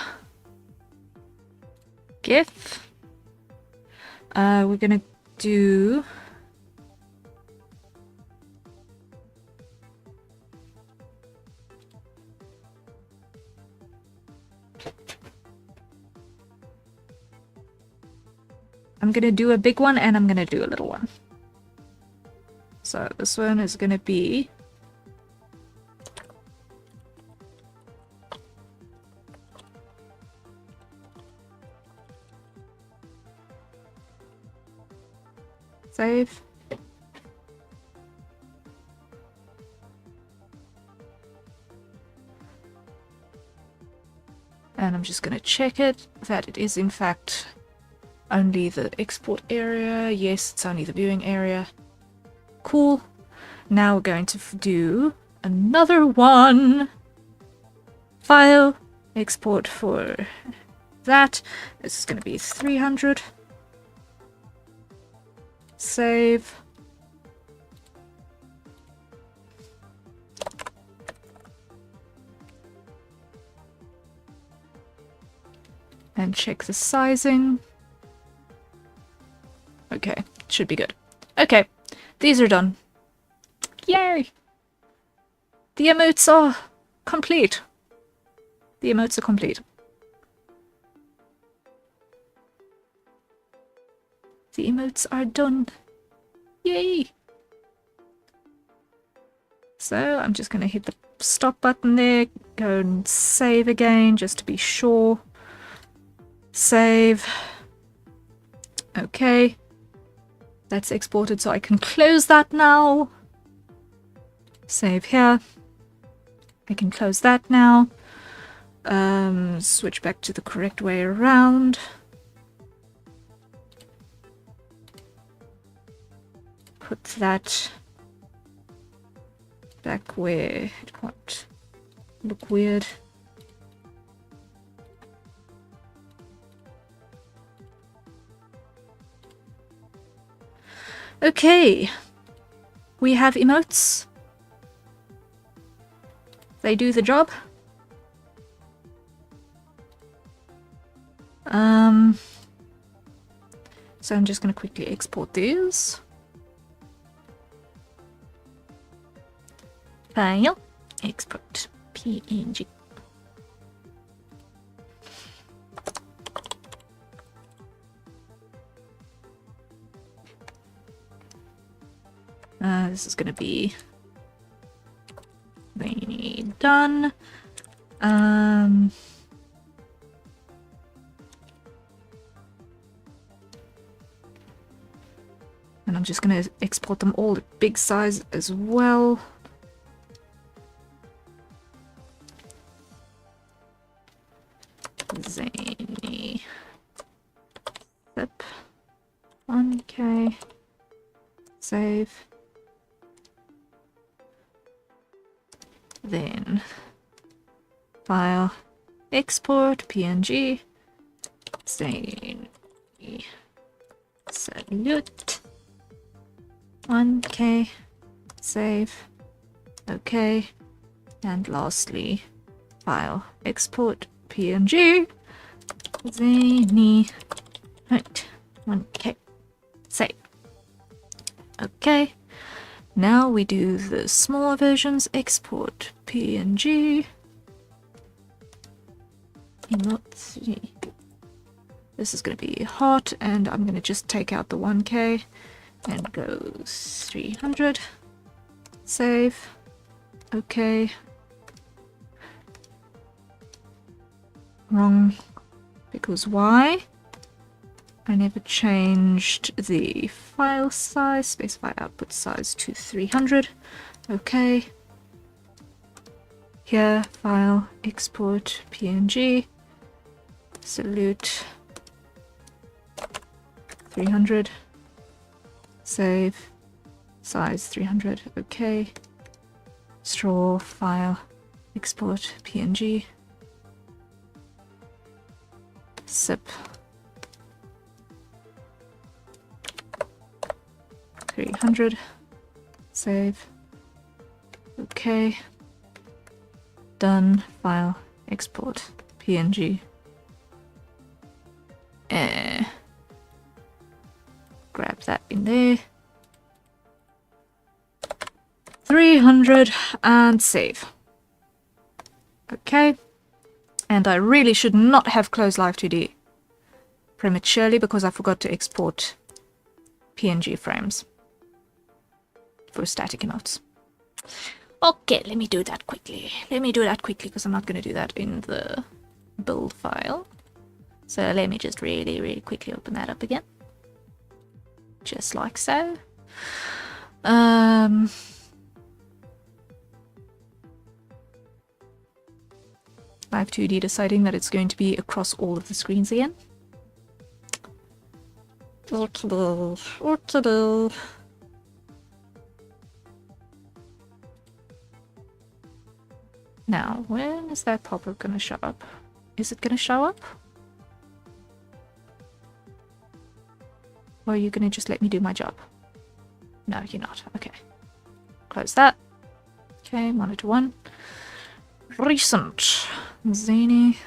[SPEAKER 1] GIF. We're gonna do I'm gonna do a big one and I'm gonna do a little one. So this one is gonna be save. And I'm just gonna check it that it is in fact only the export area. Yes, it's only the viewing area. Cool. Now we're going to do another one. File, export for that. This is going to be 300. Save. And check the sizing. Okay, should be good. Okay, these are done. Yay! The emotes are complete. The emotes are complete. The emotes are done. Yay! So I'm just going to hit the stop button there, go and save again just to be sure. Save. Okay. That's exported, so I can close that now. Save here. I can close that now. Switch back to the correct way around. Put that back where it can't look weird. Okay, we have emotes. They do the job. So I'm just going to quickly export these. File, export, PNG. This is going to be done. I'm just going to export them all at big size as well. Zany. Zip. 1K. Save. Then file, export, PNG, zany. Salute. 1K. Save. Okay. And lastly, file, export, PNG. Zany. Right. 1K. Save. Okay. Now we do the smaller versions. Export PNG. Emote. This is going to be hot, and I'm going to just take out the 1K and go 300. Save. Okay. Wrong. Because why? I never changed the file size. Specify output size to 300. Okay. Here, file, export, PNG. Salute. 300. Save. Size 300. Okay. Straw, file, export, PNG. Zip. 300. Save. Okay. Done. File. Export. PNG. Grab that in there. 300 and save. Okay. And I really should not have closed Live 2D prematurely because I forgot to export PNG frames for static emotes. Okay, let me do that quickly. Because I'm not going to do that in the build file. So let me just really quickly open that up again. Just like so. Live 2D deciding that it's going to be across all of the screens again. Now, when is that pop-up going to show up? Is it going to show up? Or are you going to just let me do my job? No, you're not. Okay. Close that. Okay, monitor 1. Recent. Zany.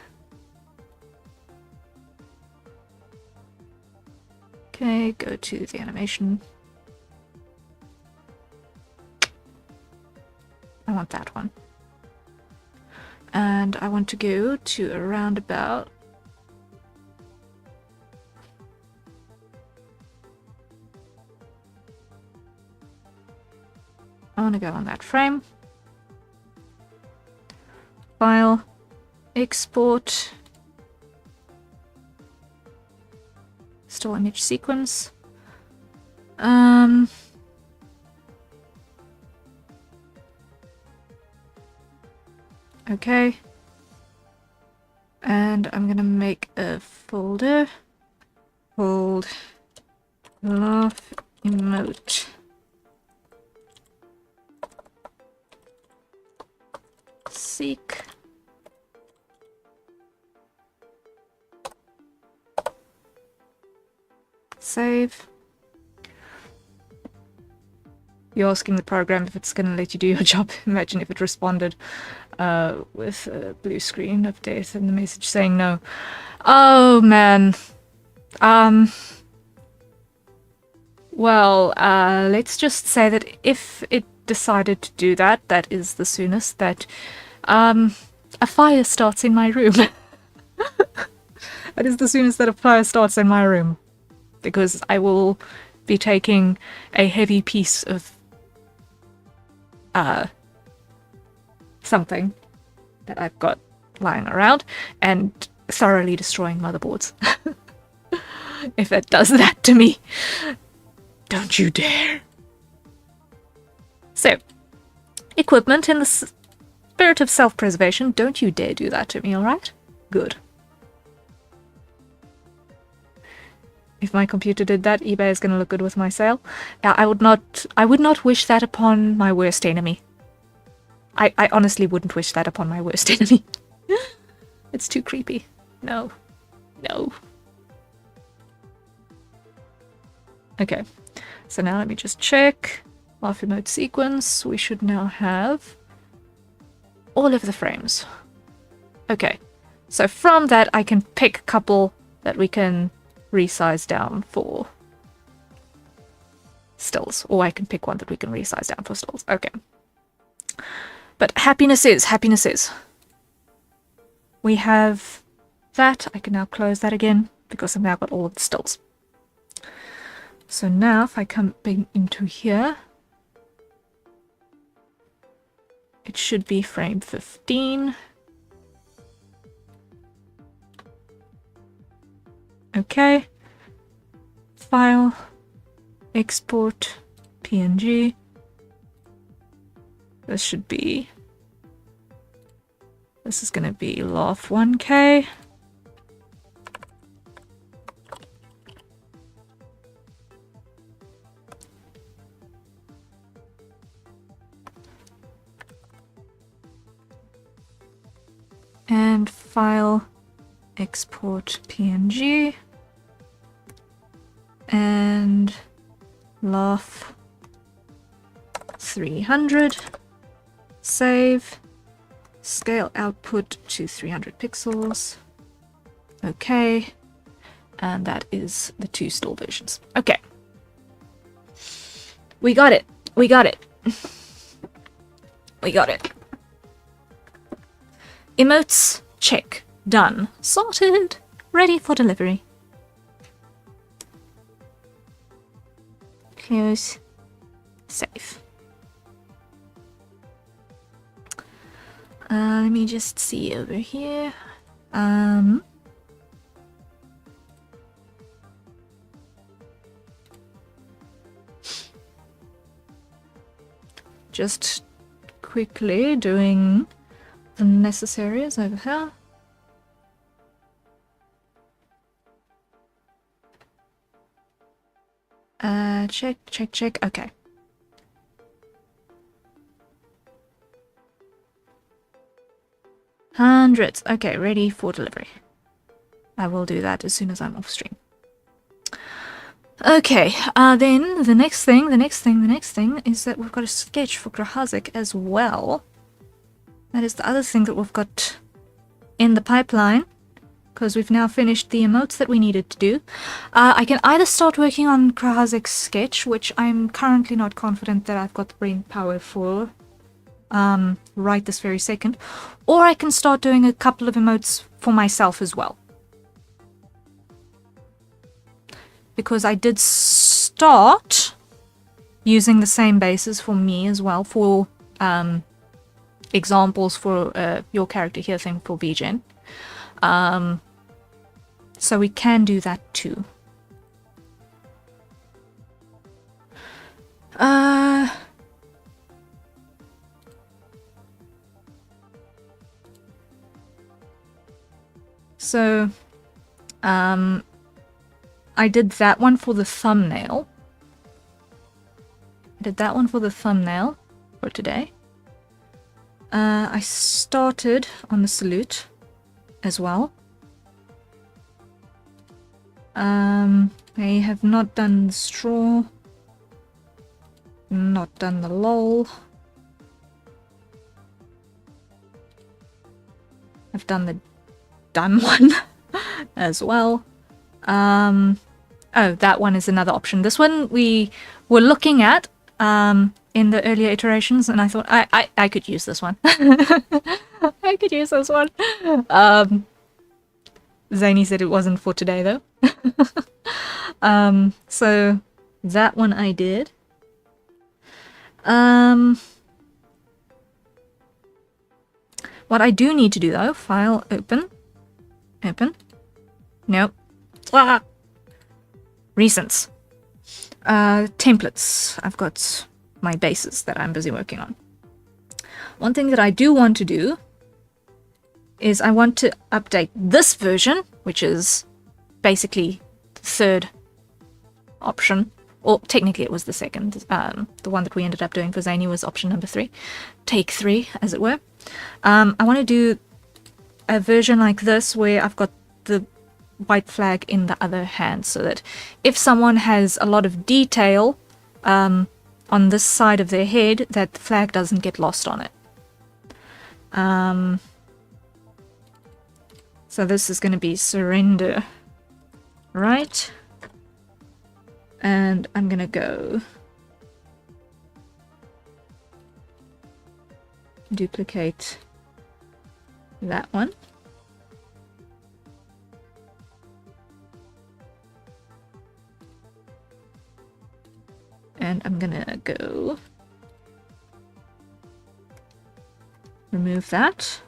[SPEAKER 1] Okay, go to the animation. I want that one. And I want to go to around about I want to go on that frame. File, export, still image sequence. Okay. And I'm gonna make a folder called laugh emote. Seek. Save. You're asking the program if it's going to let you do your job. Imagine if it responded with a blue screen of death and the message saying no. Oh, man. Well, let's just say that if it decided to do that, that is the soonest that a fire starts in my room. That is the soonest that a fire starts in my room. Because I will be taking a heavy piece of something that I've got lying around and thoroughly destroying motherboards. If it does that to me. Don't you dare. So, equipment in the spirit of self-preservation, don't you dare do that to me, alright? Good. If my computer did that, eBay is going to look good with my sale. Yeah, I would not wish that upon my worst enemy. I honestly wouldn't wish that upon my worst enemy. It's too creepy. No. No. Okay. So now let me just check. Off emote sequence. We should now have all of the frames. Okay. So from that, I can pick a couple that we can resize down for stills. Or I can pick one that we can resize down for stills. Okay. But happiness is. We have that. I can now close that again because I've now got all of the stills. So now if I come into here, it should be frame 15. Okay. File, export, PNG. This should be, this is going to be LOF 1K. And file, export PNG. And LOF 300. Save. Scale output to 300 pixels. Okay. And that is the two still versions. Okay. We got it. We got it. We got it. Emotes, check. Done. Sorted. Ready for delivery. Close. Save. Let me just see over here. Just quickly doing the necessaries over here. Check. Okay. Hundreds. Okay, ready for delivery. I will do that as soon as I'm off stream. Okay, then the next thing is that we've got a sketch for Grahazik as well. That is the other thing that we've got in the pipeline, because we've now finished the emotes that we needed to do. I can either start working on Grahazik's sketch, which I'm currently not confident that I've got the brain power for right this very second, or I can start doing a couple of emotes for myself as well. Because I did start using the same basis for me as well, for examples for your character here thing for VGen. So we can do that too. So, I did that one for the thumbnail. For today. I started on the salute as well. I have not done the straw. Not done the lol. I've done the done one as well. Oh, that one is another option. This one we were looking at in the earlier iterations, and I thought I could use this one. I could use this one. Zany said it wasn't for today though. So that one I did. What I do need to do though, file, open. Nope. Ah! Recents. Templates. I've got my bases that I'm busy working on. One thing that I do want to do is I want to update this version, which is basically the third option, or technically it was the second. The one that we ended up doing for Zany was option number 3, take 3, as it were. I want to do a version like this where I've got the white flag in the other hand, so that if someone has a lot of detail on this side of their head, that the flag doesn't get lost on it. So this is going to be surrender, right? And I'm going to go duplicate that one. And I'm going to go remove that.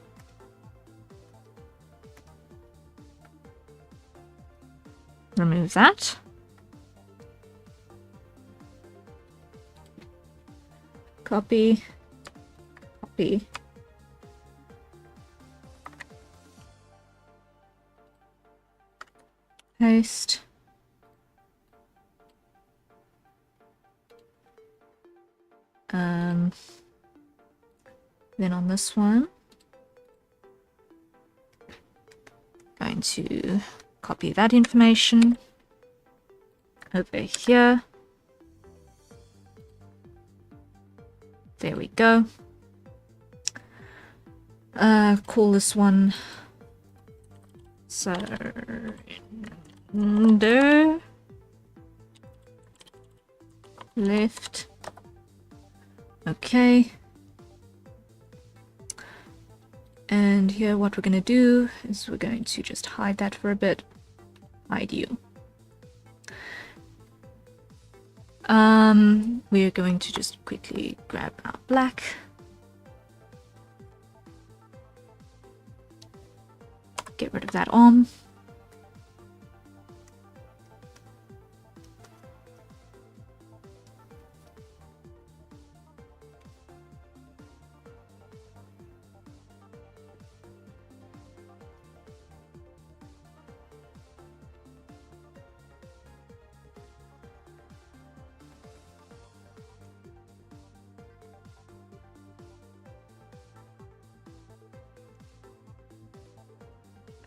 [SPEAKER 1] Remove that. Copy. Copy. Paste. Then on this one, going to copy that information over here. There we go. Call this one surrender left. Okay. And here what we're going to do is we're going to just hide that for a bit. Hide you. We're going to just quickly grab our black. Get rid of that arm.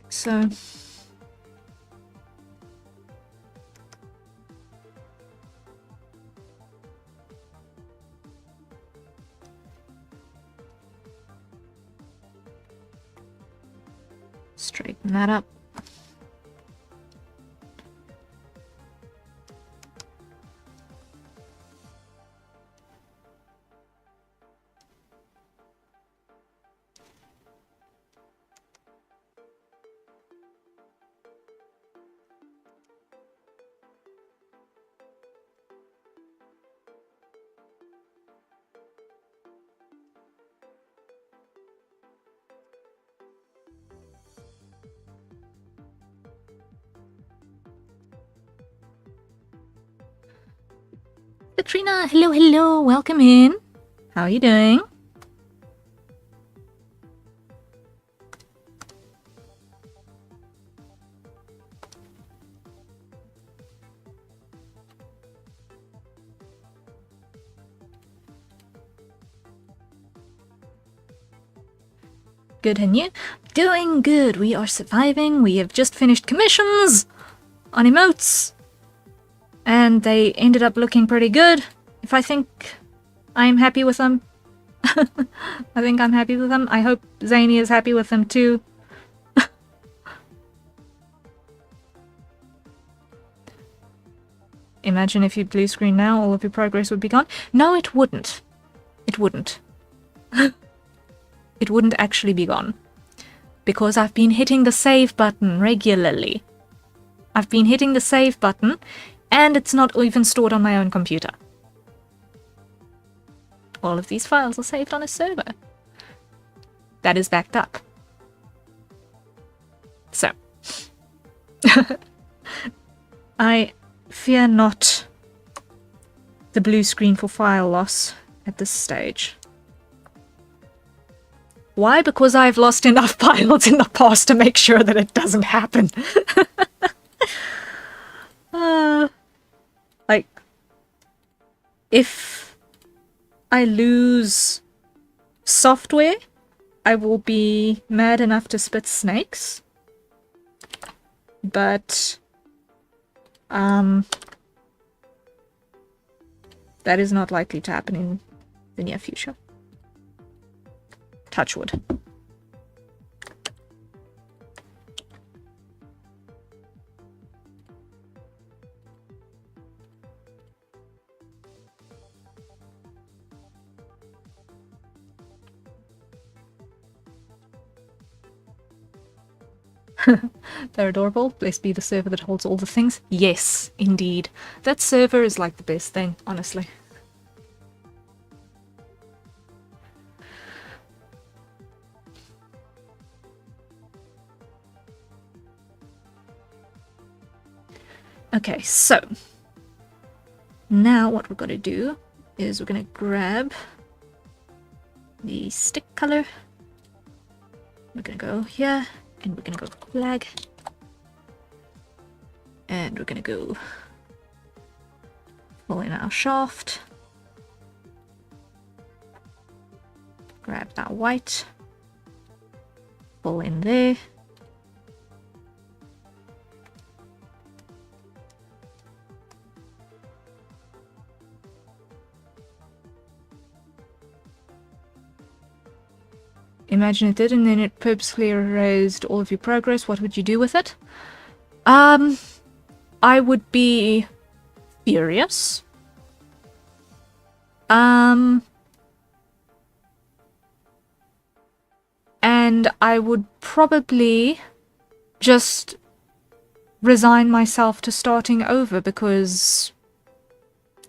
[SPEAKER 1] So straighten that up. Katrina, hello, hello, welcome in. How are you doing? Good, and you? Doing good. We are surviving. We have just finished commissions on emotes. And they ended up looking pretty good. If I think I'm happy with them. I think I'm happy with them. I hope Zany is happy with them too. Imagine if you blue screen now, all of your progress would be gone. No, it wouldn't. It wouldn't. It wouldn't actually be gone. Because I've been hitting the save button regularly. I've been hitting the save button, and it's not even stored on my own computer. All of these files are saved on a server that is backed up. So, I fear not the blue screen for file loss at this stage. Why? Because I've lost enough files in the past to make sure that it doesn't happen. Like, if I lose software, I will be mad enough to spit snakes. But, that is not likely to happen in the near future. Touch wood. They're adorable. Blessed be the server that holds all the things. Yes, indeed. That server is like the best thing, honestly. Okay, so now what we're going to do is we're going to grab the stick color. We're going to go here, and we're going to go flag. And we're going to go pull in our shaft. Grab that white. Pull in there. Imagine it did, and then it purposefully erased all of your progress. What would you do with it? I would be furious. And I would probably just resign myself to starting over, because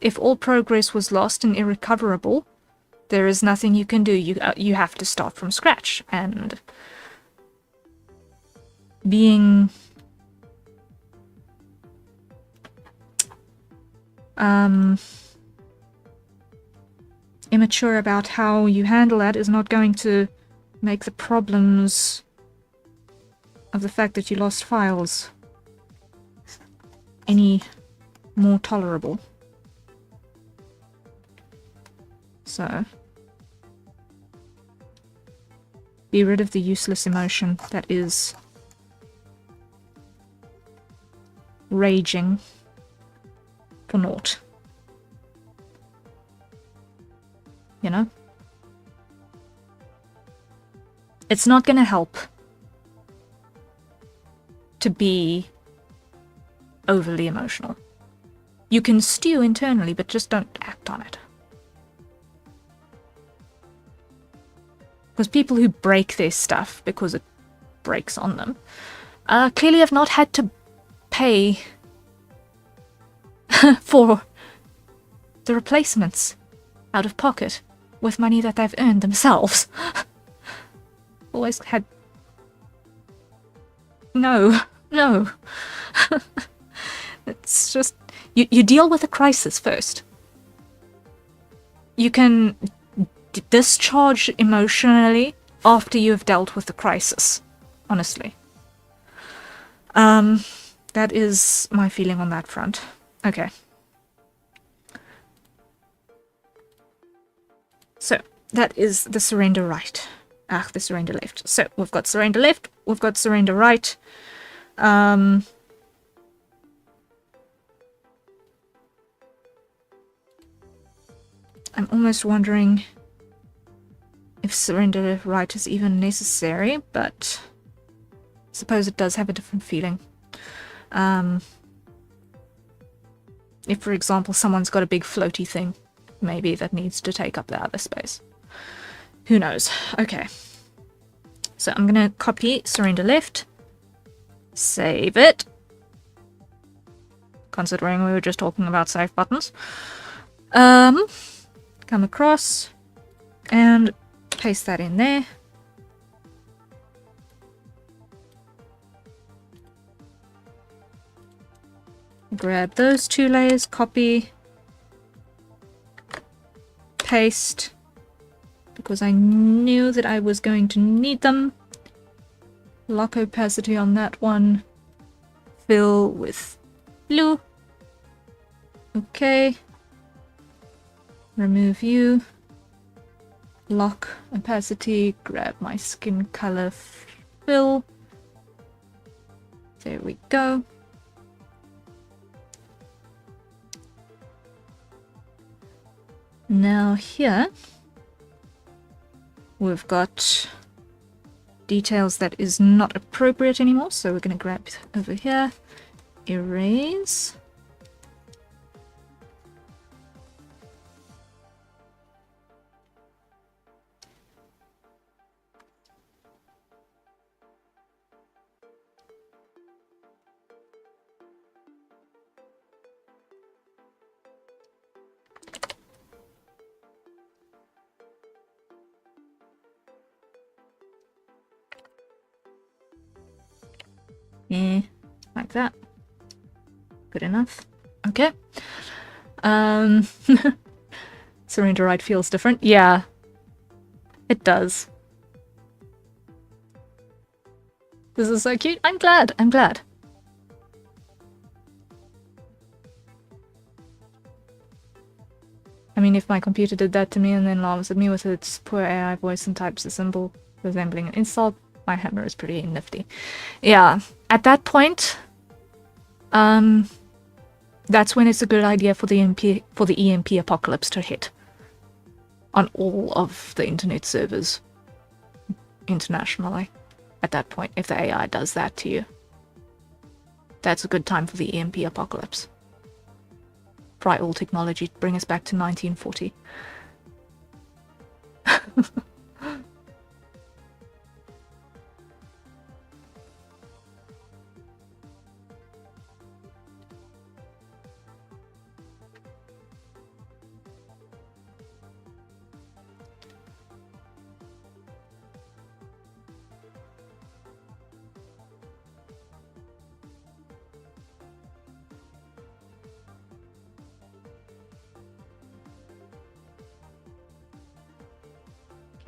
[SPEAKER 1] if all progress was lost and irrecoverable, there is nothing you can do. You have to start from scratch. And being immature about how you handle that is not going to make the problems of the fact that you lost files any more tolerable. So, be rid of the useless emotion that is raging for naught. You know? It's not gonna help to be overly emotional. You can stew internally, but just don't act on it. Because people who break their stuff because it breaks on them clearly have not had to pay for the replacements out of pocket with money that they've earned themselves. Always had... No. It's just... You deal with a crisis first. You can discharge emotionally after you have dealt with the crisis. Honestly. That is my feeling on that front. Okay. So, that is the surrender right. The surrender left. So, we've got surrender left, we've got surrender right. I'm almost wondering if surrender right is even necessary, but I suppose it does have a different feeling. If, for example, someone's got a big floaty thing, maybe that needs to take up the other space. Who knows? Okay. So I'm going to copy surrender left, save it, considering we were just talking about save buttons. Come across and paste that in there. Grab those two layers, copy, paste because I knew that I was going to need them. Lock opacity on that one. Fill with blue. Okay. Remove you. Lock opacity. Grab my skin color fill. There we go. Now here we've got details that is not appropriate anymore, so we're going to grab over here, erase. Yeah, like that. Good enough. Okay. Surrender right feels different. Yeah, it does. This is so cute. I'm glad. I'm glad. I mean, if my computer did that to me and then laughs at me with its poor AI voice and types a symbol resembling an insult, my hammer is pretty nifty. Yeah, at that point, that's when it's a good idea for the EMP apocalypse to hit on all of the internet servers internationally. At that point, if the AI does that to you, that's a good time for the EMP apocalypse. Fry all technology, bring us back to 1940.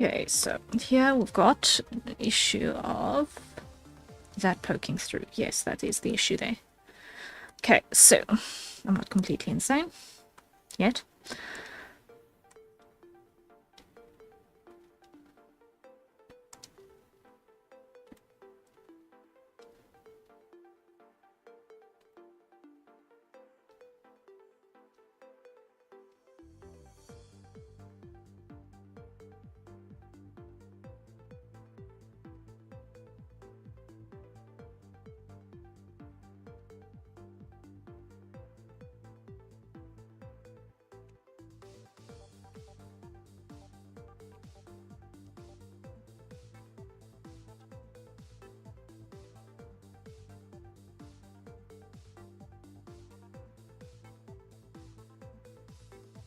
[SPEAKER 1] Okay, so here we've got an issue of that poking through. Yes, that is the issue there. Okay, so I'm not completely insane yet.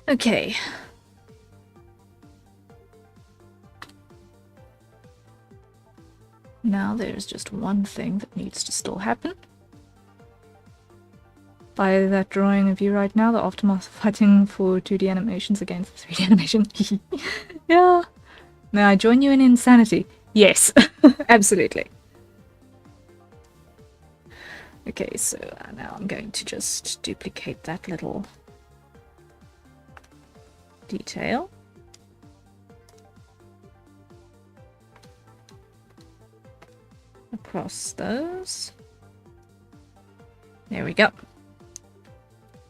[SPEAKER 1] Okay. Now there's just one thing that needs to still happen. By that drawing of you right now, the aftermath fighting for 2D animations against 3D animation. Yeah. May I join you in insanity? Yes, absolutely. Okay, so now I'm going to just duplicate that little detail. Across those. There we go.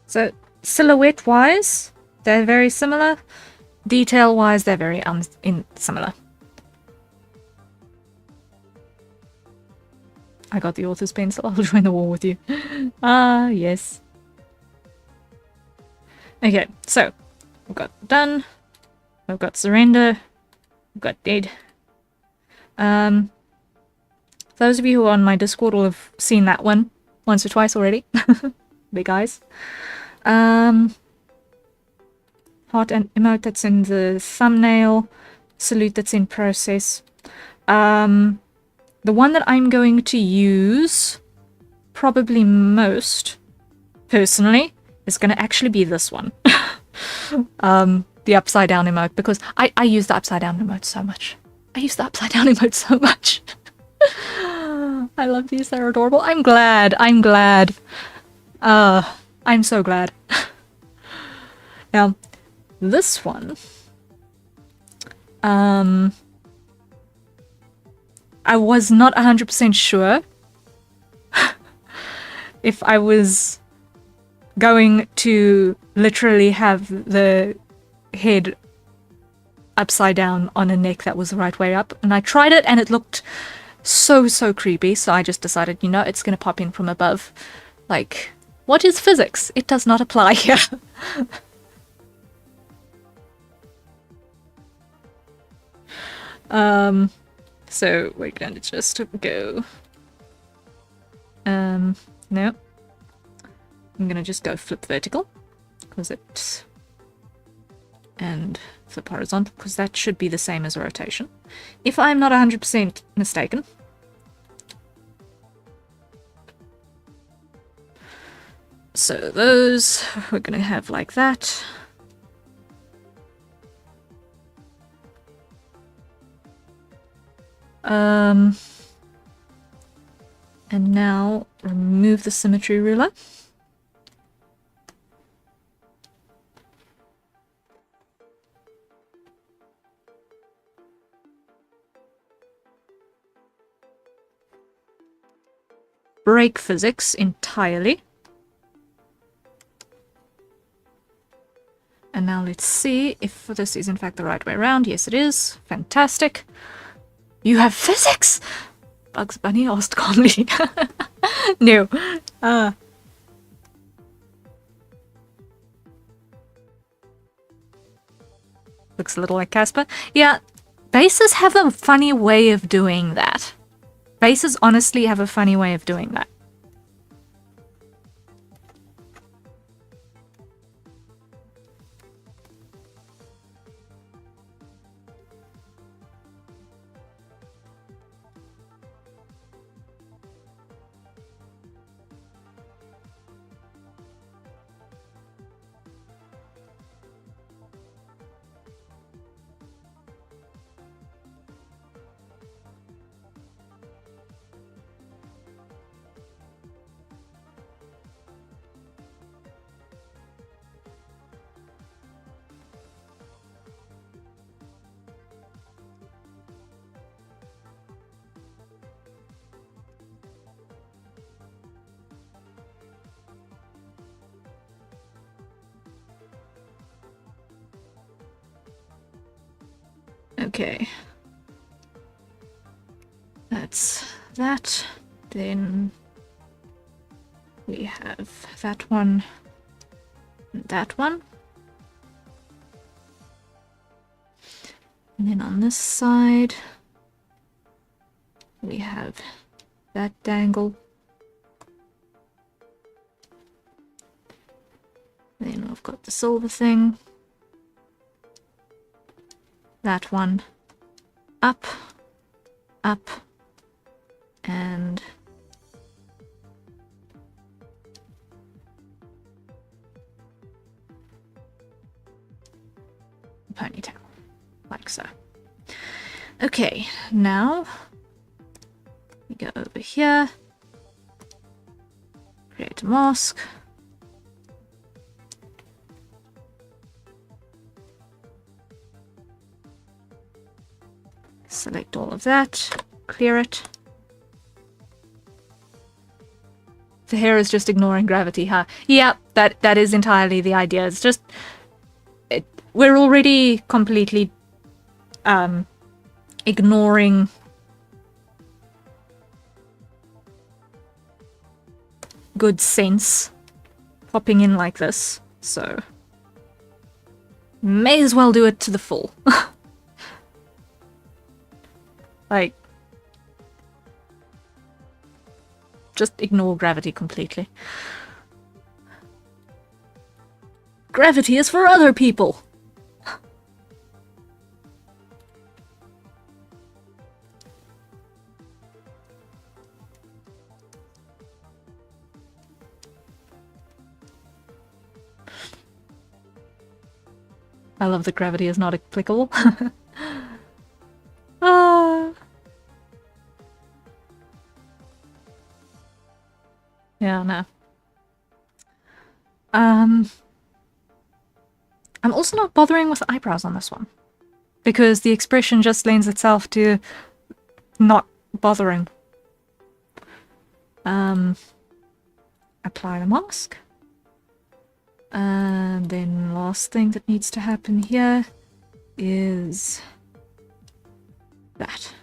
[SPEAKER 1] So silhouette-wise, they're very similar. Detail-wise, they're very similar. I got the author's pencil. I'll join the war with you. Ah, yes. Okay, so we've got done. We've got surrender. We've got dead. Those of you who are on my Discord will have seen that one once or twice already. Big eyes. Heart and emote that's in the thumbnail. Salute that's in process. The one that I'm going to use probably most personally is going to actually be this one. the upside down emote because I use the upside down emote so much. I use the upside down emote so much. I love these. They're adorable. I'm glad. I'm glad. I'm so glad. Now, this one, I was not 100% sure if I was going to literally have the head upside down on a neck that was the right way up. And I tried it and it looked so creepy. So I just decided, you know, it's going to pop in from above. Like, what is physics? It does not apply here. So we're going to just go. No. I'm going to just go flip vertical because it, and flip horizontal because that should be the same as rotation. If I'm not 100% mistaken. So those we're going to have like that. And now remove the symmetry ruler. Break physics entirely. And now let's see if this is in fact the right way around. Yes, it is. Fantastic. You have physics? Bugs Bunny asked calmly. No. Looks a little like Casper. Yeah, bases have a funny way of doing that. Bases honestly have a funny way of doing that. Okay. That's that. Then we have that one and that one. And then on this side, we have that dangle. Then we've got the silver thing. That one. Up. Up. And ponytail. Like so. Okay, now we go over here. Create a mask. Select all of that. Clear it. The hair is just ignoring gravity, huh? Yeah, that is entirely the idea. It's just we're already completely ignoring good sense popping in like this, so may as well do it to the full. Like, just ignore gravity completely. Gravity is for other people! I love that gravity is not applicable. Ah. Yeah, no. I'm also not bothering with the eyebrows on this one, because the expression just lends itself to not bothering. Apply the mask. And then last thing that needs to happen here is that.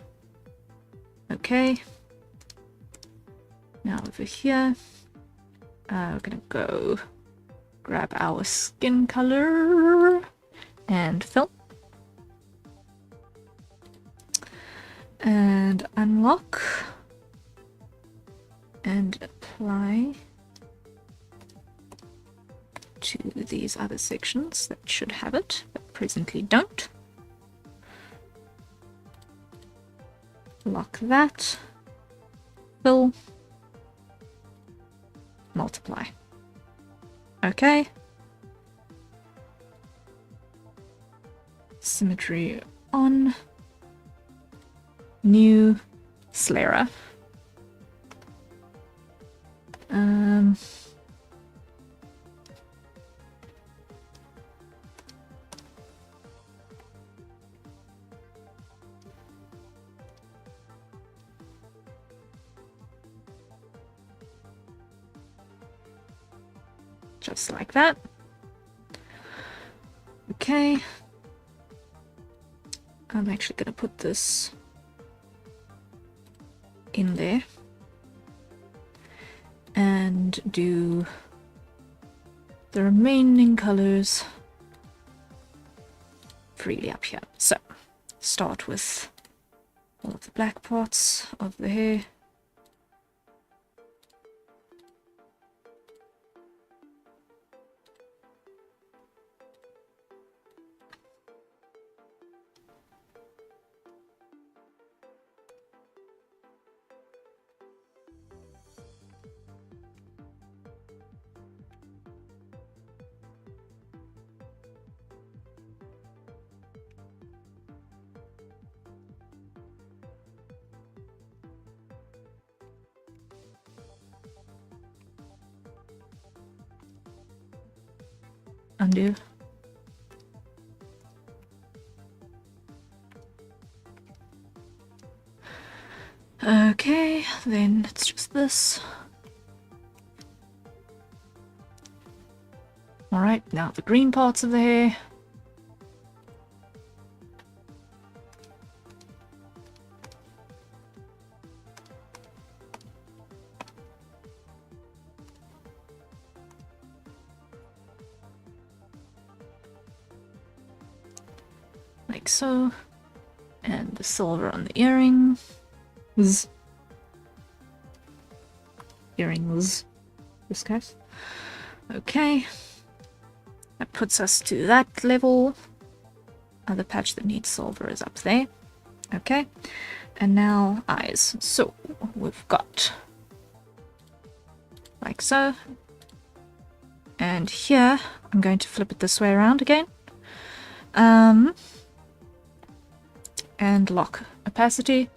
[SPEAKER 1] Okay. Now over here, we're gonna go grab our skin color and fill. And unlock. And apply to these other sections that should have it, but presently don't. Lock that. Fill. Multiply. Okay. Symmetry on. New Slayer. Just like that. Okay. I'm actually going to put this in there and do the remaining colors freely up here. So start with all of the black parts of the hair. Undo. Okay, then it's just this. Alright, now the green parts of the hair. Like so. And the silver on the earrings. Earrings. This case. Okay. That puts us to that level. The patch that needs silver is up there. Okay. And now eyes. So we've got like so. And here I'm going to flip it this way around again. And lock opacity.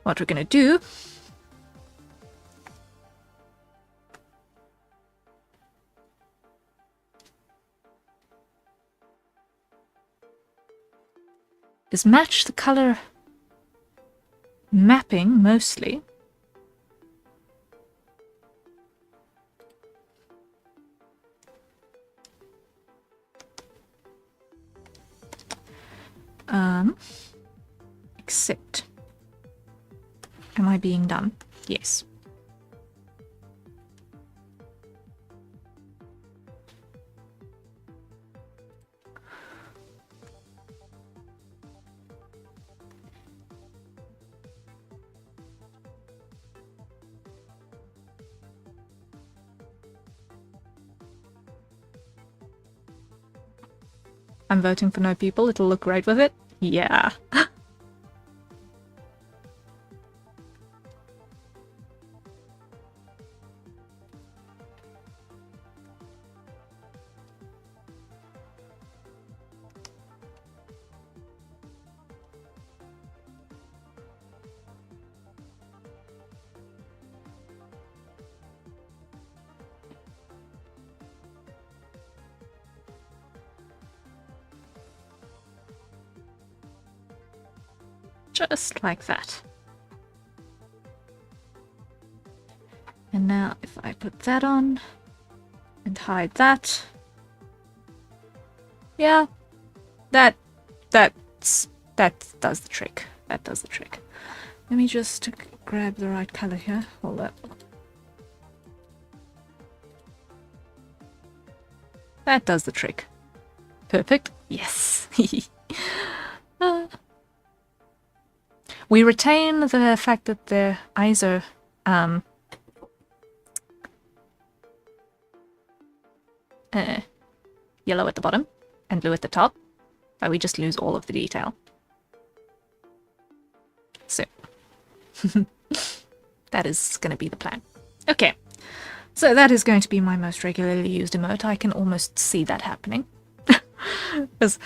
[SPEAKER 1] What we're going to do is match the color mapping mostly. Except, am I being done? Yes. I'm voting for no people. It'll look great with it. Yeah. Just like that. And now if I put that on and hide that. Yeah, that does the trick. That does the trick. Let me just grab the right color here. Hold up. That does the trick. Perfect. Yes. We retain the fact that the eyes are yellow at the bottom and blue at the top, but we just lose all of the detail. So that is going to be the plan. Okay, so that is going to be my most regularly used emote. I can almost see that happening. Because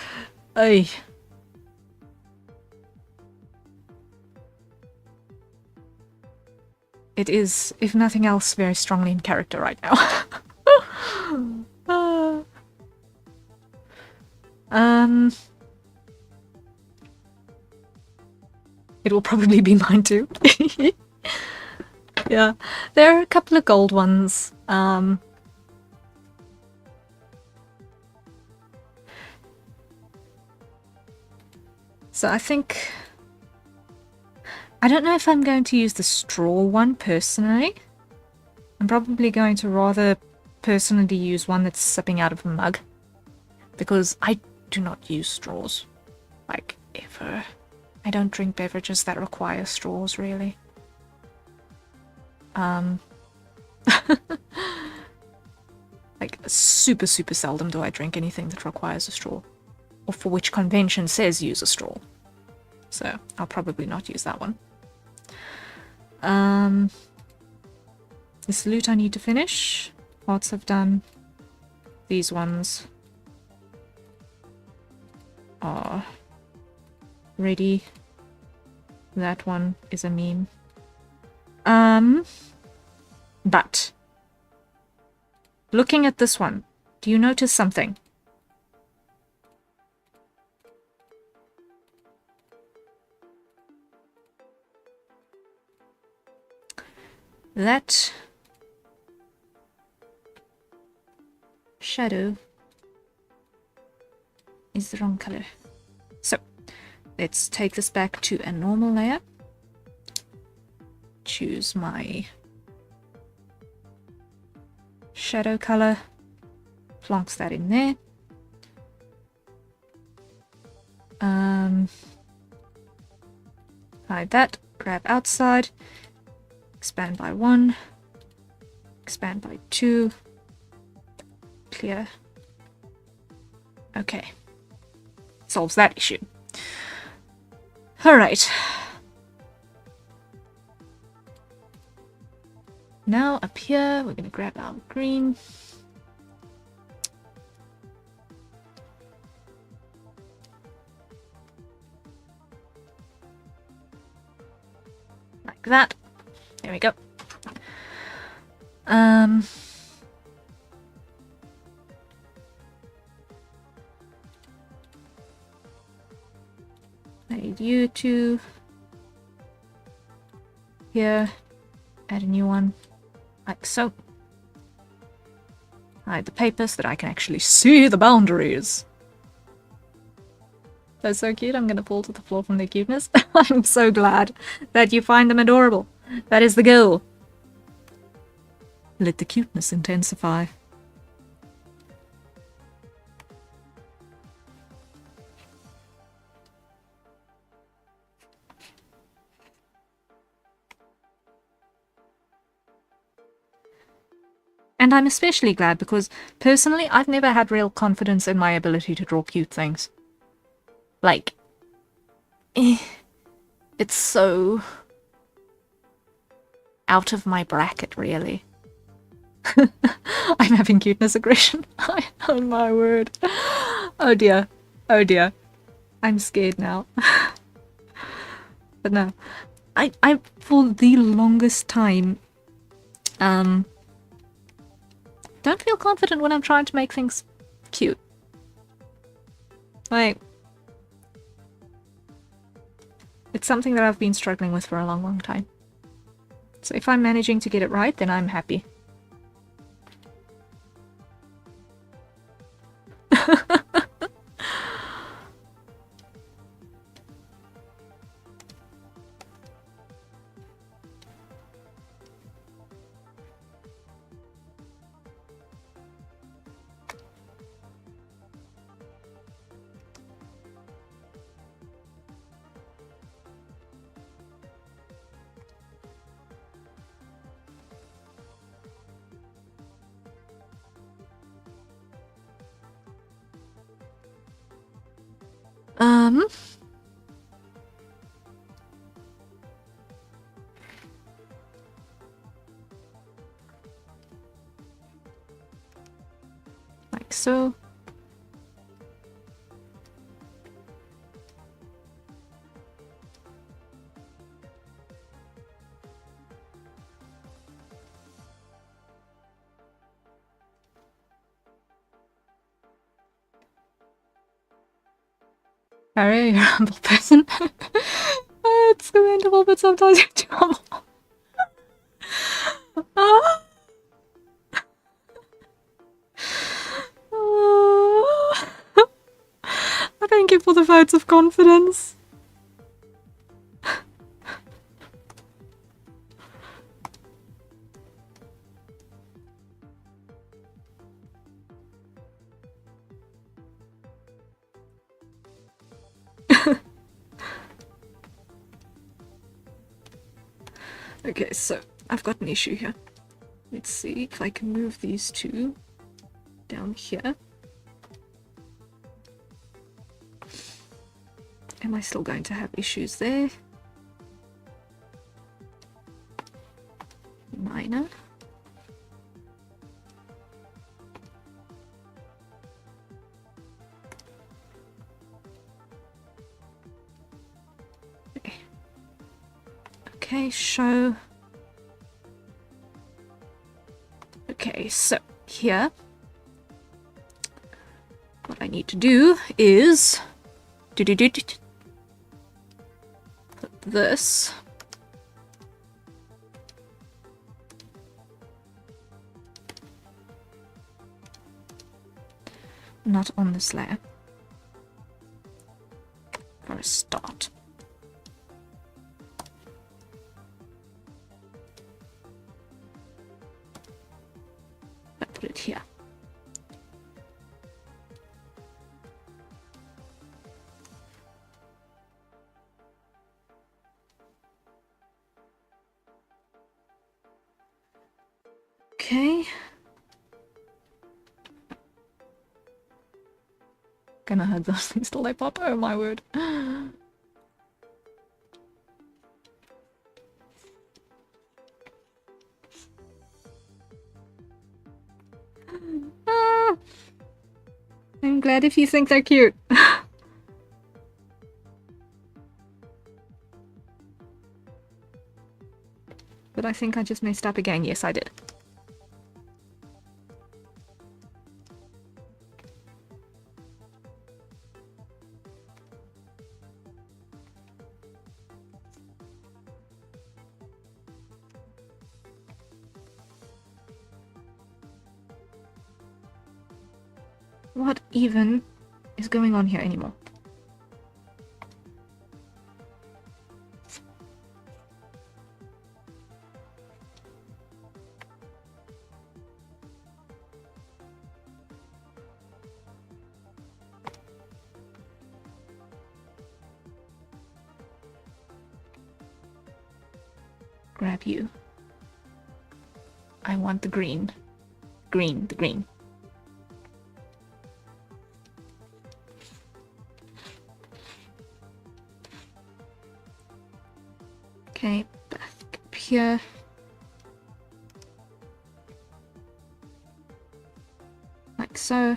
[SPEAKER 1] it is, if nothing else, very strongly in character right now. It will probably be mine too. Yeah, there are a couple of gold ones. So I think... I don't know if I'm going to use the straw one personally. I'm probably going to rather personally use one that's sipping out of a mug. Because I do not use straws. Like, ever. I don't drink beverages that require straws, really. Like, super, super seldom do I drink anything that requires a straw. Or for which convention says use a straw. So, I'll probably not use that one. This loot I need to finish. Hearts I've done. These ones are ready. That one is a meme. But looking at this one, do you notice something? That shadow is the wrong color. So let's take this back to a normal layer. Choose my shadow color, plonks that in there. Hide that, grab outside, expand by 1, expand by 2, clear. Okay, solves that issue. Alright. Now up here, we're going to grab our green. Like that. There we go. I need you to here, add a new one, like so. Hide the paper so that I can actually see the boundaries. That's so cute. I'm gonna fall to the floor from their cuteness. I'm so glad that you find them adorable. That is the goal. Let the cuteness intensify. And I'm especially glad because, personally, I've never had real confidence in my ability to draw cute things. Like, it's so out of my bracket, really. I'm having cuteness aggression. Oh my word. Oh dear. Oh dear. I'm scared now. But no. I for the longest time, don't feel confident when I'm trying to make things cute. Like, It's something that I've been struggling with for a long, long time. So if I'm managing to get it right, then I'm happy. Like so. Harry, you're a humble person. It's commendable, but sometimes you're too humble. Thank you for the votes of confidence. Okay, so I've got an issue here. Let's see if I can move these two down here. Am I still going to have issues there? Minor. Okay, show. Okay, so here, what I need to do is put this not on this layer for a start. I put it here. Okay. Gonna hug those things till they pop. Oh my word. I'm glad if you think they're cute. But I think I just messed up again. Yes, I did. What even is going on here anymore? Grab you. I want the green. Green, the green. Okay, back up here. Like so.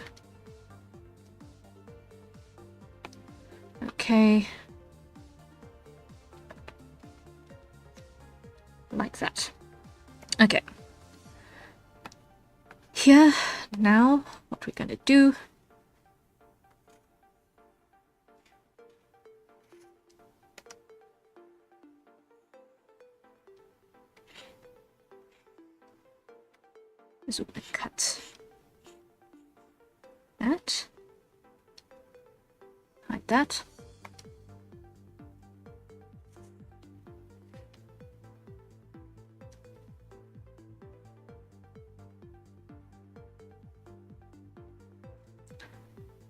[SPEAKER 1] Okay. Like that. Okay. Here, now, what we're gonna do is we're going to cut that, like that.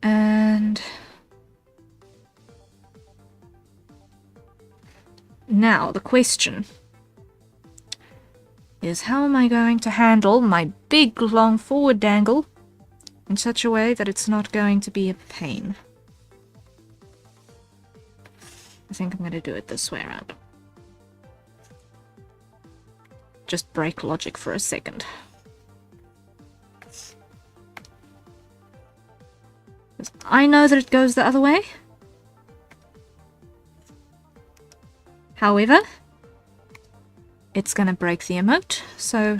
[SPEAKER 1] And now the question is, how am I going to handle my big long forward dangle in such a way that it's not going to be a pain? I think I'm going to do it this way around. Just break logic for a second. I know that it goes the other way. However, it's going to break the emote, so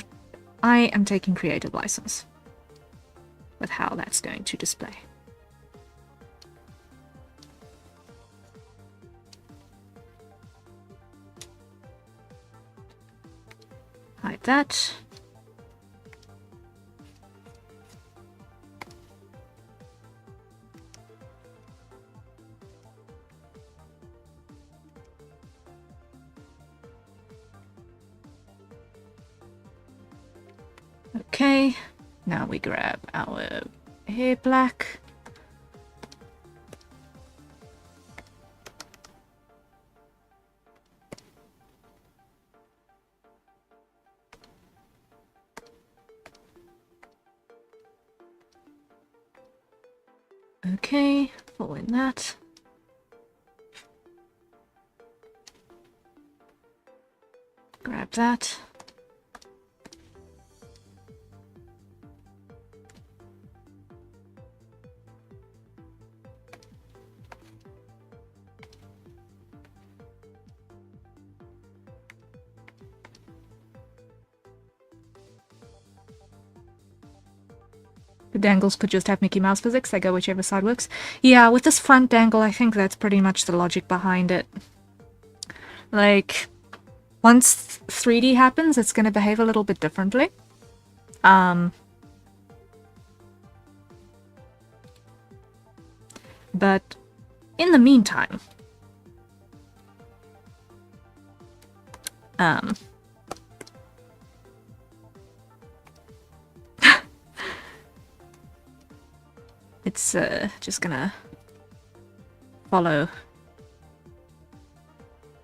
[SPEAKER 1] I am taking creative license with how that's going to display. Hide that. Okay, now we grab our hair black. Okay, pull in that. Grab that. The dangles could just have Mickey Mouse physics, they go whichever side works. Yeah, with this front dangle, I think that's pretty much the logic behind it. Like, once 3D happens, it's going to behave a little bit differently. But in the meantime, it's just gonna follow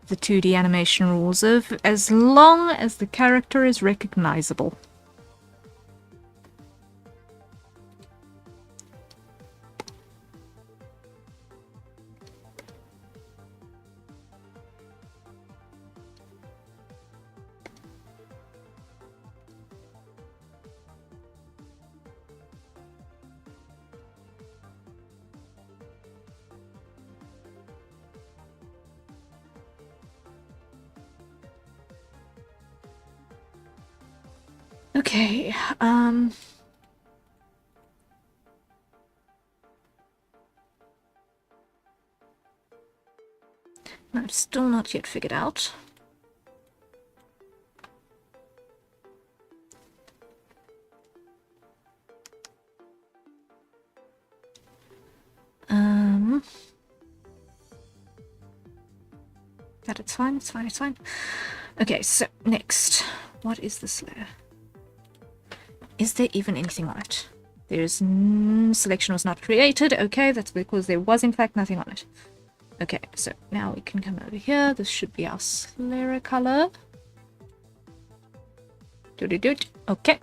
[SPEAKER 1] the 2D animation rules of as long as the character is recognizable. Okay, I've still not yet figured out. That it's fine, it's fine, it's fine. Okay, so next, what is this layer? Is there even anything on it? There's selection was not created. Okay, that's because there was in fact nothing on it. Okay, so now we can come over here. This should be our Slayer color. Doot. Okay.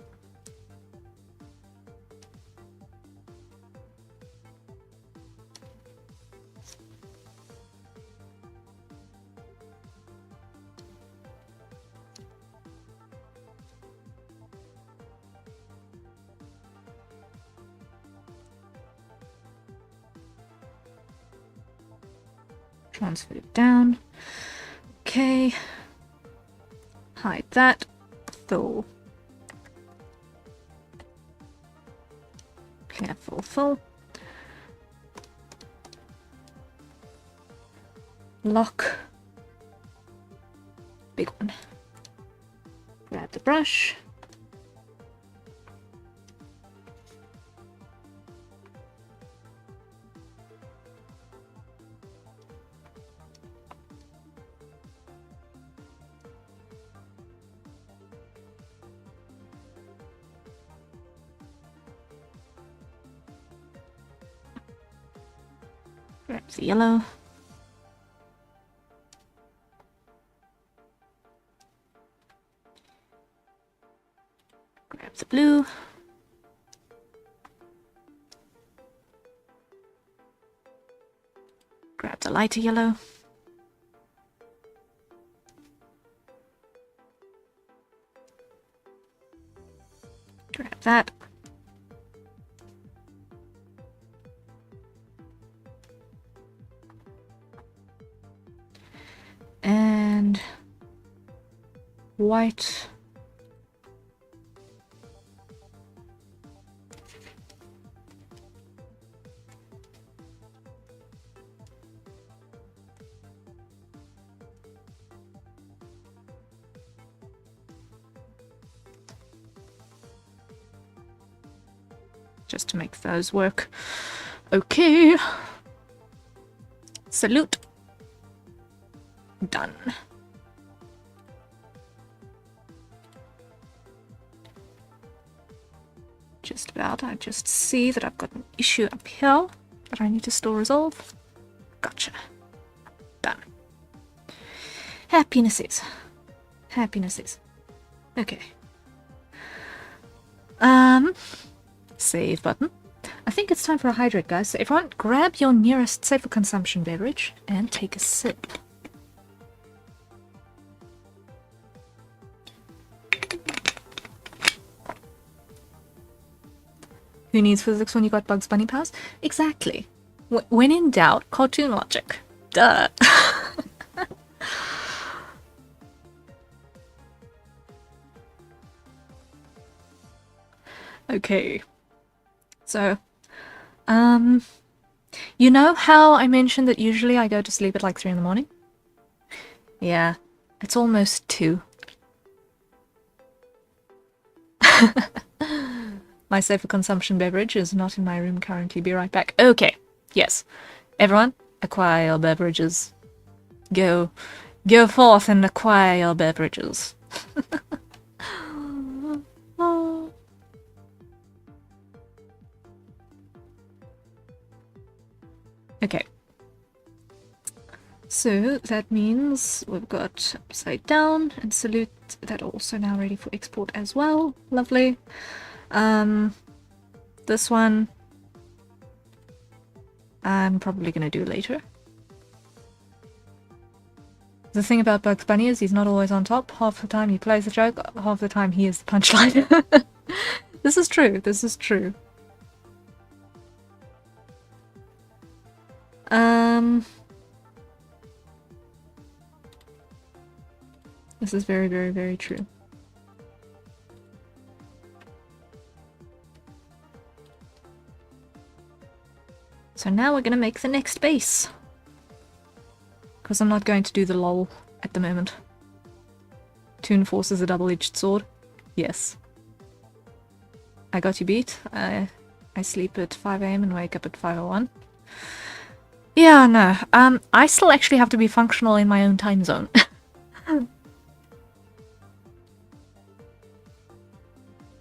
[SPEAKER 1] Transfer it down. Okay. Hide that. Fill. Clear, full. Lock. Big one. Grab the brush. Grab the yellow. Grab the blue. Grab the lighter yellow. Grab that. And white. Just to make those work. Okay. Salute. Done. Just about. I just see that I've got an issue up here that I need to still resolve. Gotcha. Done. Happinesses. Happinesses. Okay. Save button. I think it's time for a hydrate, guys. So everyone, grab your nearest safe for consumption beverage and take a sip. Who needs physics when you got Bugs Bunny powers? Exactly. When in doubt, cartoon logic. Duh. Okay. So, you know how I mentioned that usually I go to sleep at like 3 in the morning? Yeah, it's almost 2. My safer consumption beverage is not in my room currently. Be right back. Okay, yes. Everyone, acquire your beverages. Go forth and acquire your beverages. Okay. So that means we've got upside down and salute. That also now ready for export as well. Lovely. This one I'm probably gonna do later. The thing about Bugs Bunny is he's not always on top. Half the time he plays the joke, half the time he is the punchline. This is true, this is true. This is very, very, very true. So now we're gonna make the next base. Because I'm not going to do the lol at the moment. Toon Force is a double-edged sword. Yes. I got you beat. I sleep at 5 AM and wake up at 5:01. Yeah, no. I still actually have to be functional in my own time zone.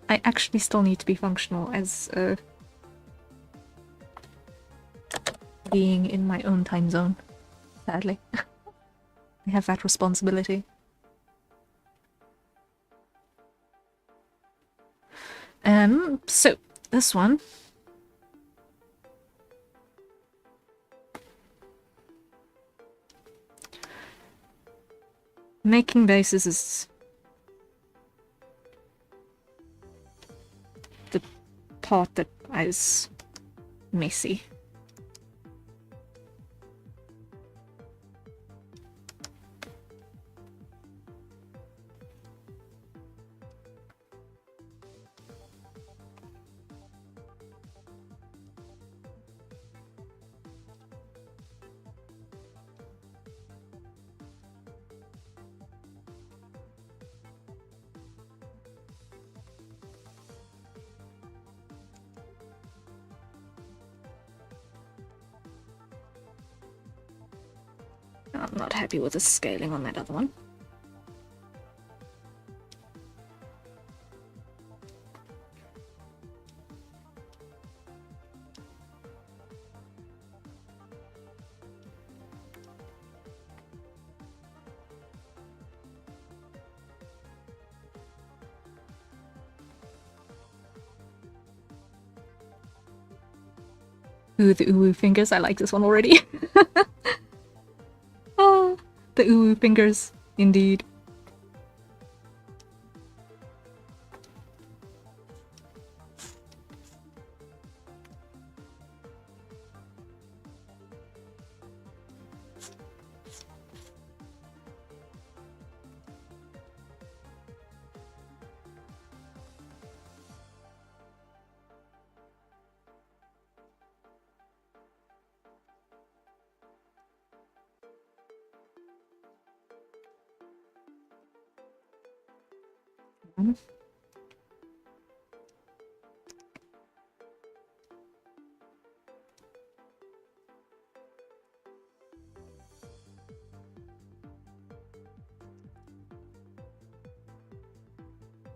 [SPEAKER 1] I actually still need to be functional as being in my own time zone. Sadly. I have that responsibility. So, this one. Making bases is the part that is messy. I'm not happy with the scaling on that other one. Ooh, the uwu fingers. I like this one already. Oh, the uwu fingers, indeed.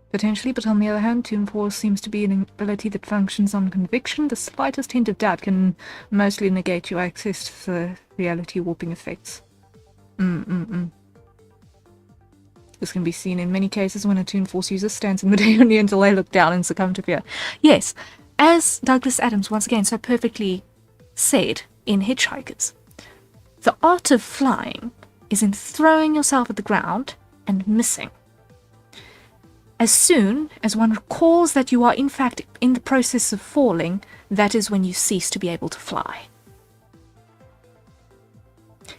[SPEAKER 1] Potentially, but on the other hand, Toon Force seems to be an ability that functions on conviction. The slightest hint of doubt can mostly negate your access to the reality warping effects. This can be seen in many cases when a Toon Force user stands in the day only until they look down and succumb to fear. Yes, as Douglas Adams once again so perfectly said in Hitchhikers, the art of flying is in throwing yourself at the ground and missing. As soon as one recalls that you are in fact in the process of falling, that is when you cease to be able to fly.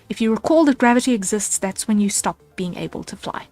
[SPEAKER 1] If you recall that gravity exists, that's when you stop being able to fly.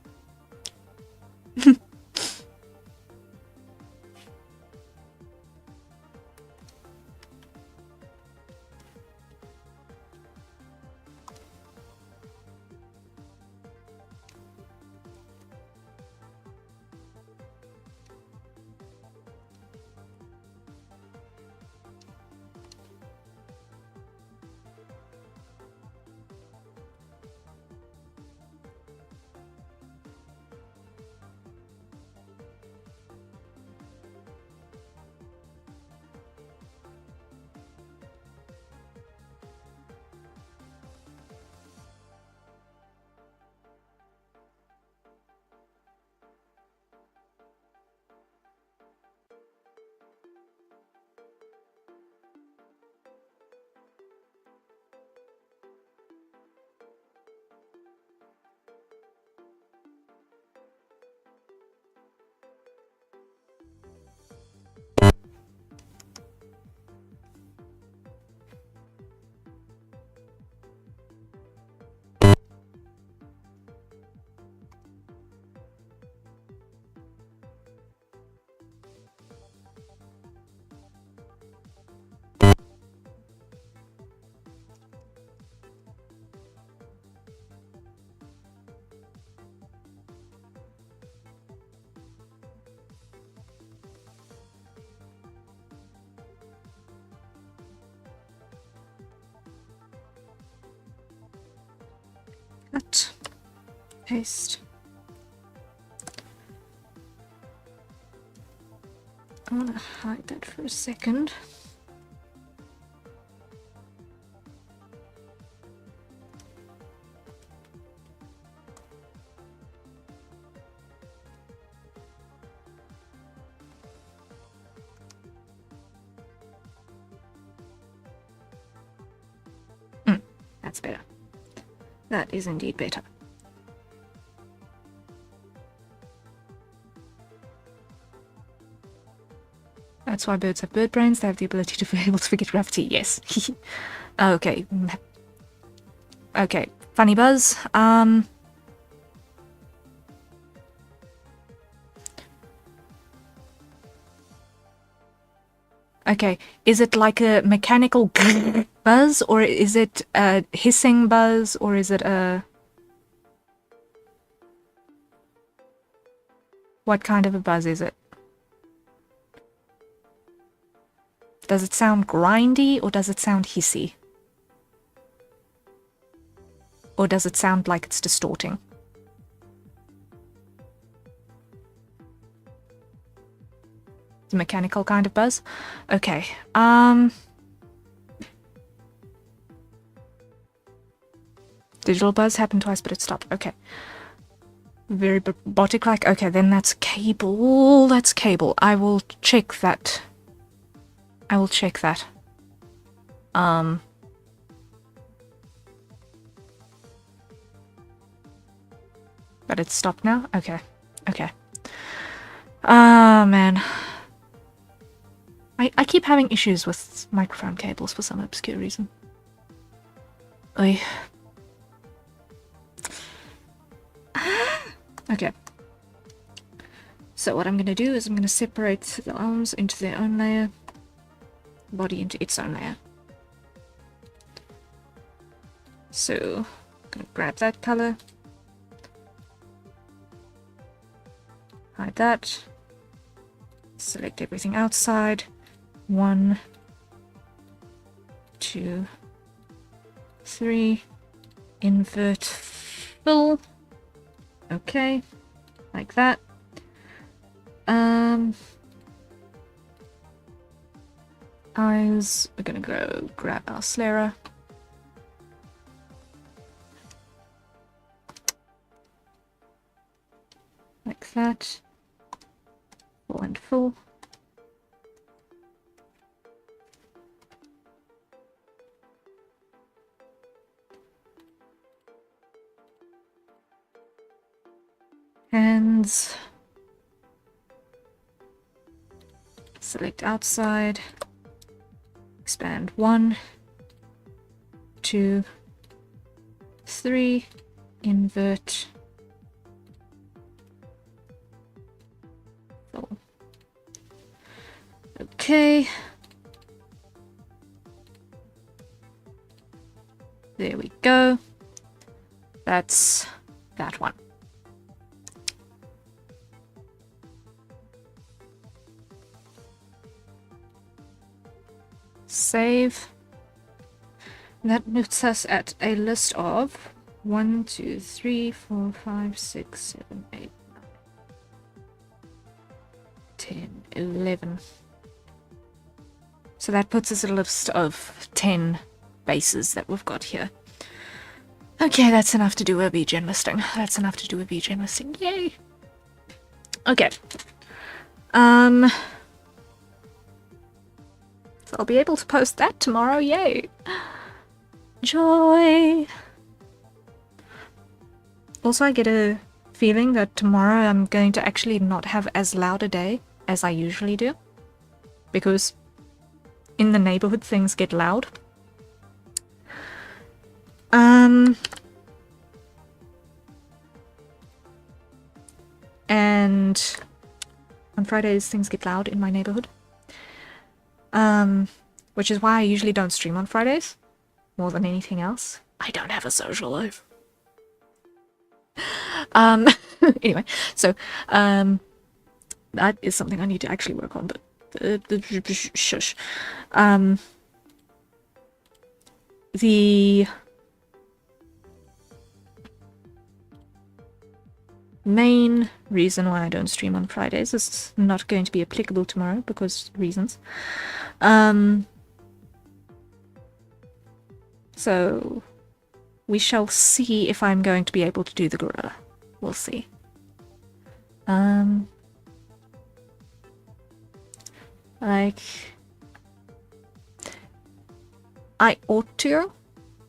[SPEAKER 1] Cut. Paste. I want to hide that for a second. That's better. That is indeed better. That's why birds have bird brains. They have the ability to be able to forget gravity. Yes. Okay. Okay. Funny buzz. Okay. Is it like a mechanical buzz, or is it a hissing buzz, or is it a... What kind of a buzz is it? Does it sound grindy, or does it sound hissy? Or does it sound like it's distorting? The mechanical kind of buzz? Okay. Digital buzz happened twice, but it stopped. Okay. Very robotic-like. Okay, then that's cable. That's cable. I will check that. I will check that. But it's stopped now? Okay. Okay. Ah, man. I keep having issues with microphone cables for some obscure reason. Oy. Okay. So what I'm going to do is I'm going to separate the arms into their own layer, body into its own layer. So I'm going to grab that color, hide that, select everything outside. 1, 2, 3, invert fill. Okay, like that. Eyes, we're gonna go grab our Slayer. Like that. Full and full. Hands. Select outside. Expand 1, 2, 3, invert. Full. Okay. There we go. That's that one. Save. That puts us at a list of 1, 2, 3, 4, 5, 6, 7, 8, 9, 10, 11. So that puts us at a list of 10 bases that we've got here. Okay, that's enough to do a BGen listing. That's enough to do a BGen listing. Yay! Okay. So I'll be able to post that tomorrow. Yay! Joy! Also, I get a feeling that tomorrow I'm going to actually not have as loud a day as I usually do. Because in the neighborhood things get loud. And on Fridays things get loud in my neighborhood. Which is why I usually don't stream on Fridays more than anything else. I don't have a social life. Anyway, so that is something I need to actually work on, but shush. The main reason why I don't stream on Fridays is not going to be applicable tomorrow because reasons. So we shall see if I'm going to be able to do the gorilla. We'll see. Like, I ought to,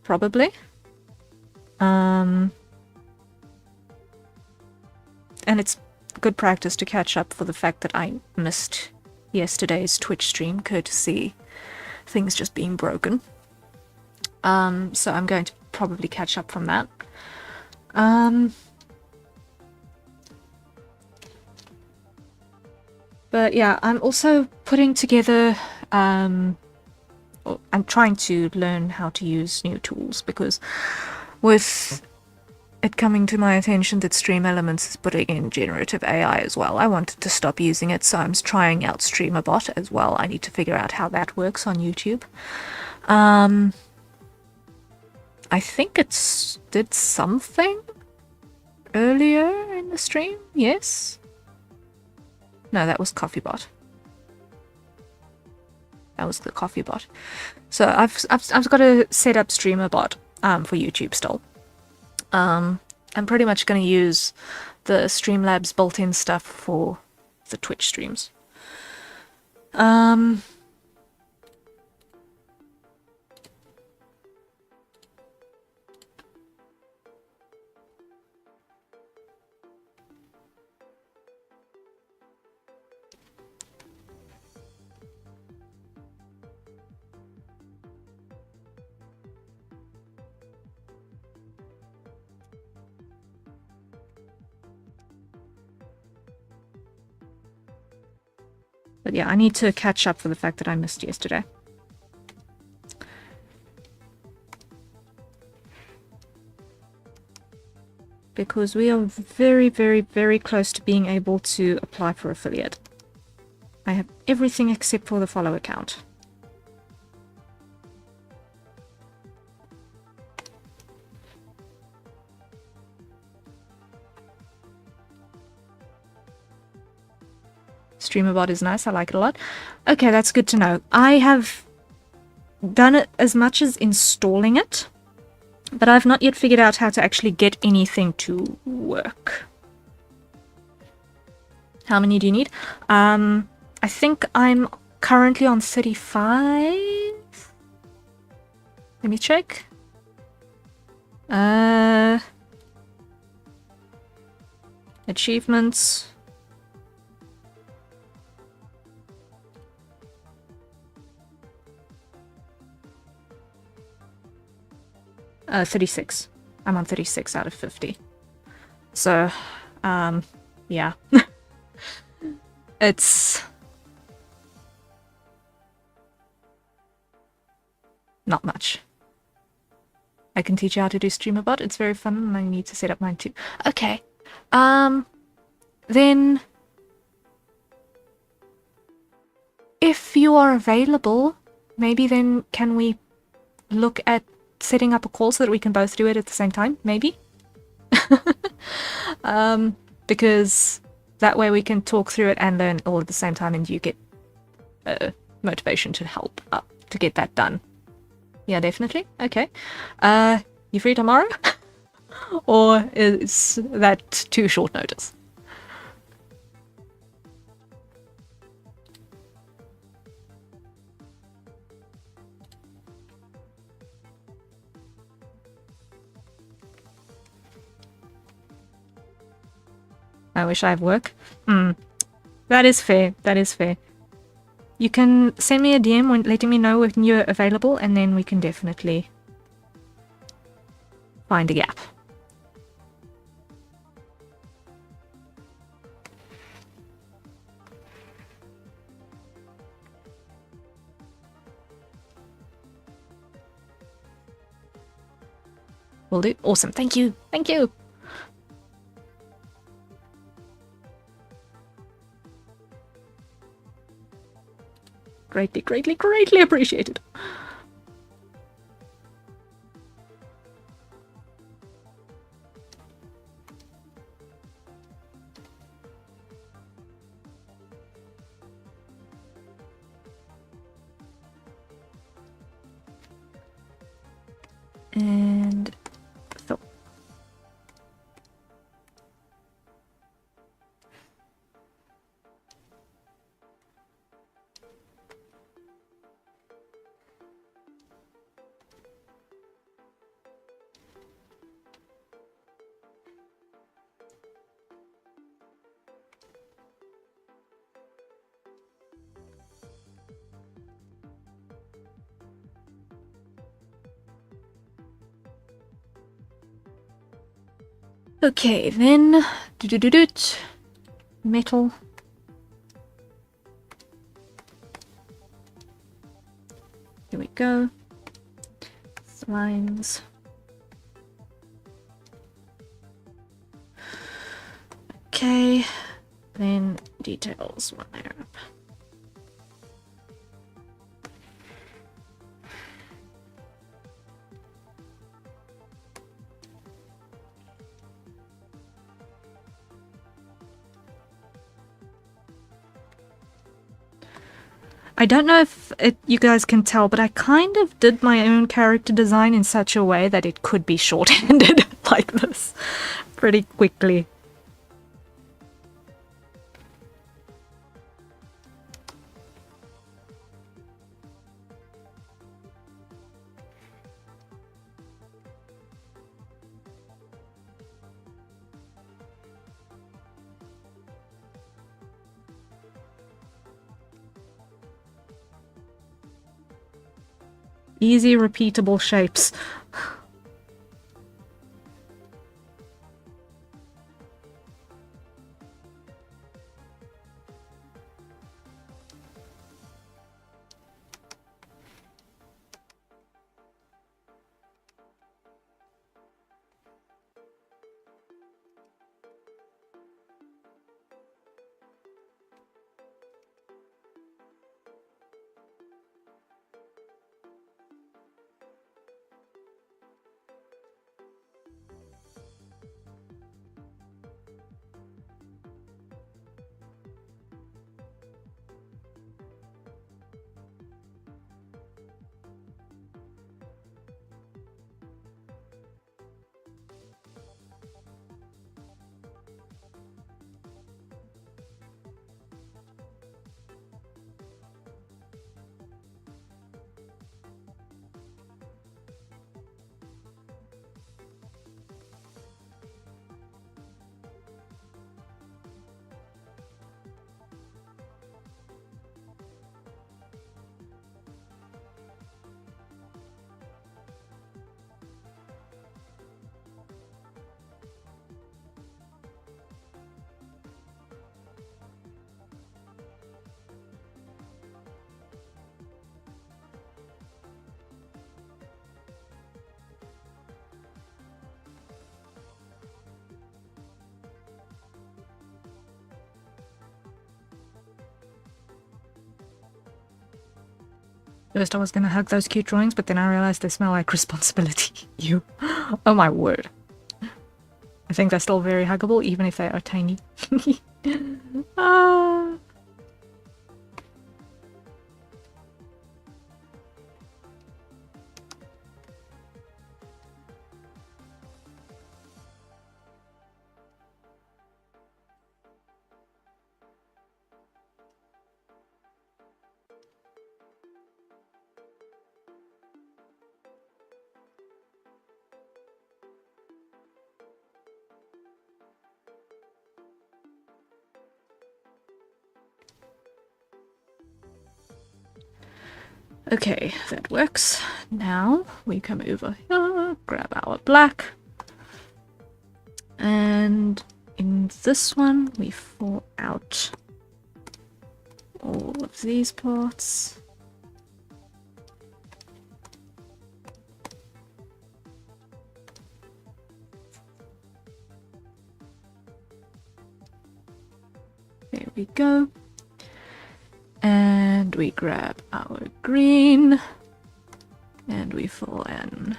[SPEAKER 1] probably. And it's good practice to catch up for the fact that I missed yesterday's Twitch stream courtesy things just being broken. So I'm going to probably catch up from that. But yeah, I'm also putting together, I'm trying to learn how to use new tools because with it coming to my attention that Stream Elements is putting in generative AI as well, I wanted to stop using it, so I'm trying out StreamerBot as well. I need to figure out how that works on YouTube. I think it did something earlier in the stream, yes? No, that was CoffeeBot. That was the CoffeeBot. So I've got to set up StreamerBot for YouTube still. I'm pretty much going to use the Streamlabs built-in stuff for the Twitch streams. But yeah, I need to catch up for the fact that I missed yesterday. Because we are very, very, very close to being able to apply for affiliate. I have everything except for the follow account. StreamerBot is nice. I like it a lot. Okay, that's good to know. I have done it as much as installing it, but I've not yet figured out how to actually get anything to work. How many do you need? I think I'm currently on 35. Let me check. Achievements. Uh, 36. I'm on 36 out of 50. So, yeah. It's not much. I can teach you how to do StreamerBot. It's very fun and I need to set up mine too. Okay. Then if you are available, maybe then can we look at setting up a call so that we can both do it at the same time? Maybe? Because that way we can talk through it and learn all at the same time and you get motivation to help to get that done. Yeah, definitely. Okay. You free tomorrow? Or is that too short notice? I wish I have work. That is fair. That is fair. You can send me a DM when letting me know when you're available, and then we can definitely find a gap. Will do. Awesome. Thank you. Thank you. Greatly, greatly, greatly appreciated. And fill. Okay, then metal. Here we go. Lines. Okay, then details one layer up. I don't know if you guys can tell, but I kind of did my own character design in such a way that it could be shorthanded like this pretty quickly. Easy, repeatable shapes. First I was gonna hug those cute drawings, but then I realized they smell like responsibility. You. Oh my word. I think they're still very huggable, even if they are tiny. Ah. Okay, that works. Now we come over here, grab our black, and in this one we fill out all of these parts. There we go. And we grab our green and we fill in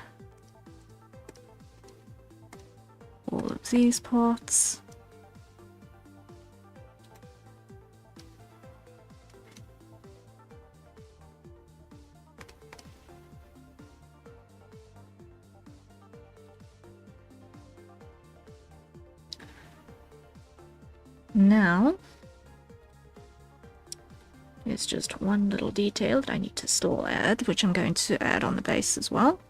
[SPEAKER 1] all of these parts. Now, there's just one little detail that I need to still add, which I'm going to add on the base as well.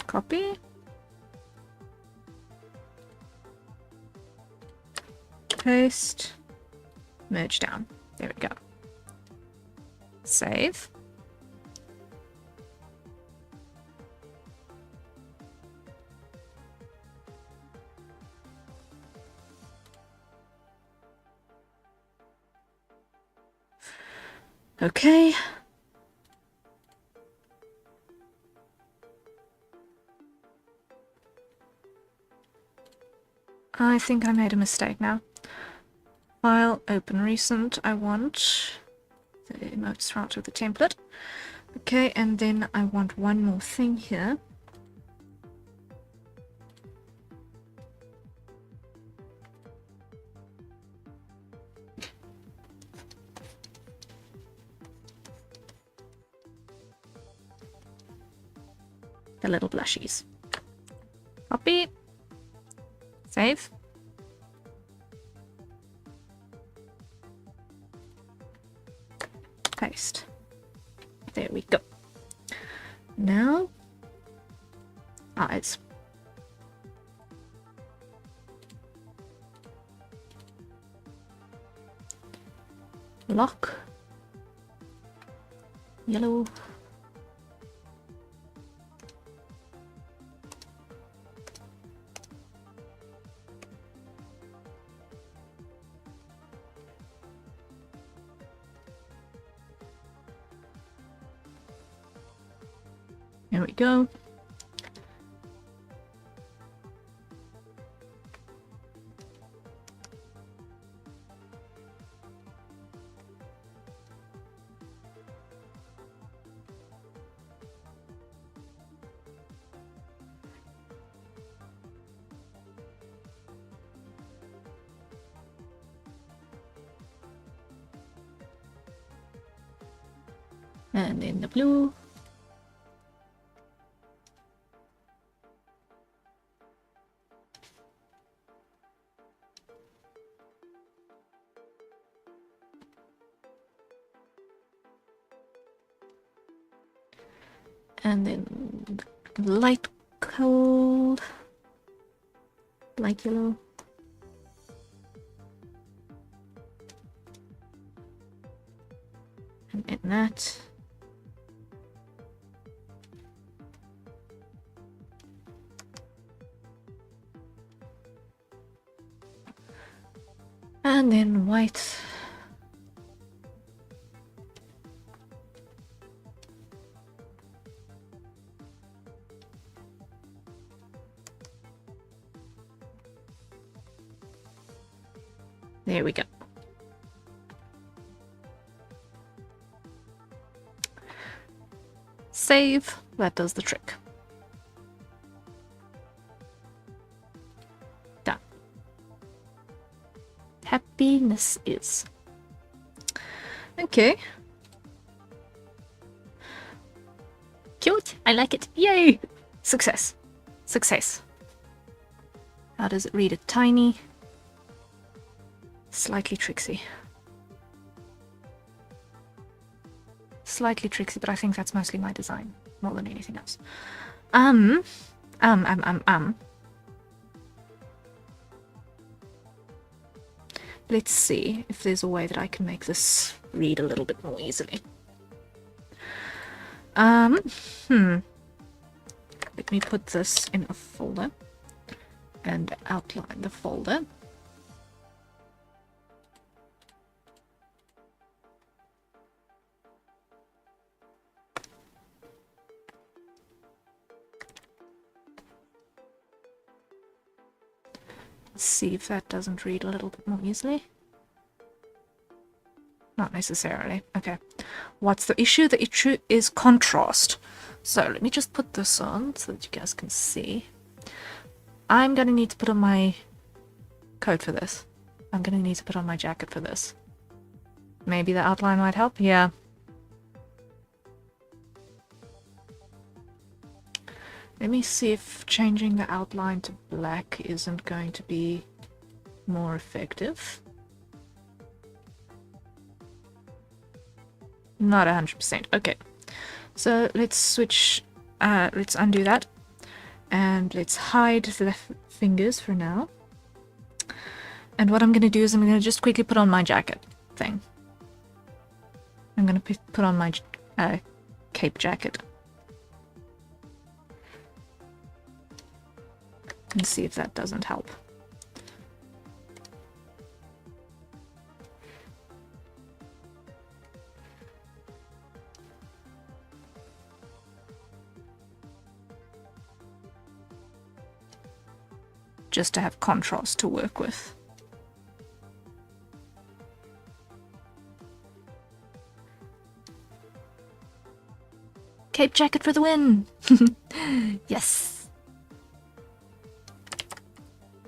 [SPEAKER 1] Copy. Paste. Merge down. There we go. Save. Okay. I think I made a mistake now. File, open recent. I want the emotes out of the template. Okay, and then I want one more thing here. The little blushies. Copy. Save. Paste. There we go. Now, eyes. Lock. Yellow. There we go. And in the blue. And then light cold, light yellow. And in that. And then white. There we go. Save. That does the trick. Done. Happiness is. Okay. Cute. I like it. Yay! Success. Success. How does it read it? Tiny. Slightly tricksy. Slightly tricksy, but I think that's mostly my design more than anything else. Let's see if there's a way that I can make this read a little bit more easily. Let me put this in a folder and outline the folder. Let's see if that doesn't read a little bit more easily. Not necessarily. Okay. What's the issue? The issue is contrast. So let me just put this on so that you guys can see. I'm going to need to put on my coat for this. I'm going to need to put on my jacket for this. Maybe the outline might help? Yeah. Let me see if changing the outline to black isn't going to be more effective. Not 100%. Okay. So let's switch, let's undo that. And let's hide the fingers for now. And what I'm going to do is I'm going to just quickly put on my jacket thing. I'm going to put on my cape jacket. And see if that doesn't help. Just to have contrast to work with. Cape jacket for the win! Yes!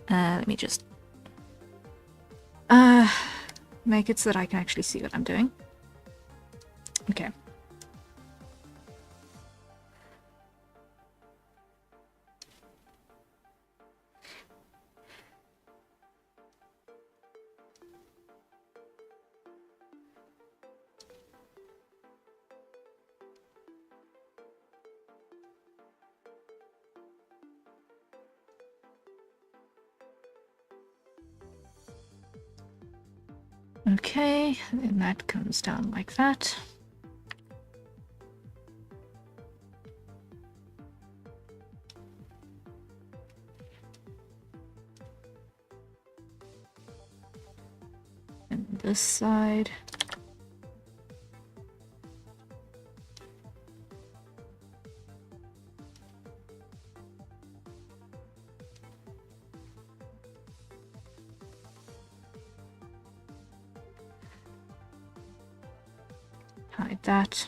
[SPEAKER 1] Let me just make it so that I can actually see what I'm doing. Okay. Okay, then that comes down like that. And this side. Hide that.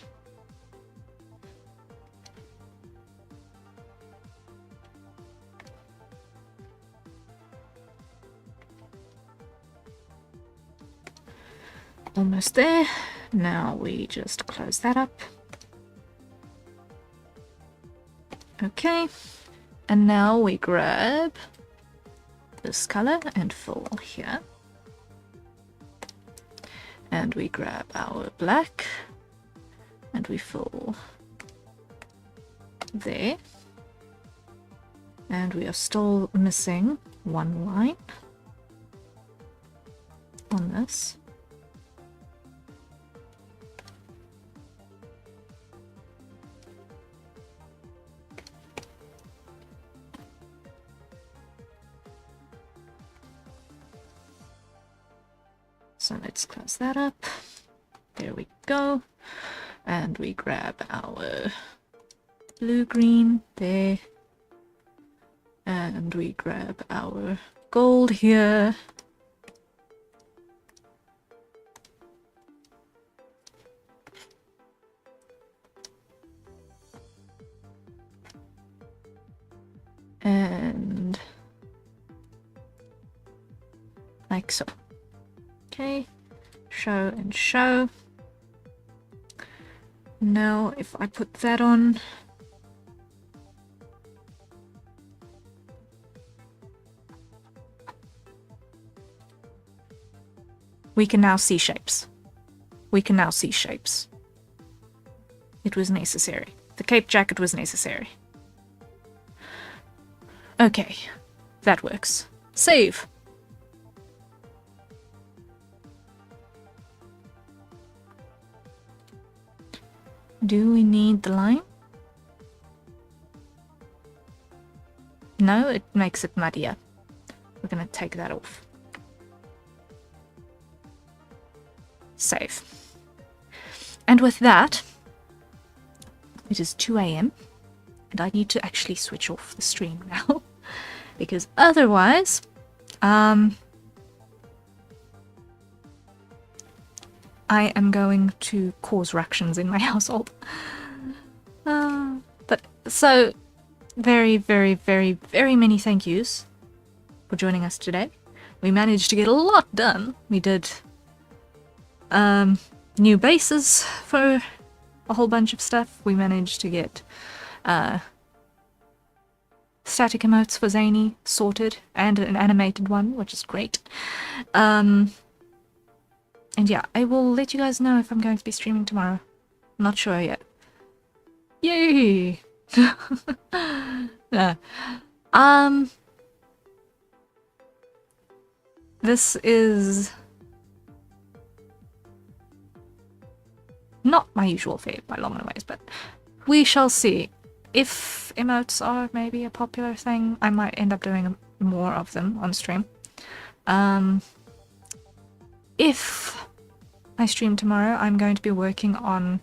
[SPEAKER 1] Almost there. Now we just close that up. Okay. And now we grab this color and fill here. And we grab our black and we fill there. And we are still missing one line on this. So let's close that up. There we go. And we grab our blue-green there. And we grab our gold here. And like so. Okay, show and show. Now if I put that on, we can now see shapes. We can now see shapes. It was necessary. The cape jacket was necessary. Okay, that works. Save. Do we need the line? No, it makes it muddier. We're gonna take that off. Save. And with that, it is 2 AM, and I need to actually switch off the stream now, because otherwise, I am going to cause ructions in my household. But so, very, very, very, very many thank yous for joining us today. We managed to get a lot done. We did new bases for a whole bunch of stuff. We managed to get static emotes for Zany sorted, and an animated one, which is great. And yeah, I will let you guys know if I'm going to be streaming tomorrow. I'm not sure yet. Yay! No. This is not my usual fare by long ways, but we shall see. If emotes are maybe a popular thing, I might end up doing more of them on stream. If I stream tomorrow, I'm going to be working on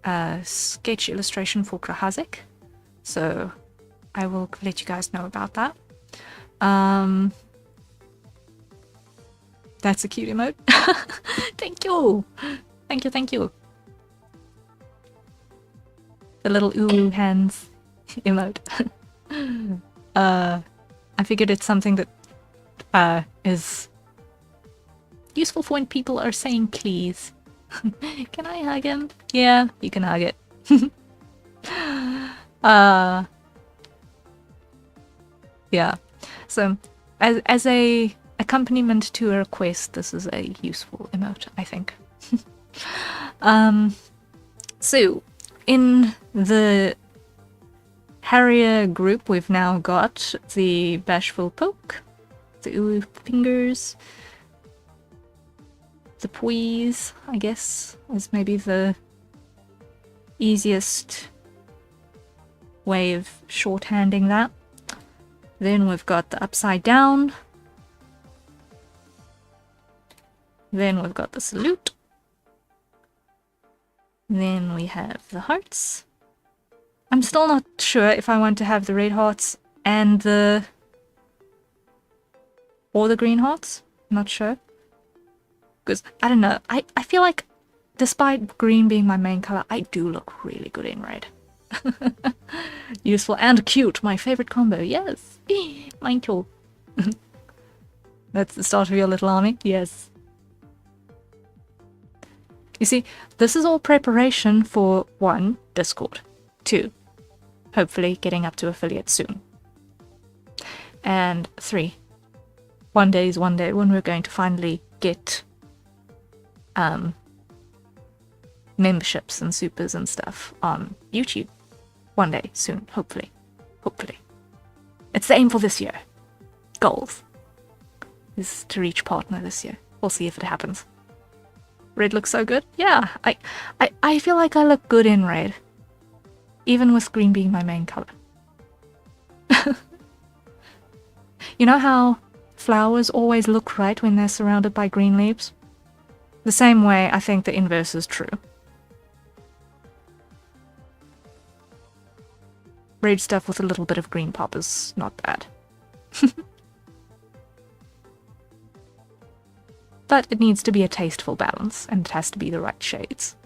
[SPEAKER 1] a sketch illustration for Krahazek, so I will let you guys know about that. That's a cute emote. Thank you! Thank you, thank you. The little ooh hands emote. I figured it's something that is useful for when people are saying please. Can I hug him? Yeah, you can hug it. Yeah. So, as a accompaniment to a request, this is a useful emote, I think. So, in the Harrier group, we've now got the Bashful Poke, the Ooh Fingers, the Poise, I guess, is maybe the easiest way of shorthanding that. Then we've got the Upside Down. Then we've got the Salute. Then we have the Hearts. I'm still not sure if I want to have the red hearts and the... or the green hearts. I'm not sure. Because, I don't know, I feel like, despite green being my main color, I do look really good in red. Useful and cute, my favorite combo, yes! Mine too. That's the start of your little army? Yes. You see, this is all preparation for 1, Discord. 2, hopefully getting up to affiliate soon. And 3, one day is one day when we're going to finally get memberships and supers and stuff on YouTube. One day soon, hopefully. Hopefully. It's the aim for this year. Goals is to reach partner this year. We'll see if it happens. Red looks so good. Yeah, I feel like I look good in red. Even with green being my main color. You know how flowers always look right when they're surrounded by green leaves? The same way, I think the inverse is true. Red stuff with a little bit of green pop is not bad. But it needs to be a tasteful balance, and it has to be the right shades.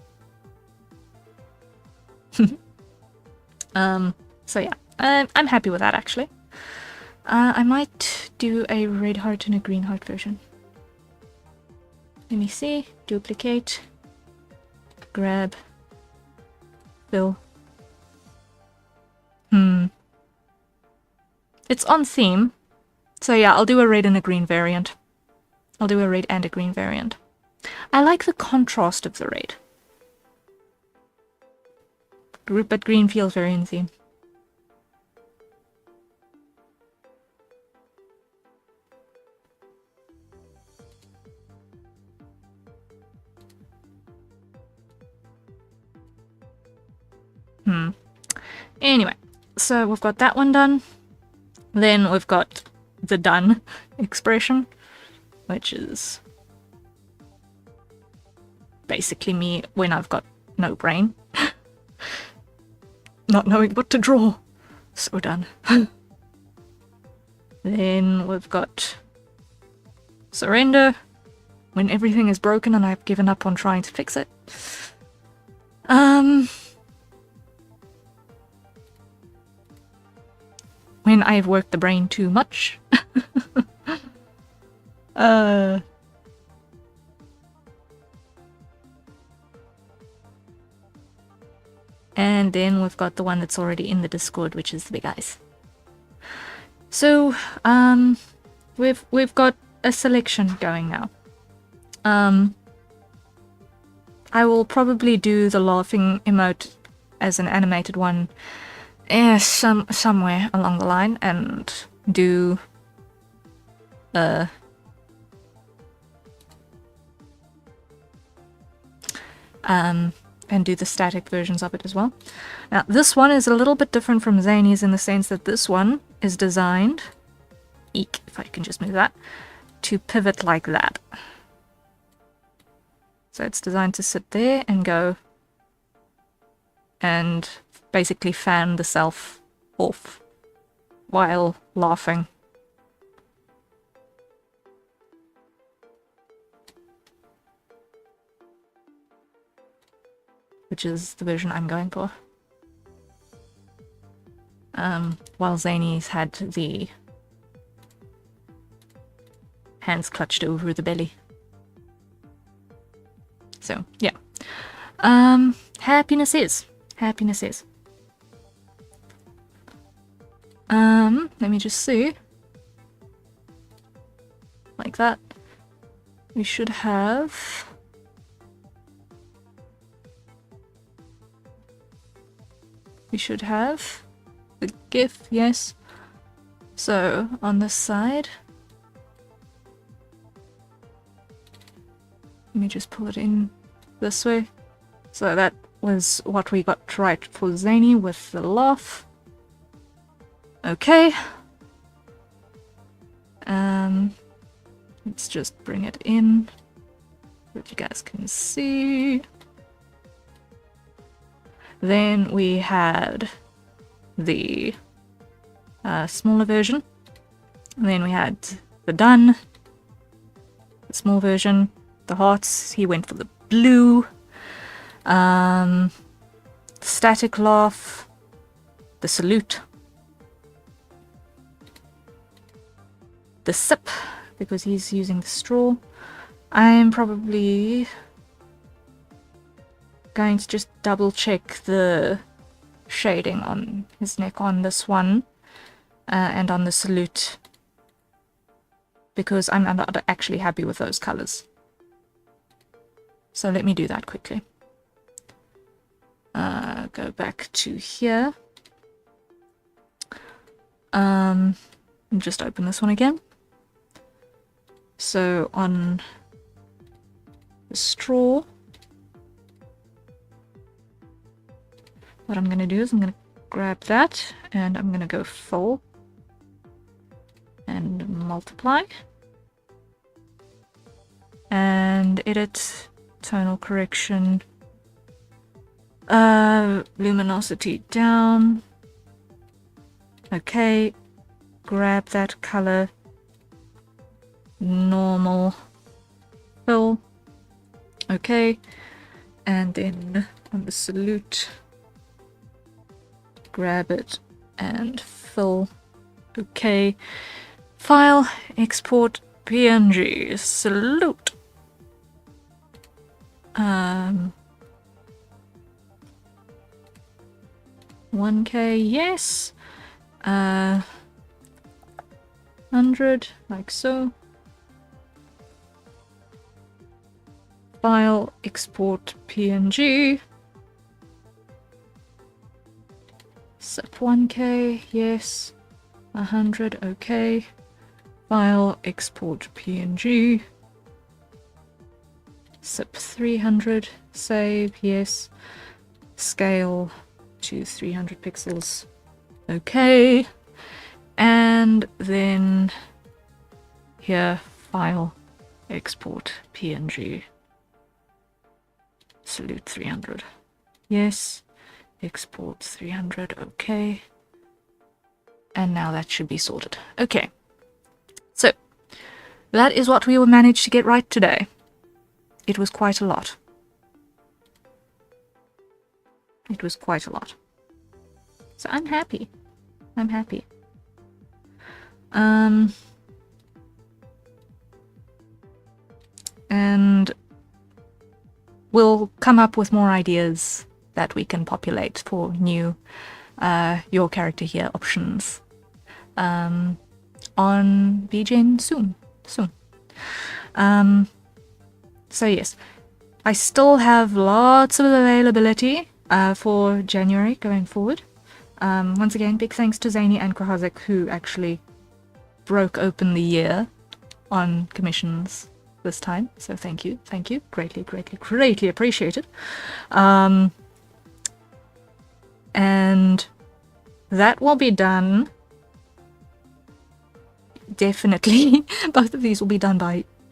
[SPEAKER 1] So yeah, I'm happy with that, actually. I might do a red heart and a green heart version. Let me see. Duplicate. Grab. Fill. It's on theme. So yeah, I'll do a red and a green variant. I'll do a red and a green variant. I like the contrast of the red. But green feels very in theme. Anyway, so we've got that one done. Then we've got the done expression, which is basically me when I've got no brain. Not knowing what to draw. So done. Then we've got surrender, when everything is broken and I've given up on trying to fix it. When I've worked the brain too much. And then we've got the one that's already in the Discord, which is the big eyes. So, we've got a selection going now. I will probably do the laughing emote as an animated one somewhere along the line, and do and do the static versions of it as well. Now, this one is a little bit different from Zany's in the sense that this one is designed, eek, if I can just move that, to pivot like that. So it's designed to sit there and go and basically fan the self off while laughing. Which is the version I'm going for. While Zany's had the hands clutched over the belly. So, yeah. Happiness is. Happiness is. Let me just see. Like that. We should have... the GIF, yes. So, on this side... Let me just pull it in this way. So that was what we got right for Zany with the laugh. Okay. Let's just bring it in so that you guys can see. Then we had the smaller version. And then we had the done, the small version, the hearts. He went for the blue. Static laugh, the salute, the sip, because he's using the straw. I'm probably going to just double check the shading on his neck on this one and on the salute, because I'm not actually happy with those colors. So let me do that quickly. Go back to here. And just open this one again. So on the straw, what I'm going to do is I'm going to grab that and I'm going to go full and multiply and edit tonal correction, luminosity down. Okay, grab that color, normal, fill. Okay, and then on the salute, grab it and fill. Okay. File, export, PNG. Salute. 1K, yes. 100, like so. File, export, PNG. Zip 1K, yes. 100, okay. File, export, PNG. Zip 300, save, yes. Scale to 300 pixels, okay. And then here, file, export, PNG. Salute 300, yes. Export 300, okay. And now that should be sorted. Okay. So, that is what we will manage to get right today. It was quite a lot. It was quite a lot. So I'm happy. I'm happy. And we'll come up with more ideas that we can populate for new your character here options on begone soon. So yes, I still have lots of availability for January going forward. Once again, big thanks to Zany and Krahazik, who actually broke open the year on commissions this time. So thank you. Greatly appreciated. And that will be done. Definitely. Both of these will be done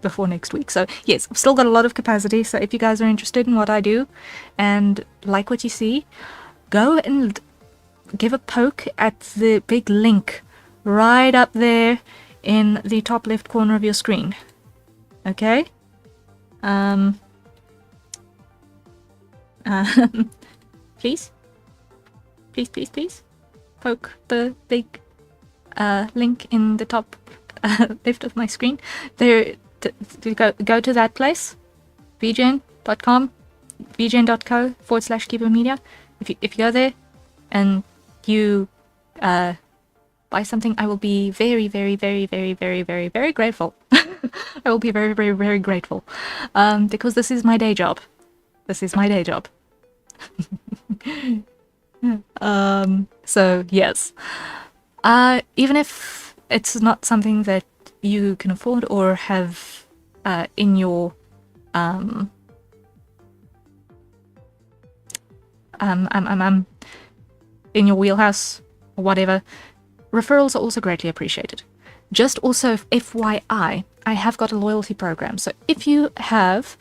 [SPEAKER 1] before next week. So yes, I've still got a lot of capacity. So if you guys are interested in what I do and like what you see, go and give a poke at the big link right up there in the top left corner of your screen. Okay? Please? Please? Poke the big link in the top left of my screen. There, go to that place, begone.com, begone.co/keyboardmedia. If you go there and you buy something, I will be very grateful. I will be very grateful, because this is my day job. So yes, even if it's not something that you can afford or have in your in your wheelhouse or whatever, referrals are also greatly appreciated. Just also FYI, I have got a loyalty program. So if you have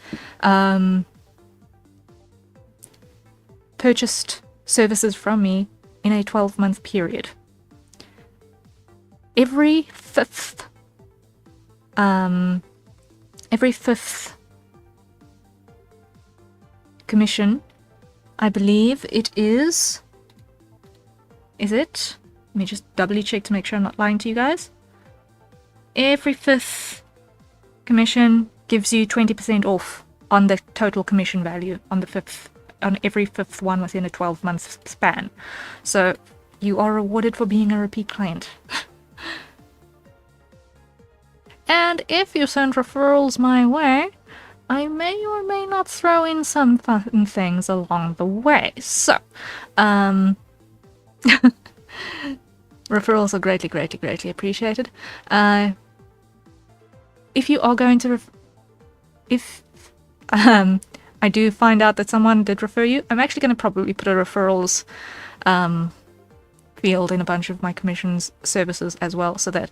[SPEAKER 1] purchased services from me in a 12-month period, every fifth commission, I believe it is it? Let me just doubly check to make sure I'm not lying to you guys. Every fifth commission gives you 20% off on the total commission value on every fifth one within a 12-month span. So you are rewarded for being a repeat client. And if you send referrals my way, I may or may not throw in some fun things along the way. So, referrals are greatly appreciated. If you are going to, if I do find out that someone did refer you, I'm actually going to probably put a referrals field in a bunch of my commissions services as well, so that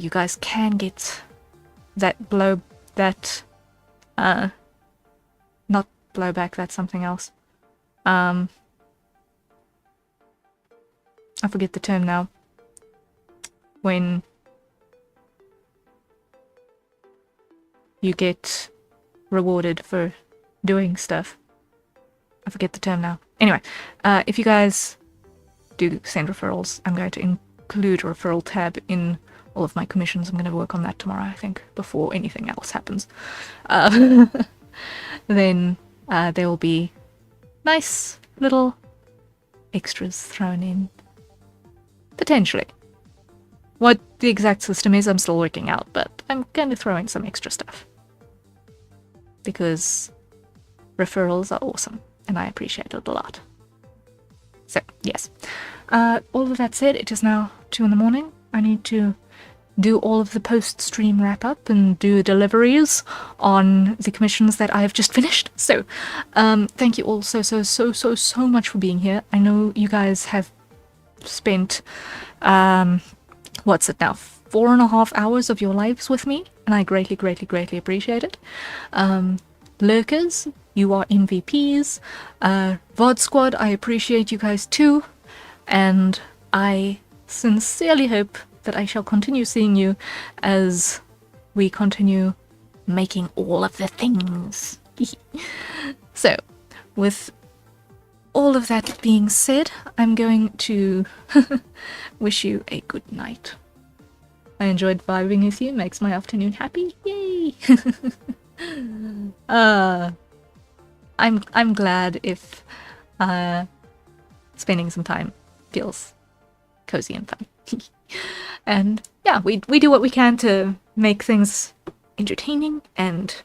[SPEAKER 1] you guys can get that not blowback, that's something else. I forget the term now. When you get rewarded for doing stuff. I forget the term now. Anyway, if you guys do send referrals, I'm going to include a referral tab in all of my commissions. I'm going to work on that tomorrow, I think, before anything else happens. Then there will be nice little extras thrown in. Potentially. What the exact system is, I'm still working out, but I'm going to throw in some extra stuff. Because referrals are awesome, and I appreciate it a lot. So, yes. All of that said, it is now 2 in the morning. I need to do all of the post-stream wrap-up and do deliveries on the commissions that I have just finished. So, thank you all so much for being here. I know you guys have spent, what's it now, 4.5 hours of your lives with me, and I greatly appreciate it. Lurkers, you are MVPs. VOD Squad, I appreciate you guys too, and I sincerely hope that I shall continue seeing you as we continue making all of the things. So, with all of that being said, I'm going to wish you a good night. I enjoyed vibing with you, makes my afternoon happy. Yay! I'm glad if spending some time feels cozy and fun. And yeah, we do what we can to make things entertaining and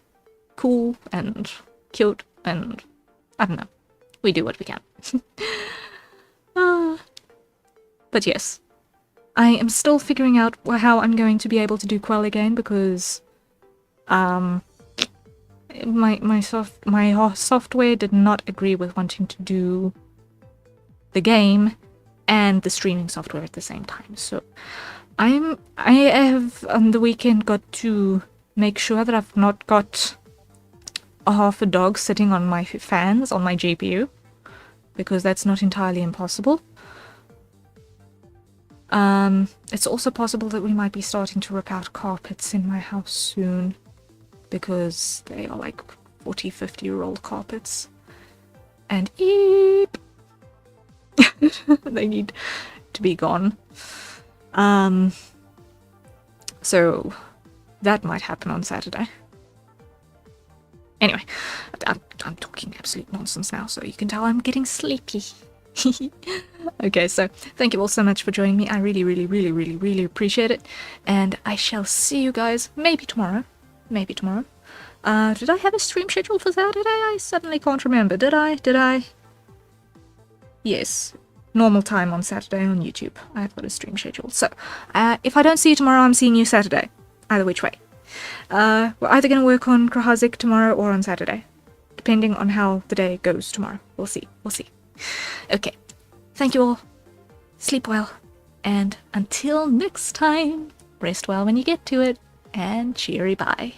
[SPEAKER 1] cool and cute, and I don't know. We do what we can. But yes, I am still figuring out how I'm going to be able to do Quell again, because my software did not agree with wanting to do the game and the streaming software at the same time. So I have on the weekend got to make sure that I've not got a half a dog sitting on my fans on my GPU, because that's not entirely impossible. It's also possible that we might be starting to rip out carpets in my house soon, because they are like 40-50-year-old carpets, and eep, they need to be gone. So that might happen on Saturday. Anyway, I'm talking absolute nonsense now, so you can tell I'm getting sleepy. Okay, so thank you all so much for joining me. I really appreciate it, and I shall see you guys maybe tomorrow. Maybe tomorrow. Did I have a stream schedule for Saturday? I suddenly can't remember. Did I? Yes. Normal time on Saturday on YouTube. I've got a stream schedule. So, if I don't see you tomorrow, I'm seeing you Saturday. Either which way. We're either going to work on Krahazik tomorrow or on Saturday. Depending on how the day goes tomorrow. We'll see. Okay. Thank you all. Sleep well. And until next time, rest well when you get to it. And cheery bye.